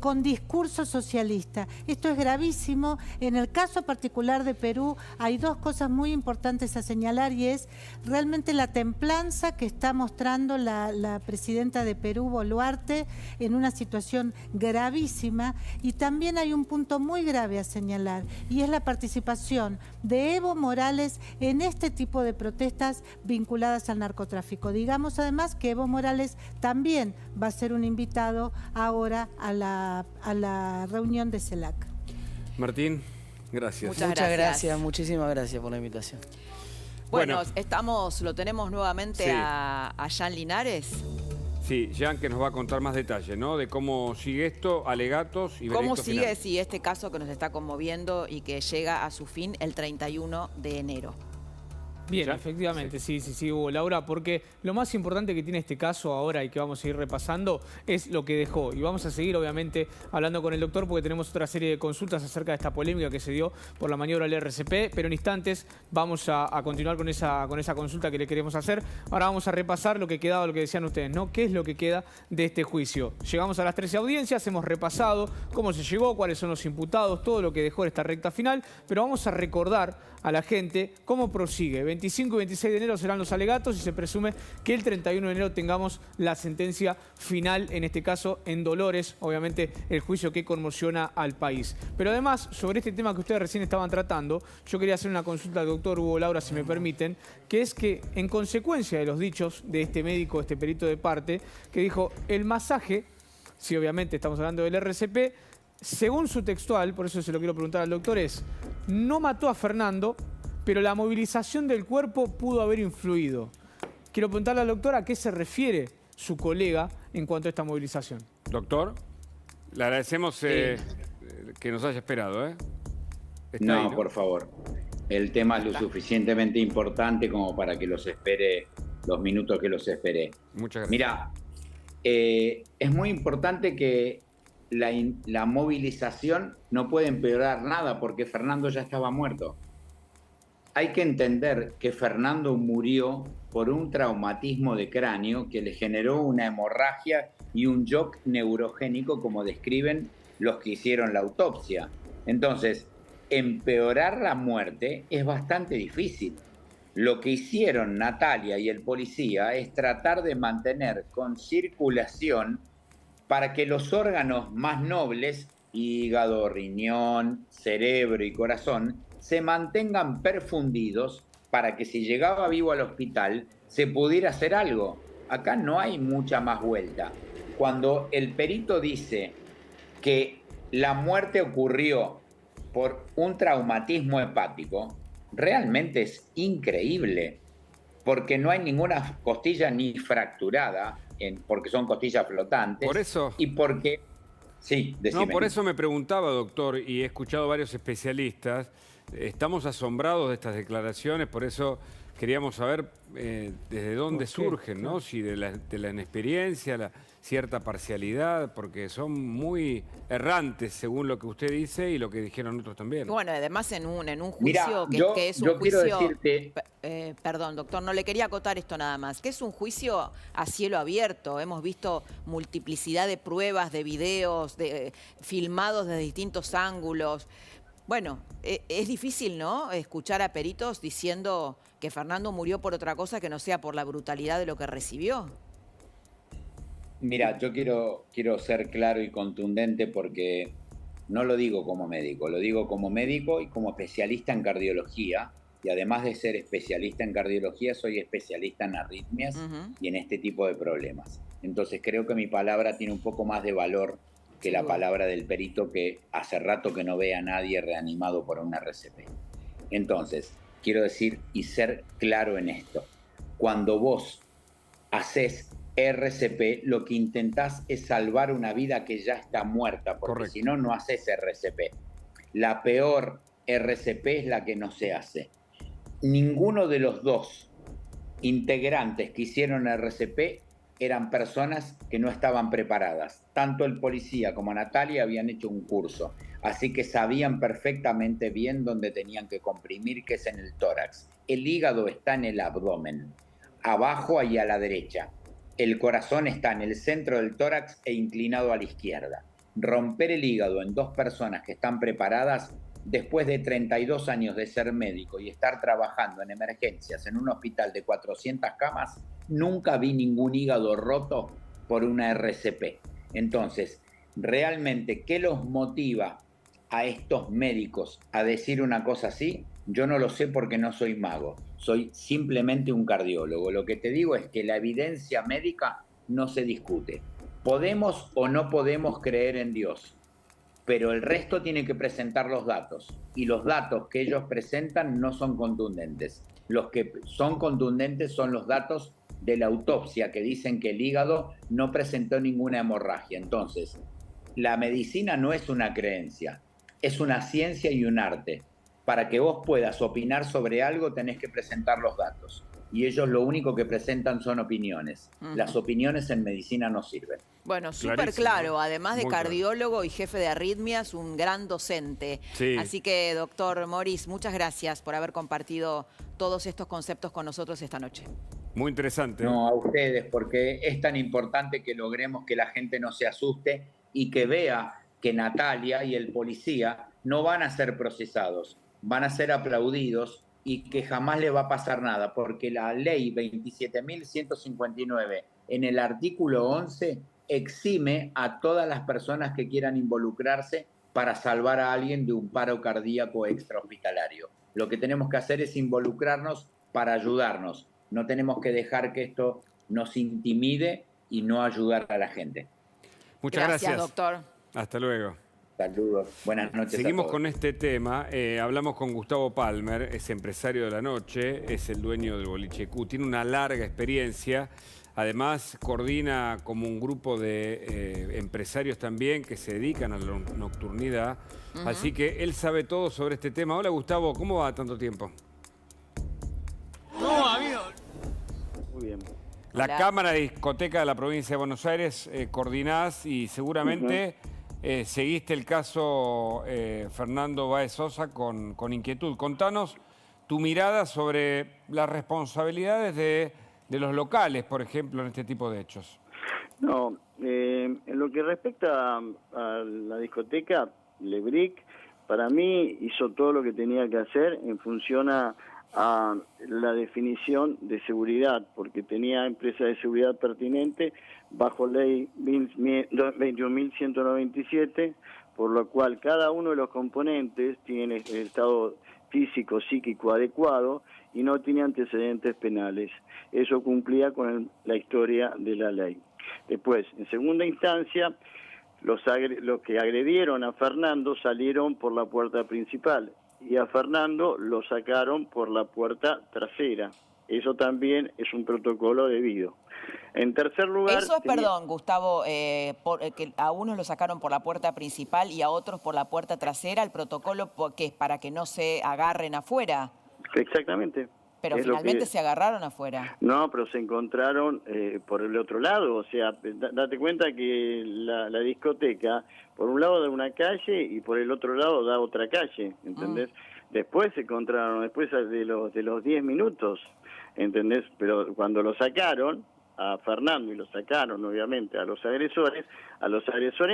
con discurso socialista. Esto es gravísimo. En el caso particular de Perú hay dos cosas muy importantes a señalar y es realmente la templanza que está mostrando la presidenta de Perú, Boluarte, en una situación gravísima, y también hay un punto muy grave a señalar y es la participación de Evo Morales en este tipo de protestas vinculadas al narcotráfico. Digamos además que Evo Morales también va a ser un invitado ahora a la reunión de CELAC. Martín, gracias. Muchas gracias. Muchísimas gracias por la invitación. Bueno, lo tenemos nuevamente a Jan Linares. Sí, Jan, que nos va a contar más detalles, ¿no? De cómo sigue esto, alegatos y veredicto ¿Cómo sigue final. este caso que nos está conmoviendo y que llega a su fin el 31 de enero? Bien, efectivamente, sí, Hugo. Laura, porque lo más importante que tiene este caso ahora y que vamos a ir repasando es lo que dejó. Y vamos a seguir, obviamente, hablando con el doctor porque tenemos otra serie de consultas acerca de esta polémica que se dio por la maniobra del RCP, pero en instantes vamos a continuar con esa consulta que le queremos hacer. Ahora vamos a repasar lo que quedaba, lo que decían ustedes, ¿no? ¿Qué es lo que queda de este juicio? Llegamos a las 13 audiencias, hemos repasado cómo se llegó, cuáles son los imputados, todo lo que dejó en esta recta final, pero vamos a recordar a la gente cómo prosigue. 25 y 26 de enero serán los alegatos y se presume que el 31 de enero tengamos la sentencia final, en este caso en Dolores, obviamente el juicio que conmociona al país. Pero además, sobre este tema que ustedes recién estaban tratando, yo quería hacer una consulta al doctor Hugo, Laura, si me permiten, que es que en consecuencia de los dichos de este médico, este perito de parte, que dijo el masaje, si obviamente estamos hablando del RCP, según su textual, por eso se lo quiero preguntar al doctor, es: no mató a Fernando, pero la movilización del cuerpo pudo haber influido. Quiero preguntarle al doctor a qué se refiere su colega en cuanto a esta movilización. Doctor, le agradecemos que nos haya esperado. No, ahí, ¿no? Por favor. El tema es lo suficientemente importante como para que los espere los minutos que los esperé. Muchas gracias. Mira, es muy importante que la movilización no puede empeorar nada porque Fernando ya estaba muerto. Hay que entender que Fernando murió por un traumatismo de cráneo que le generó una hemorragia y un shock neurogénico, como describen los que hicieron la autopsia. Entonces, empeorar la muerte es bastante difícil. Lo que hicieron Natalia y el policía es tratar de mantener con circulación para que los órganos más nobles, hígado, riñón, cerebro y corazón, se mantengan perfundidos para que si llegaba vivo al hospital se pudiera hacer algo. Acá no hay mucha más vuelta. Cuando el perito dice que la muerte ocurrió por un traumatismo hepático, realmente es increíble, porque no hay ninguna costilla ni fracturada, porque son costillas flotantes. Por eso. Y porque... Sí, decime. No, por eso me preguntaba, doctor, y he escuchado varios especialistas. Estamos asombrados de estas declaraciones, por eso queríamos saber desde dónde surgen, ¿no? Si de la inexperiencia, cierta parcialidad, porque son muy errantes según lo que usted dice y lo que dijeron otros también. Bueno, además en un juicio. Mira, que es un yo juicio... quiero decirte... perdón, doctor, no le quería acotar esto nada más, que es un juicio a cielo abierto. Hemos visto multiplicidad de pruebas, de videos, filmados desde distintos ángulos. Bueno, es difícil, ¿no?, escuchar a peritos diciendo que Fernando murió por otra cosa que no sea por la brutalidad de lo que recibió. Mira, yo quiero ser claro y contundente porque no lo digo como médico, lo digo como médico y como especialista en cardiología. Y además de ser especialista en cardiología, soy especialista en arritmias y en este tipo de problemas. Entonces creo que mi palabra tiene un poco más de valor que la palabra del perito, que hace rato que no ve a nadie reanimado por una RCP. Entonces, quiero decir y ser claro en esto. Cuando vos haces RCP, lo que intentás es salvar una vida que ya está muerta, porque si no, no haces RCP. La peor RCP es la que no se hace. Ninguno de los dos integrantes que hicieron RCP eran personas que no estaban preparadas. Tanto el policía como Natalia habían hecho un curso, así que sabían perfectamente bien dónde tenían que comprimir, que es en el tórax. El hígado está en el abdomen, abajo y a la derecha. El corazón está en el centro del tórax e inclinado a la izquierda. Romper el hígado en dos personas que están preparadas, después de 32 años de ser médico y estar trabajando en emergencias en un hospital de 400 camas, nunca vi ningún hígado roto por una RCP. Entonces, realmente, ¿qué los motiva a estos médicos a decir una cosa así? Yo no lo sé porque no soy mago, soy simplemente un cardiólogo. Lo que te digo es que la evidencia médica no se discute. Podemos o no podemos creer en Dios, pero el resto tiene que presentar los datos, y los datos que ellos presentan no son contundentes. Los que son contundentes son los datos de la autopsia, que dicen que el hígado no presentó ninguna hemorragia. Entonces, la medicina no es una creencia, es una ciencia y un arte. para que vos puedas opinar sobre algo tenés que presentar los datos. Y ellos lo único que presentan son opiniones. Las opiniones en medicina no sirven. Bueno, súper claro. Además de cardiólogo y jefe de arritmias, un gran docente. Sí. Así que, doctor Morris, muchas gracias por haber compartido todos estos conceptos con nosotros esta noche. Muy interesante. No, a ustedes, porque es tan importante que logremos que la gente no se asuste y que vea que Natalia y el policía no van a ser procesados, van a ser aplaudidos y que jamás le va a pasar nada, porque la ley 27.159 en el artículo 11 exime a todas las personas que quieran involucrarse para salvar a alguien de un paro cardíaco extrahospitalario. Lo que tenemos que hacer es involucrarnos para ayudarnos. No tenemos que dejar que esto nos intimide y no ayudar a la gente. Muchas gracias, doctor. Hasta luego. Saludos. Buenas noches. Seguimos con este tema. Hablamos con Gustavo Palmer, es empresario de la noche, es el dueño del Boliche Q. Tiene una larga experiencia. Además, coordina como un grupo de empresarios también que se dedican a la nocturnidad. Así que él sabe todo sobre este tema. Hola, Gustavo, ¿cómo va tanto tiempo? No, amigo. Muy bien. La Cámara de Discoteca de la Provincia de Buenos Aires coordinás y seguramente seguiste el caso Fernando Báez Sosa con inquietud. Contanos tu mirada sobre las responsabilidades de los locales, por ejemplo, en este tipo de hechos. No, en lo que respecta a la discoteca, Lebric, para mí hizo todo lo que tenía que hacer en función a la definición de seguridad, porque tenía empresa de seguridad pertinente bajo ley 21.197, por lo cual cada uno de los componentes tiene el estado físico, psíquico adecuado y no tiene antecedentes penales. Eso cumplía con la historia de la ley. Después, en segunda instancia, los que agredieron a Fernando salieron por la puerta principal y a Fernando lo sacaron por la puerta trasera. Eso también es un protocolo debido. En tercer lugar... Eso, perdón, Gustavo, que a unos lo sacaron por la puerta principal y a otros por la puerta trasera, el protocolo que es para que no se agarren afuera. Exactamente. Pero finalmente se agarraron afuera. No, pero se encontraron por el otro lado. O sea, date cuenta que la discoteca, por un lado da una calle y por el otro lado da otra calle, ¿entendés? Después se encontraron, después de los 10 minutos, ¿entendés? Pero cuando lo sacaron a Fernando y lo sacaron, obviamente, a los agresores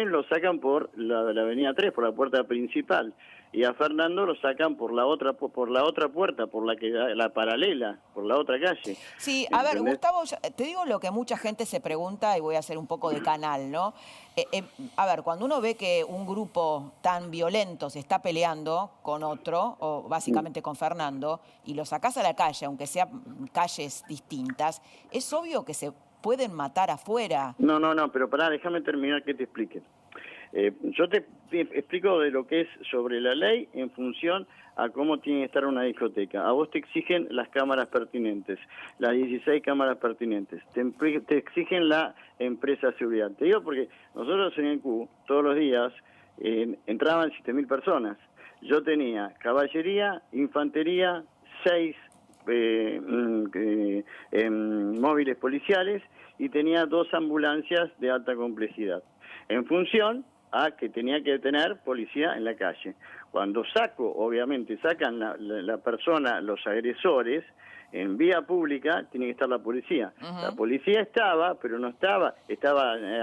lo sacan por la avenida 3, por la puerta principal. Y a Fernando lo sacan por la otra puerta, por la paralela, por la otra calle. Sí, a ver, Gustavo, te digo lo que mucha gente se pregunta y voy a hacer un poco de canal, ¿no? A ver, cuando uno ve que un grupo tan violento se está peleando con otro, o básicamente con Fernando, y lo sacás a la calle, aunque sean calles distintas, es obvio que se pueden matar afuera. No, pero pará, déjame terminar que te explique. Yo te explico de lo que es sobre la ley en función a cómo tiene que estar una discoteca. A vos te exigen las cámaras pertinentes, las 16 cámaras pertinentes. Te exigen la empresa de seguridad. Te digo porque nosotros en el Q, todos los días, entraban 7.000 personas. Yo tenía caballería, infantería, 6 móviles policiales y tenía 2 ambulancias de alta complejidad. En función a que tenía que tener policía en la calle. Cuando obviamente sacan la persona, los agresores, en vía pública tiene que estar la policía. La policía estaba, pero no estaba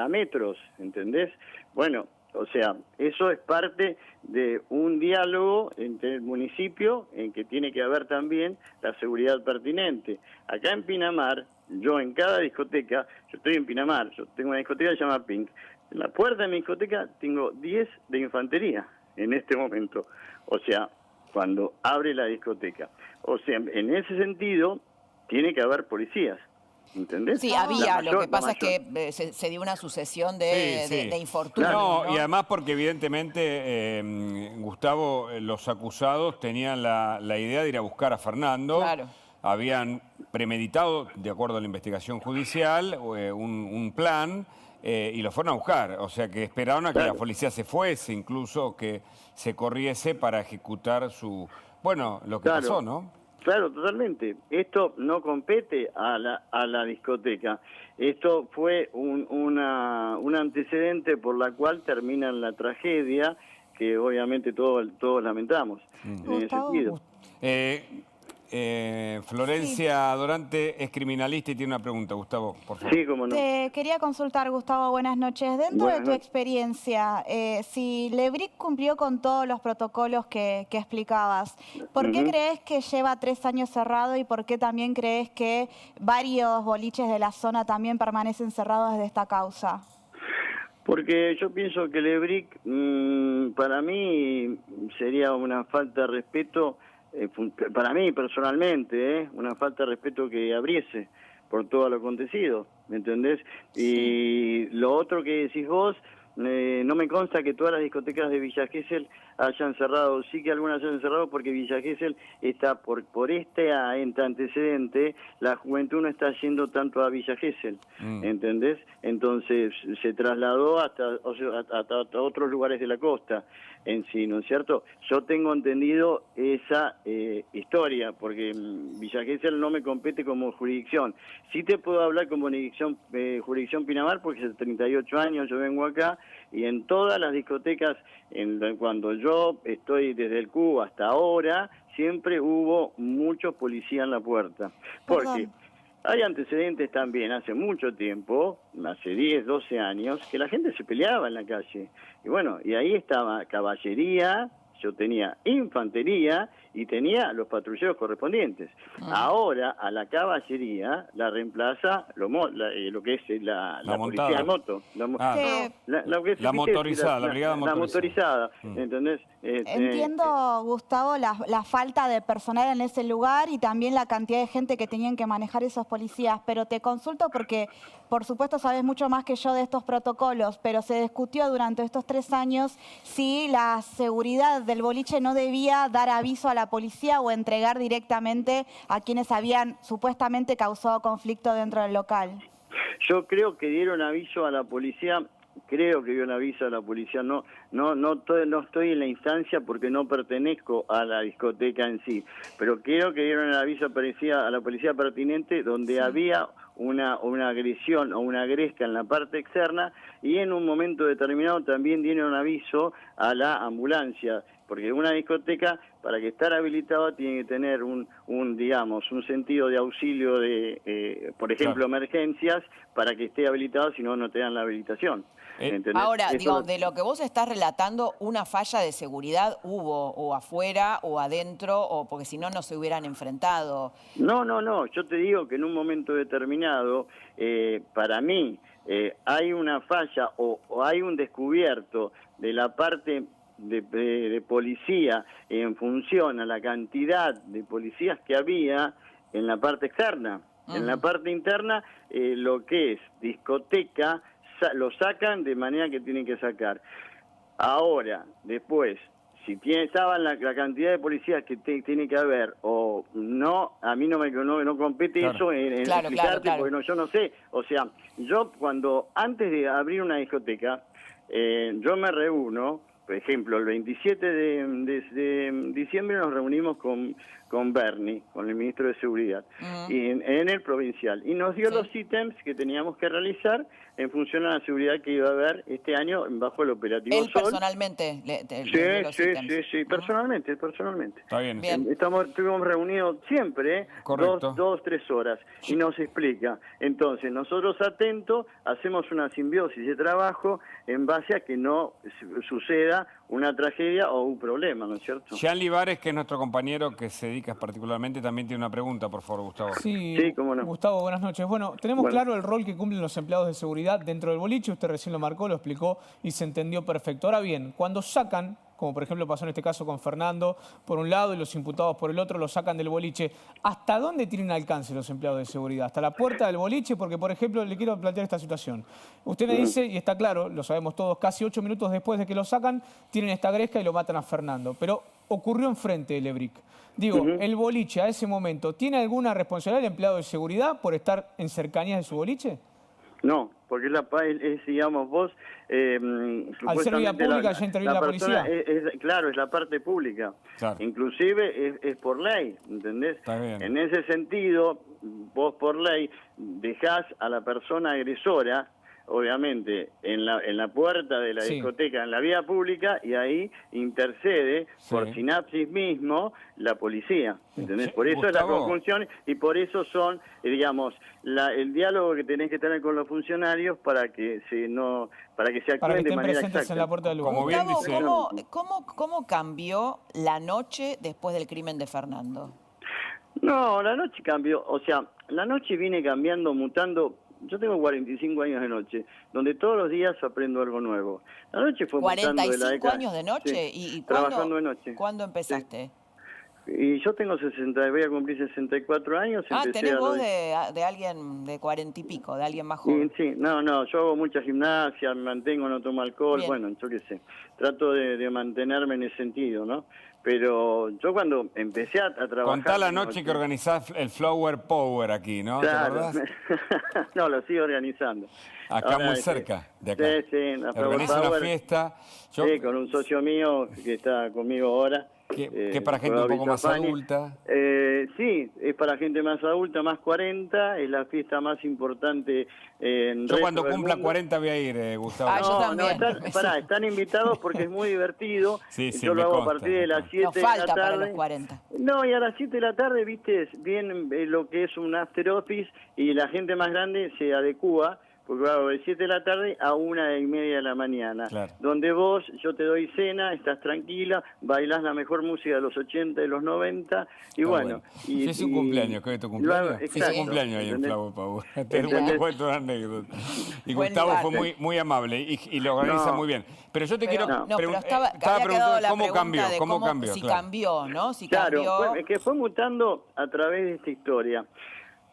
a metros, ¿entendés? Bueno, o sea, eso es parte de un diálogo entre el municipio en que tiene que haber también la seguridad pertinente. Acá en Pinamar, yo en cada discoteca, yo estoy en Pinamar, yo tengo una discoteca que se llama Pink. En la puerta de mi discoteca tengo 10 de infantería en este momento. O sea, cuando abre la discoteca. O sea, en ese sentido, tiene que haber policías. ¿Entendés? Sí, había. Lo que pasa es que se dio una sucesión de infortunios. No, y además porque evidentemente, Gustavo, los acusados tenían la idea de ir a buscar a Fernando. Claro. Habían premeditado, de acuerdo a la investigación judicial, un plan. Y lo fueron a buscar, o sea que esperaron a que la policía se fuese, incluso que se corriese para ejecutar su bueno, lo que pasó, ¿no? Claro, totalmente. Esto no compete a la discoteca. Esto fue un antecedente por la cual termina la tragedia que obviamente todos lamentamos en ese sentido. Florencia Dorante es criminalista y tiene una pregunta, Gustavo, por favor. Sí, cómo no. Te quería consultar, Gustavo, buenas noches. Dentro de tu experiencia, si LEBRIC cumplió con todos los protocolos que explicabas, ¿por qué crees que lleva 3 años cerrado y por qué también crees que varios boliches de la zona también permanecen cerrados desde esta causa? Porque yo pienso que LEBRIC, para mí, sería una falta de respeto. Para mí personalmente, una falta de respeto que abriese por todo lo acontecido, ¿me entendés? Y lo otro que decís vos, no me consta que todas las discotecas de Villa Gesell hayan cerrado, sí que algunas hayan cerrado porque Villa Gesell está por este antecedente, la juventud no está yendo tanto a Villa Gesell, ¿entendés? Entonces se trasladó hasta otros lugares de la costa en sí, ¿no es cierto? Yo tengo entendido esa historia, porque Villa Gesell no me compete como jurisdicción. Sí te puedo hablar como jurisdicción Pinamar, porque hace 38 años yo vengo acá, y en todas las discotecas, cuando yo estoy desde el Cubo hasta ahora, siempre hubo muchos policías en la puerta. Porque hay antecedentes también, hace mucho tiempo, hace 10, 12 años, que la gente se peleaba en la calle. Y bueno, y ahí estaba caballería, yo tenía infantería y tenía los patrulleros correspondientes. Ahora a la caballería la reemplaza lo que es la policía de moto. La motorizada, la brigada motorizada. La motorizada, ¿entendés? Entiendo, Gustavo, la falta de personal en ese lugar y también la cantidad de gente que tenían que manejar esos policías, pero te consulto porque, por supuesto, sabes mucho más que yo de estos protocolos, pero se discutió durante estos 3 años si la seguridad del boliche no debía dar aviso a la policía o entregar directamente a quienes habían supuestamente causado conflicto dentro del local. Yo creo que dieron aviso a la policía. Creo que dieron aviso a la policía, no estoy en la instancia porque no pertenezco a la discoteca en sí, pero creo que dieron el aviso a la policía pertinente donde había una agresión o una gresca en la parte externa, y en un momento determinado también dieron aviso a la ambulancia, porque una discoteca, para que estar habilitada, tiene que tener un sentido de auxilio de, por ejemplo, emergencias, para que esté habilitado, si no, no te dan la habilitación. Ahora, de lo que vos estás relatando, una falla de seguridad hubo, o afuera, o adentro, o porque si no, no se hubieran enfrentado. No, yo te digo que en un momento determinado, para mí, hay una falla o hay un descubierto de la parte de policía en función a la cantidad de policías que había en la parte externa. En la parte interna, lo que es discoteca, lo sacan de manera que tienen que sacar. Ahora, después, si estaban la cantidad de policías que tiene que haber o no, a mí no compete eso en explicarte, porque yo no sé. O sea, yo antes de abrir una discoteca, yo me reúno. Por ejemplo, el 27 de diciembre nos reunimos con Bernie, con el ministro de Seguridad, y en el provincial. Y nos dio los ítems que teníamos que realizar en función a la seguridad que iba a haber este año bajo el operativo ¿Él Sol. Personalmente? Sí, personalmente. Está bien. Estuvimos reunidos siempre, 2, 3 horas, y nos explica. Entonces, nosotros atentos, hacemos una simbiosis de trabajo en base a que no suceda una tragedia o un problema, ¿no es cierto? Jean Libares, que es nuestro compañero que se dedica particularmente, también tiene una pregunta, por favor, Gustavo. Sí, cómo no. Gustavo, buenas noches. Bueno, tenemos claro el rol que cumplen los empleados de seguridad dentro del boliche, usted recién lo marcó, lo explicó y se entendió perfecto. Ahora bien, cuando sacan, como por ejemplo pasó en este caso con Fernando por un lado y los imputados por el otro, lo sacan del boliche, ¿hasta dónde tienen alcance los empleados de seguridad? ¿Hasta la puerta del boliche? Porque, por ejemplo, le quiero plantear esta situación. Usted me dice, y está claro, lo sabemos todos, casi 8 minutos después de que lo sacan, tienen esta gresca y lo matan a Fernando. Pero ocurrió enfrente de LEBRIC. Digo, el boliche a ese momento, ¿tiene alguna responsabilidad el empleado de seguridad por estar en cercanías de su boliche? No, porque digamos, vos Al ser vía pública ya interviene la policía. Claro, es la parte pública. Claro. Inclusive es por ley, ¿entendés? En ese sentido, vos por ley dejás a la persona agresora, obviamente, en la puerta de la discoteca, en la vía pública, y ahí intercede por sinapsis mismo la policía, ¿entendés? Por eso Gustavo, es la conjunción y por eso son, digamos, el diálogo que tenés que tener con los funcionarios para que se actúen de manera exacta. En la puerta del lugar. Como bien dice, ¿cómo cambió la noche después del crimen de Fernando? No, la noche cambió, o sea, la noche viene cambiando, mutando. Yo tengo 45 años de noche, donde todos los días aprendo algo nuevo. La noche fue mutando de la década. ¿45 años de noche? Sí, ¿Y trabajando de noche. ¿Cuándo empezaste? Sí. Y yo tengo 60, voy a cumplir 64 años. Tenés voz de alguien de 40 y pico, de alguien más joven. Sí, no, yo hago mucha gimnasia, me mantengo, no tomo alcohol, Bien. Bueno, yo qué sé. Trato de mantenerme en ese sentido, ¿no? Pero yo cuando empecé a trabajar... Contá la noche que organizás el Flower Power aquí, ¿no? Claro. ¿Te acordás? No, lo sigo organizando. Acá muy cerca de acá. Sí, la Flower Organiza Power. una fiesta. Sí, con un socio mío que está conmigo ahora. Que es para gente un poco más adulta. Sí, es para gente más adulta, más 40, es la fiesta más importante en Yo cuando cumpla 40 voy a ir, Gustavo. Están invitados porque es muy divertido. Yo lo hago a partir de las 7 de la tarde. Para los 40. No, y a las 7 de la tarde, viste, bien lo que es un after office y la gente más grande se adecúa. Porque hago de 7 de la tarde a 1:30 de la mañana, donde yo te doy cena, estás tranquila, bailás la mejor música de los 80 y los 90, y bueno. Y es un cumpleaños, ¿qué es tu cumpleaños? Es un cumpleaños ahí en Flower Power. Te cuento una anécdota. Y Gustavo fue muy amable y lo organiza muy bien. Pero yo te quiero preguntar, estaba preguntando cómo cambió. Si cambió, ¿no? Claro, es que fue mutando a través de esta historia.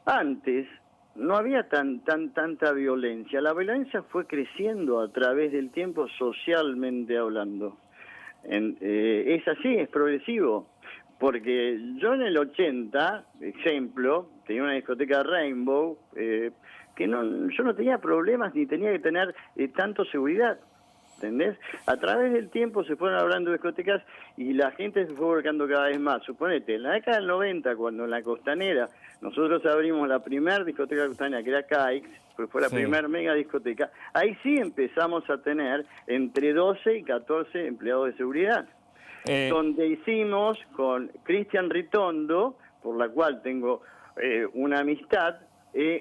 Antes no había tanta violencia. La violencia fue creciendo a través del tiempo socialmente hablando. Es así, es progresivo. Porque yo en el 80, ejemplo, tenía una discoteca Rainbow, que yo no tenía problemas ni tenía que tener tanto seguridad. ¿Entendés? A través del tiempo se fueron hablando de discotecas y la gente se fue volcando cada vez más. Suponete, en la década del 90, cuando en la Costanera nosotros abrimos la primera discoteca costanera, que era Caix, fue la primera mega discoteca, ahí sí empezamos a tener entre 12 y 14 empleados de seguridad. Donde hicimos con Cristian Ritondo, por la cual tengo una amistad,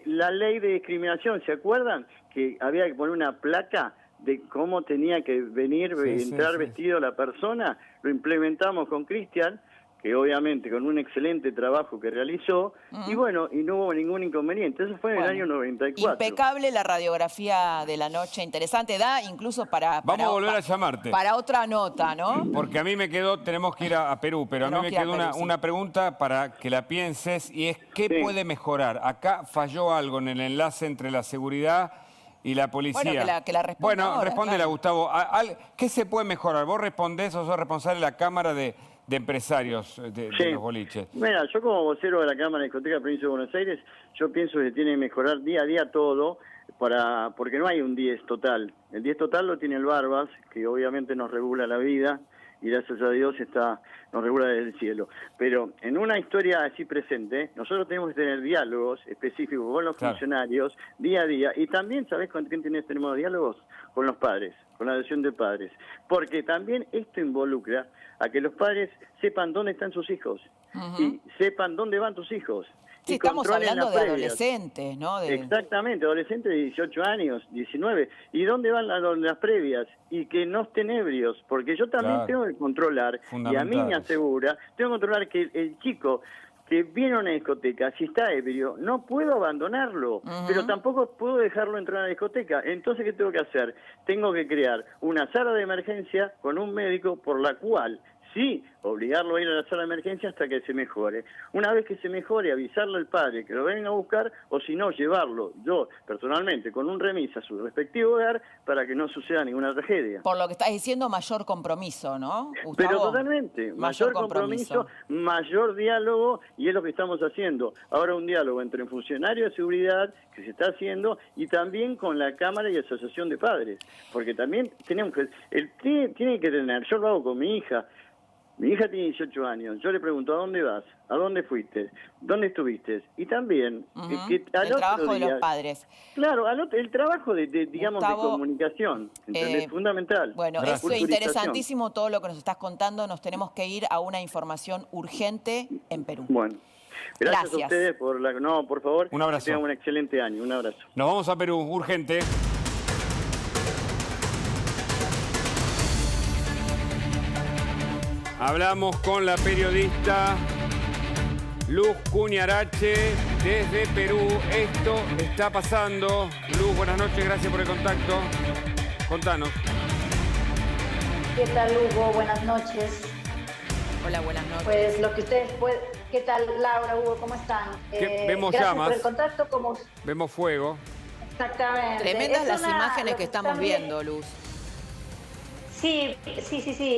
la ley de discriminación. ¿Se acuerdan? Que había que poner una placa de cómo tenía que entrar vestido la persona. Lo implementamos con Cristian, que obviamente con un excelente trabajo que realizó, y bueno, y no hubo ningún inconveniente. Eso fue en el año 94. Impecable la radiografía de la noche, interesante, da incluso Vamos a volver a llamarte. Para otra nota, ¿no? Porque a mí me quedó, tenemos que ir a Perú, pero a mí me quedó una pregunta para que la pienses, y es, ¿qué puede mejorar? Acá falló algo en el enlace entre la seguridad y la policía. Bueno, que la responda. Bueno, ahora, respóndela, Gustavo. ¿Qué se puede mejorar? Vos respondés o sos responsable de la Cámara de empresarios de los boliches. Mira, yo como vocero de la Cámara de Discoteca de Provincia de Buenos Aires, yo pienso que tiene que mejorar día a día todo, porque no hay un 10 total. El 10 total lo tiene el Barbas, que obviamente nos regula la vida, y gracias a Dios nos regula desde el cielo. Pero en una historia así presente, nosotros tenemos que tener diálogos específicos con los funcionarios día a día, y también, ¿sabés con quién tenemos diálogos? Con los padres, con la adhesión de padres. Porque también esto involucra a que los padres sepan dónde están sus hijos, y sepan dónde van tus hijos. Sí, estamos hablando de adolescentes, ¿no? Exactamente, adolescentes de 18 años, 19. ¿Y dónde van las previas? Y que no estén ebrios, porque yo también tengo que controlar, y a mí me asegura, tengo que controlar que el chico que viene a una discoteca, si está ebrio, no puedo abandonarlo, pero tampoco puedo dejarlo entrar a la discoteca. Entonces, ¿qué tengo que hacer? Tengo que crear una sala de emergencia con un médico por la cual, sí, obligarlo a ir a la sala de emergencia hasta que se mejore. Una vez que se mejore, avisarle al padre que lo venga a buscar, o si no, llevarlo yo personalmente con un remis a su respectivo hogar para que no suceda ninguna tragedia. Por lo que estás diciendo, mayor compromiso, ¿no, Gustavo? Pero totalmente, mayor compromiso, mayor diálogo, y es lo que estamos haciendo. Ahora un diálogo entre el funcionario de seguridad que se está haciendo y también con la Cámara y Asociación de Padres, porque también tenemos que, tiene que tener, yo lo hago con mi hija tiene 18 años, yo le pregunto, ¿a dónde vas? ¿A dónde fuiste? ¿Dónde estuviste? Y también... el trabajo de los padres. Claro, el trabajo digamos, Gustavo, de comunicación, ¿entendés? Fundamental. Bueno, es interesantísimo todo lo que nos estás contando, nos tenemos que ir a una información urgente en Perú. Bueno. Gracias a ustedes por la... No, por favor, un abrazo. Que tengan un excelente año. Un abrazo. Nos vamos a Perú, urgente. Hablamos con la periodista Luz Cuñarache desde Perú. Esto está pasando. Luz, buenas noches, gracias por el contacto. Contanos. ¿Qué tal, Hugo? Buenas noches. Hola, buenas noches. Pues lo que ustedes pueden... ¿Qué tal, Laura, Hugo? ¿Cómo están? Vemos gracias llamas. Por el contacto, Vemos fuego. Exactamente. Tremendas las imágenes que estamos viendo, Luz. Sí.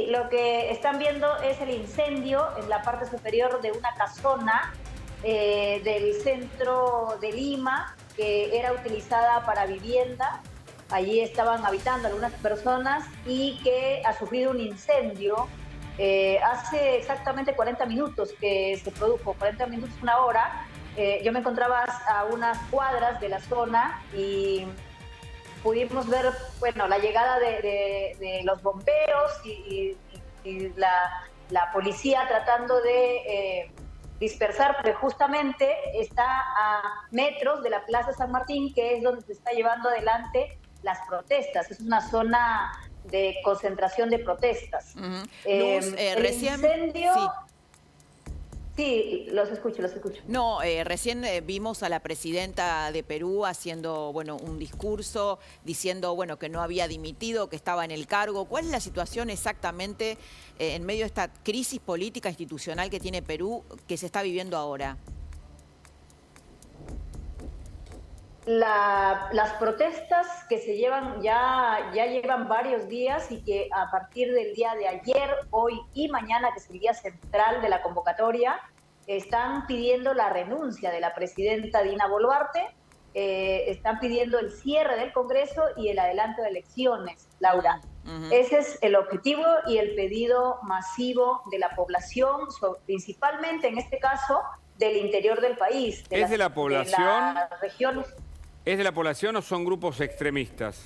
Lo que están viendo es el incendio en la parte superior de una casona del centro de Lima, que era utilizada para vivienda. Allí estaban habitando algunas personas y que ha sufrido un incendio hace exactamente 40 minutos que se produjo, 40 minutos, una hora. Yo me encontraba a unas cuadras de la zona y pudimos ver, bueno, la llegada de los bomberos y la policía tratando de dispersar, porque justamente está a metros de la Plaza San Martín, que es donde se está llevando adelante las protestas. Es una zona de concentración de protestas. Luz, recién... incendio... Sí, los escucho. No, recién vimos a la presidenta de Perú haciendo, bueno, un discurso diciendo, bueno, que no había dimitido, que estaba en el cargo. ¿Cuál es la situación exactamente en medio de esta crisis política institucional que tiene Perú, que se está viviendo ahora? Las protestas que se llevan ya llevan varios días y que a partir del día de ayer, hoy y mañana, que es el día central de la convocatoria, están pidiendo la renuncia de la presidenta Dina Boluarte, están pidiendo el cierre del Congreso y el adelanto de elecciones, Laura. Ese es el objetivo y el pedido masivo de la población, principalmente en este caso del interior del país. ¿Es de la población? De las regiones. ¿Es de la población o son grupos extremistas?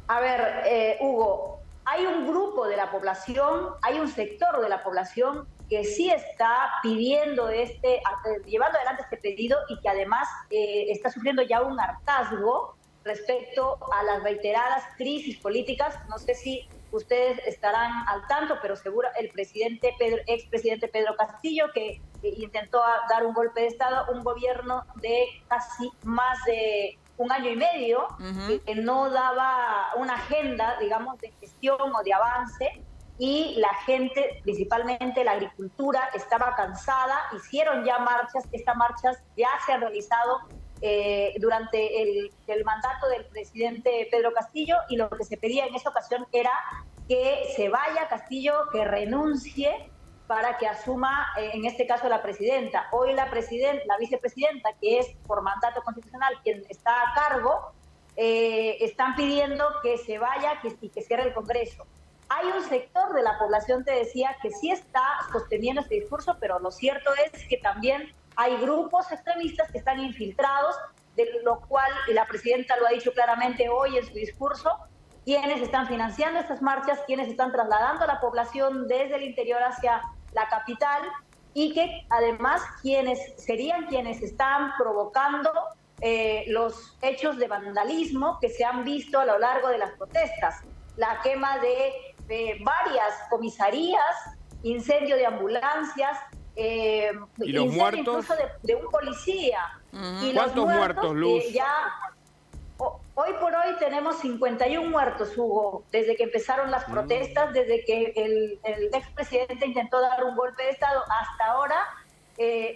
A ver, Hugo, hay un grupo de la población, hay un sector de la población que sí está pidiendo llevando adelante este pedido y que además está sufriendo ya un hartazgo respecto a las reiteradas crisis políticas. No sé si ustedes estarán al tanto, pero seguro el expresidente Pedro Castillo, que intentó dar un golpe de Estado, un gobierno de casi más de un año y medio, que no daba una agenda, digamos, de gestión o de avance, y la gente, principalmente la agricultura, estaba cansada, hicieron ya marchas, estas marchas ya se han realizado durante el mandato del presidente Pedro Castillo, y lo que se pedía en esa ocasión era que se vaya Castillo, que renuncie para que asuma, en este caso, la presidenta. Hoy la vicepresidenta, que es por mandato constitucional quien está a cargo, están pidiendo que se vaya y que cierre el Congreso. Hay un sector de la población, te decía, que sí está sosteniendo este discurso, pero lo cierto es que también hay grupos extremistas que están infiltrados, de lo cual la presidenta lo ha dicho claramente hoy en su discurso, quienes están financiando estas marchas, quienes están trasladando a la población desde el interior hacia la capital, y que además serían quienes están provocando los hechos de vandalismo que se han visto a lo largo de las protestas. La quema de varias comisarías, incendio de ambulancias, ¿y los muertos? Incluso de un policía. ¿Cuántos muertos, Luz? Hoy por hoy tenemos 51 muertos, Hugo, desde que empezaron las protestas, desde que el expresidente intentó dar un golpe de Estado hasta ahora.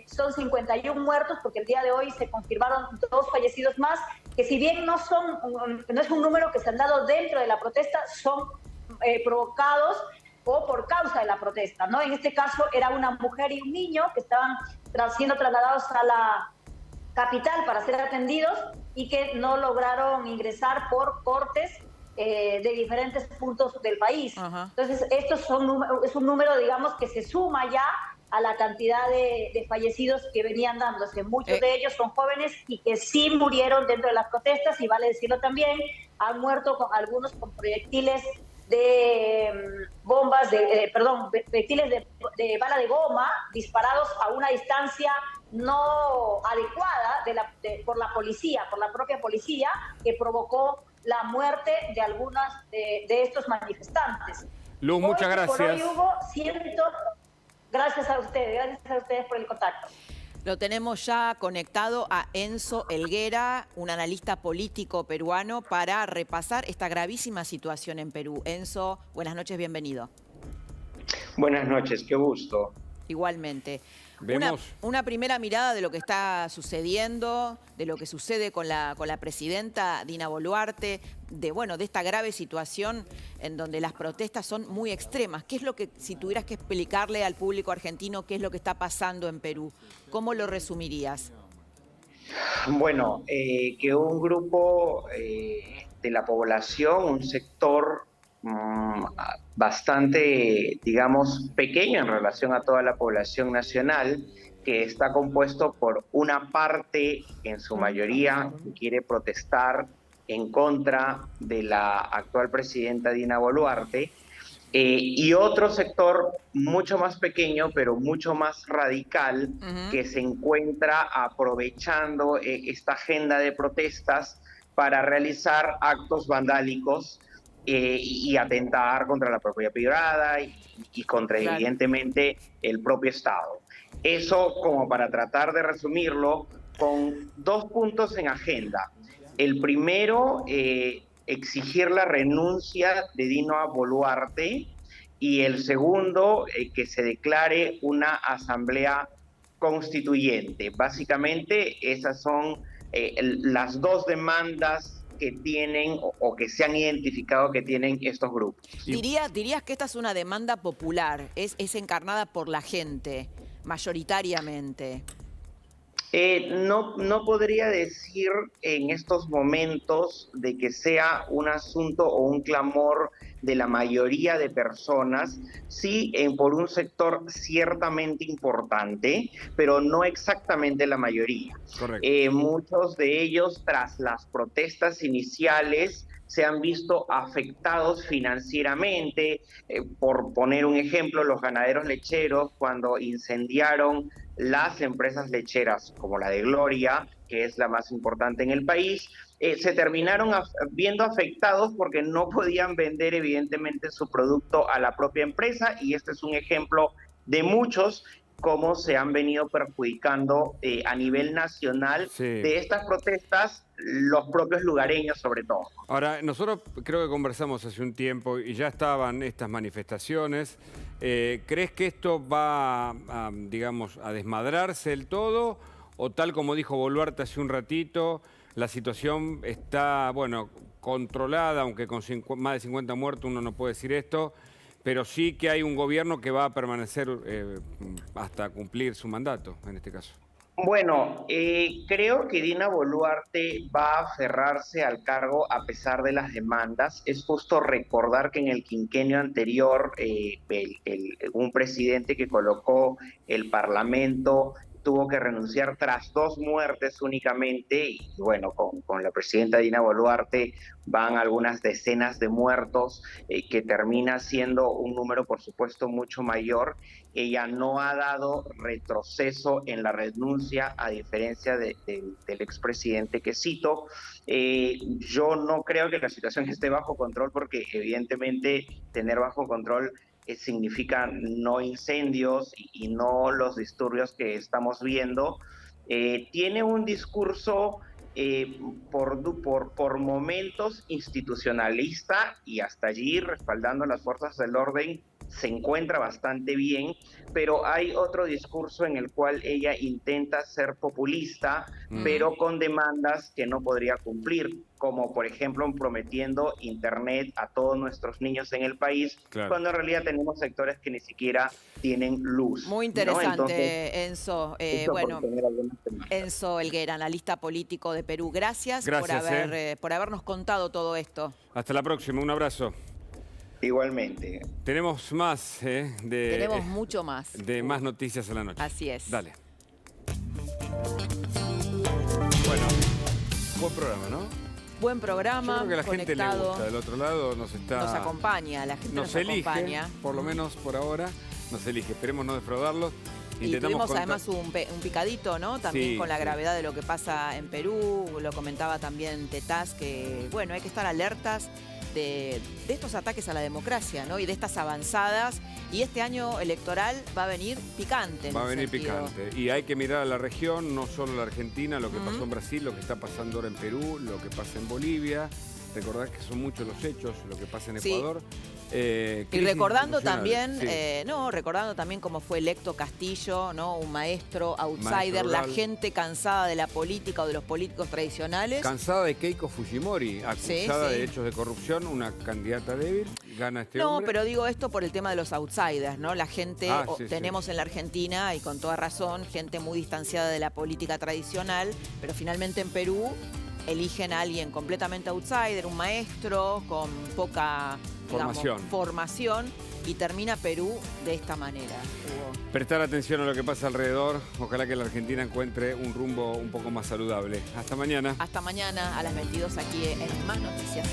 Son 51 muertos, porque el día de hoy se confirmaron 2 fallecidos más, que si bien no es un número que se han dado dentro de la protesta, son provocados o por causa de la protesta, ¿no? En este caso era una mujer y un niño que estaban siendo trasladados a la capital para ser atendidos y que no lograron ingresar por cortes de diferentes puntos del país. Entonces, es un número, digamos, que se suma ya a la cantidad de fallecidos que venían dándose. Muchos de ellos son jóvenes y que sí murieron dentro de las protestas, y vale decirlo también, han muerto algunos con proyectiles de bombas, proyectiles de bala de goma disparados a una distancia no adecuada por la policía, por la propia policía, que provocó la muerte de algunas de estos manifestantes. Luz, muchas gracias. Por hoy, Hugo, gracias a ustedes por el contacto. Lo tenemos ya conectado a Enzo Helguera, un analista político peruano, para repasar esta gravísima situación en Perú. Enzo, buenas noches, bienvenido. Buenas noches, qué gusto. Igualmente. Vemos. Una primera mirada de lo que está sucediendo, de lo que sucede con la presidenta Dina Boluarte, de esta grave situación en donde las protestas son muy extremas. ¿Qué es lo que, si tuvieras que explicarle al público argentino qué es lo que está pasando en Perú, cómo lo resumirías? Bueno, que un grupo de la población, un sector bastante, digamos, pequeño en relación a toda la población nacional, que está compuesto por una parte, en su mayoría, que quiere protestar en contra de la actual presidenta Dina Boluarte, y otro sector mucho más pequeño, pero mucho más radical, que se encuentra aprovechando esta agenda de protestas para realizar actos vandálicos y atentar contra la propiedad privada y contra, evidentemente, el propio Estado. Eso como para tratar de resumirlo con 2 puntos en agenda. El primero, exigir la renuncia de Dina Boluarte, y el segundo, que se declare una asamblea constituyente. Básicamente esas son las 2 demandas que tienen o que se han identificado que tienen estos grupos. ¿Dirías que esta es una demanda popular, es encarnada por la gente, mayoritariamente? No podría decir en estos momentos de que sea un asunto o un clamor de la mayoría de personas, sí por un sector ciertamente importante, pero no exactamente la mayoría. Correcto. Muchos de ellos, tras las protestas iniciales, se han visto afectados financieramente. Por poner un ejemplo, los ganaderos lecheros, cuando incendiaron las empresas lecheras como la de Gloria, que es la más importante en el país, se terminaron viendo afectados porque no podían vender evidentemente su producto a la propia empresa, y este es un ejemplo de muchos cómo se han venido perjudicando a nivel nacional de estas protestas los propios lugareños sobre todo. Ahora, nosotros creo que conversamos hace un tiempo y ya estaban estas manifestaciones. ¿Crees que esto va a, digamos, a desmadrarse del todo? O tal como dijo Boluarte hace un ratito, la situación está, bueno, controlada, aunque con más de 50 muertos uno no puede decir esto, pero sí que hay un gobierno que va a permanecer hasta cumplir su mandato, en este caso. Bueno, creo que Dina Boluarte va a aferrarse al cargo a pesar de las demandas. Es justo recordar que en el quinquenio anterior, un presidente que colocó el Parlamento tuvo que renunciar tras 2 muertes únicamente, y bueno, con la presidenta Dina Boluarte van algunas decenas de muertos, que termina siendo un número, por supuesto, mucho mayor. Ella no ha dado retroceso en la renuncia, a diferencia del expresidente que cito. Yo no creo que la situación esté bajo control, porque evidentemente tener bajo control significa no incendios y no los disturbios que estamos viendo. Tiene un discurso por momentos institucionalista, y hasta allí respaldando a las fuerzas del orden se encuentra bastante bien, pero hay otro discurso en el cual ella intenta ser populista, pero con demandas que no podría cumplir, como por ejemplo prometiendo internet a todos nuestros niños en el país, cuando en realidad tenemos sectores que ni siquiera tienen luz. Muy interesante, ¿no? Entonces, Enzo. Bueno, Enzo Helguera, analista político de Perú. Gracias por habernos contado todo esto. Hasta la próxima, un abrazo. Igualmente. Tenemos más, tenemos mucho más. De más noticias a la noche. Así es. Dale. Bueno, buen programa, ¿no? Buen programa. Yo creo que a la conectado. gente le gusta. Del otro lado nos acompaña, la gente nos elige, acompaña. Por lo menos por ahora nos elige. Esperemos no defraudarlos. Y tuvimos además un picadito, ¿no? También con la gravedad de lo que pasa en Perú. Lo comentaba también Tetaz, que bueno, hay que estar alertas de estos ataques a la democracia, ¿no? Y de estas avanzadas. Y este año electoral va a venir picante. Va a venir picante. Y hay que mirar a la región, no solo a la Argentina, lo que pasó en Brasil, lo que está pasando ahora en Perú, lo que pasa en Bolivia. Recordad que son muchos los hechos, lo que pasa en Ecuador. Y recordando también, recordando también cómo fue electo Castillo, ¿no? Un maestro outsider, la gente cansada de la política o de los políticos tradicionales. Cansada de Keiko Fujimori, acusada de hechos de corrupción, una candidata débil, gana este hombre. No, pero digo esto por el tema de los outsiders, ¿no? La gente, tenemos en la Argentina, y con toda razón, gente muy distanciada de la política tradicional, pero finalmente en Perú eligen a alguien completamente outsider, un maestro con poca formación, y termina Perú de esta manera. Prestar atención a lo que pasa alrededor. Ojalá que la Argentina encuentre un rumbo un poco más saludable. Hasta mañana. Hasta mañana a las 22 aquí en Más Noticias.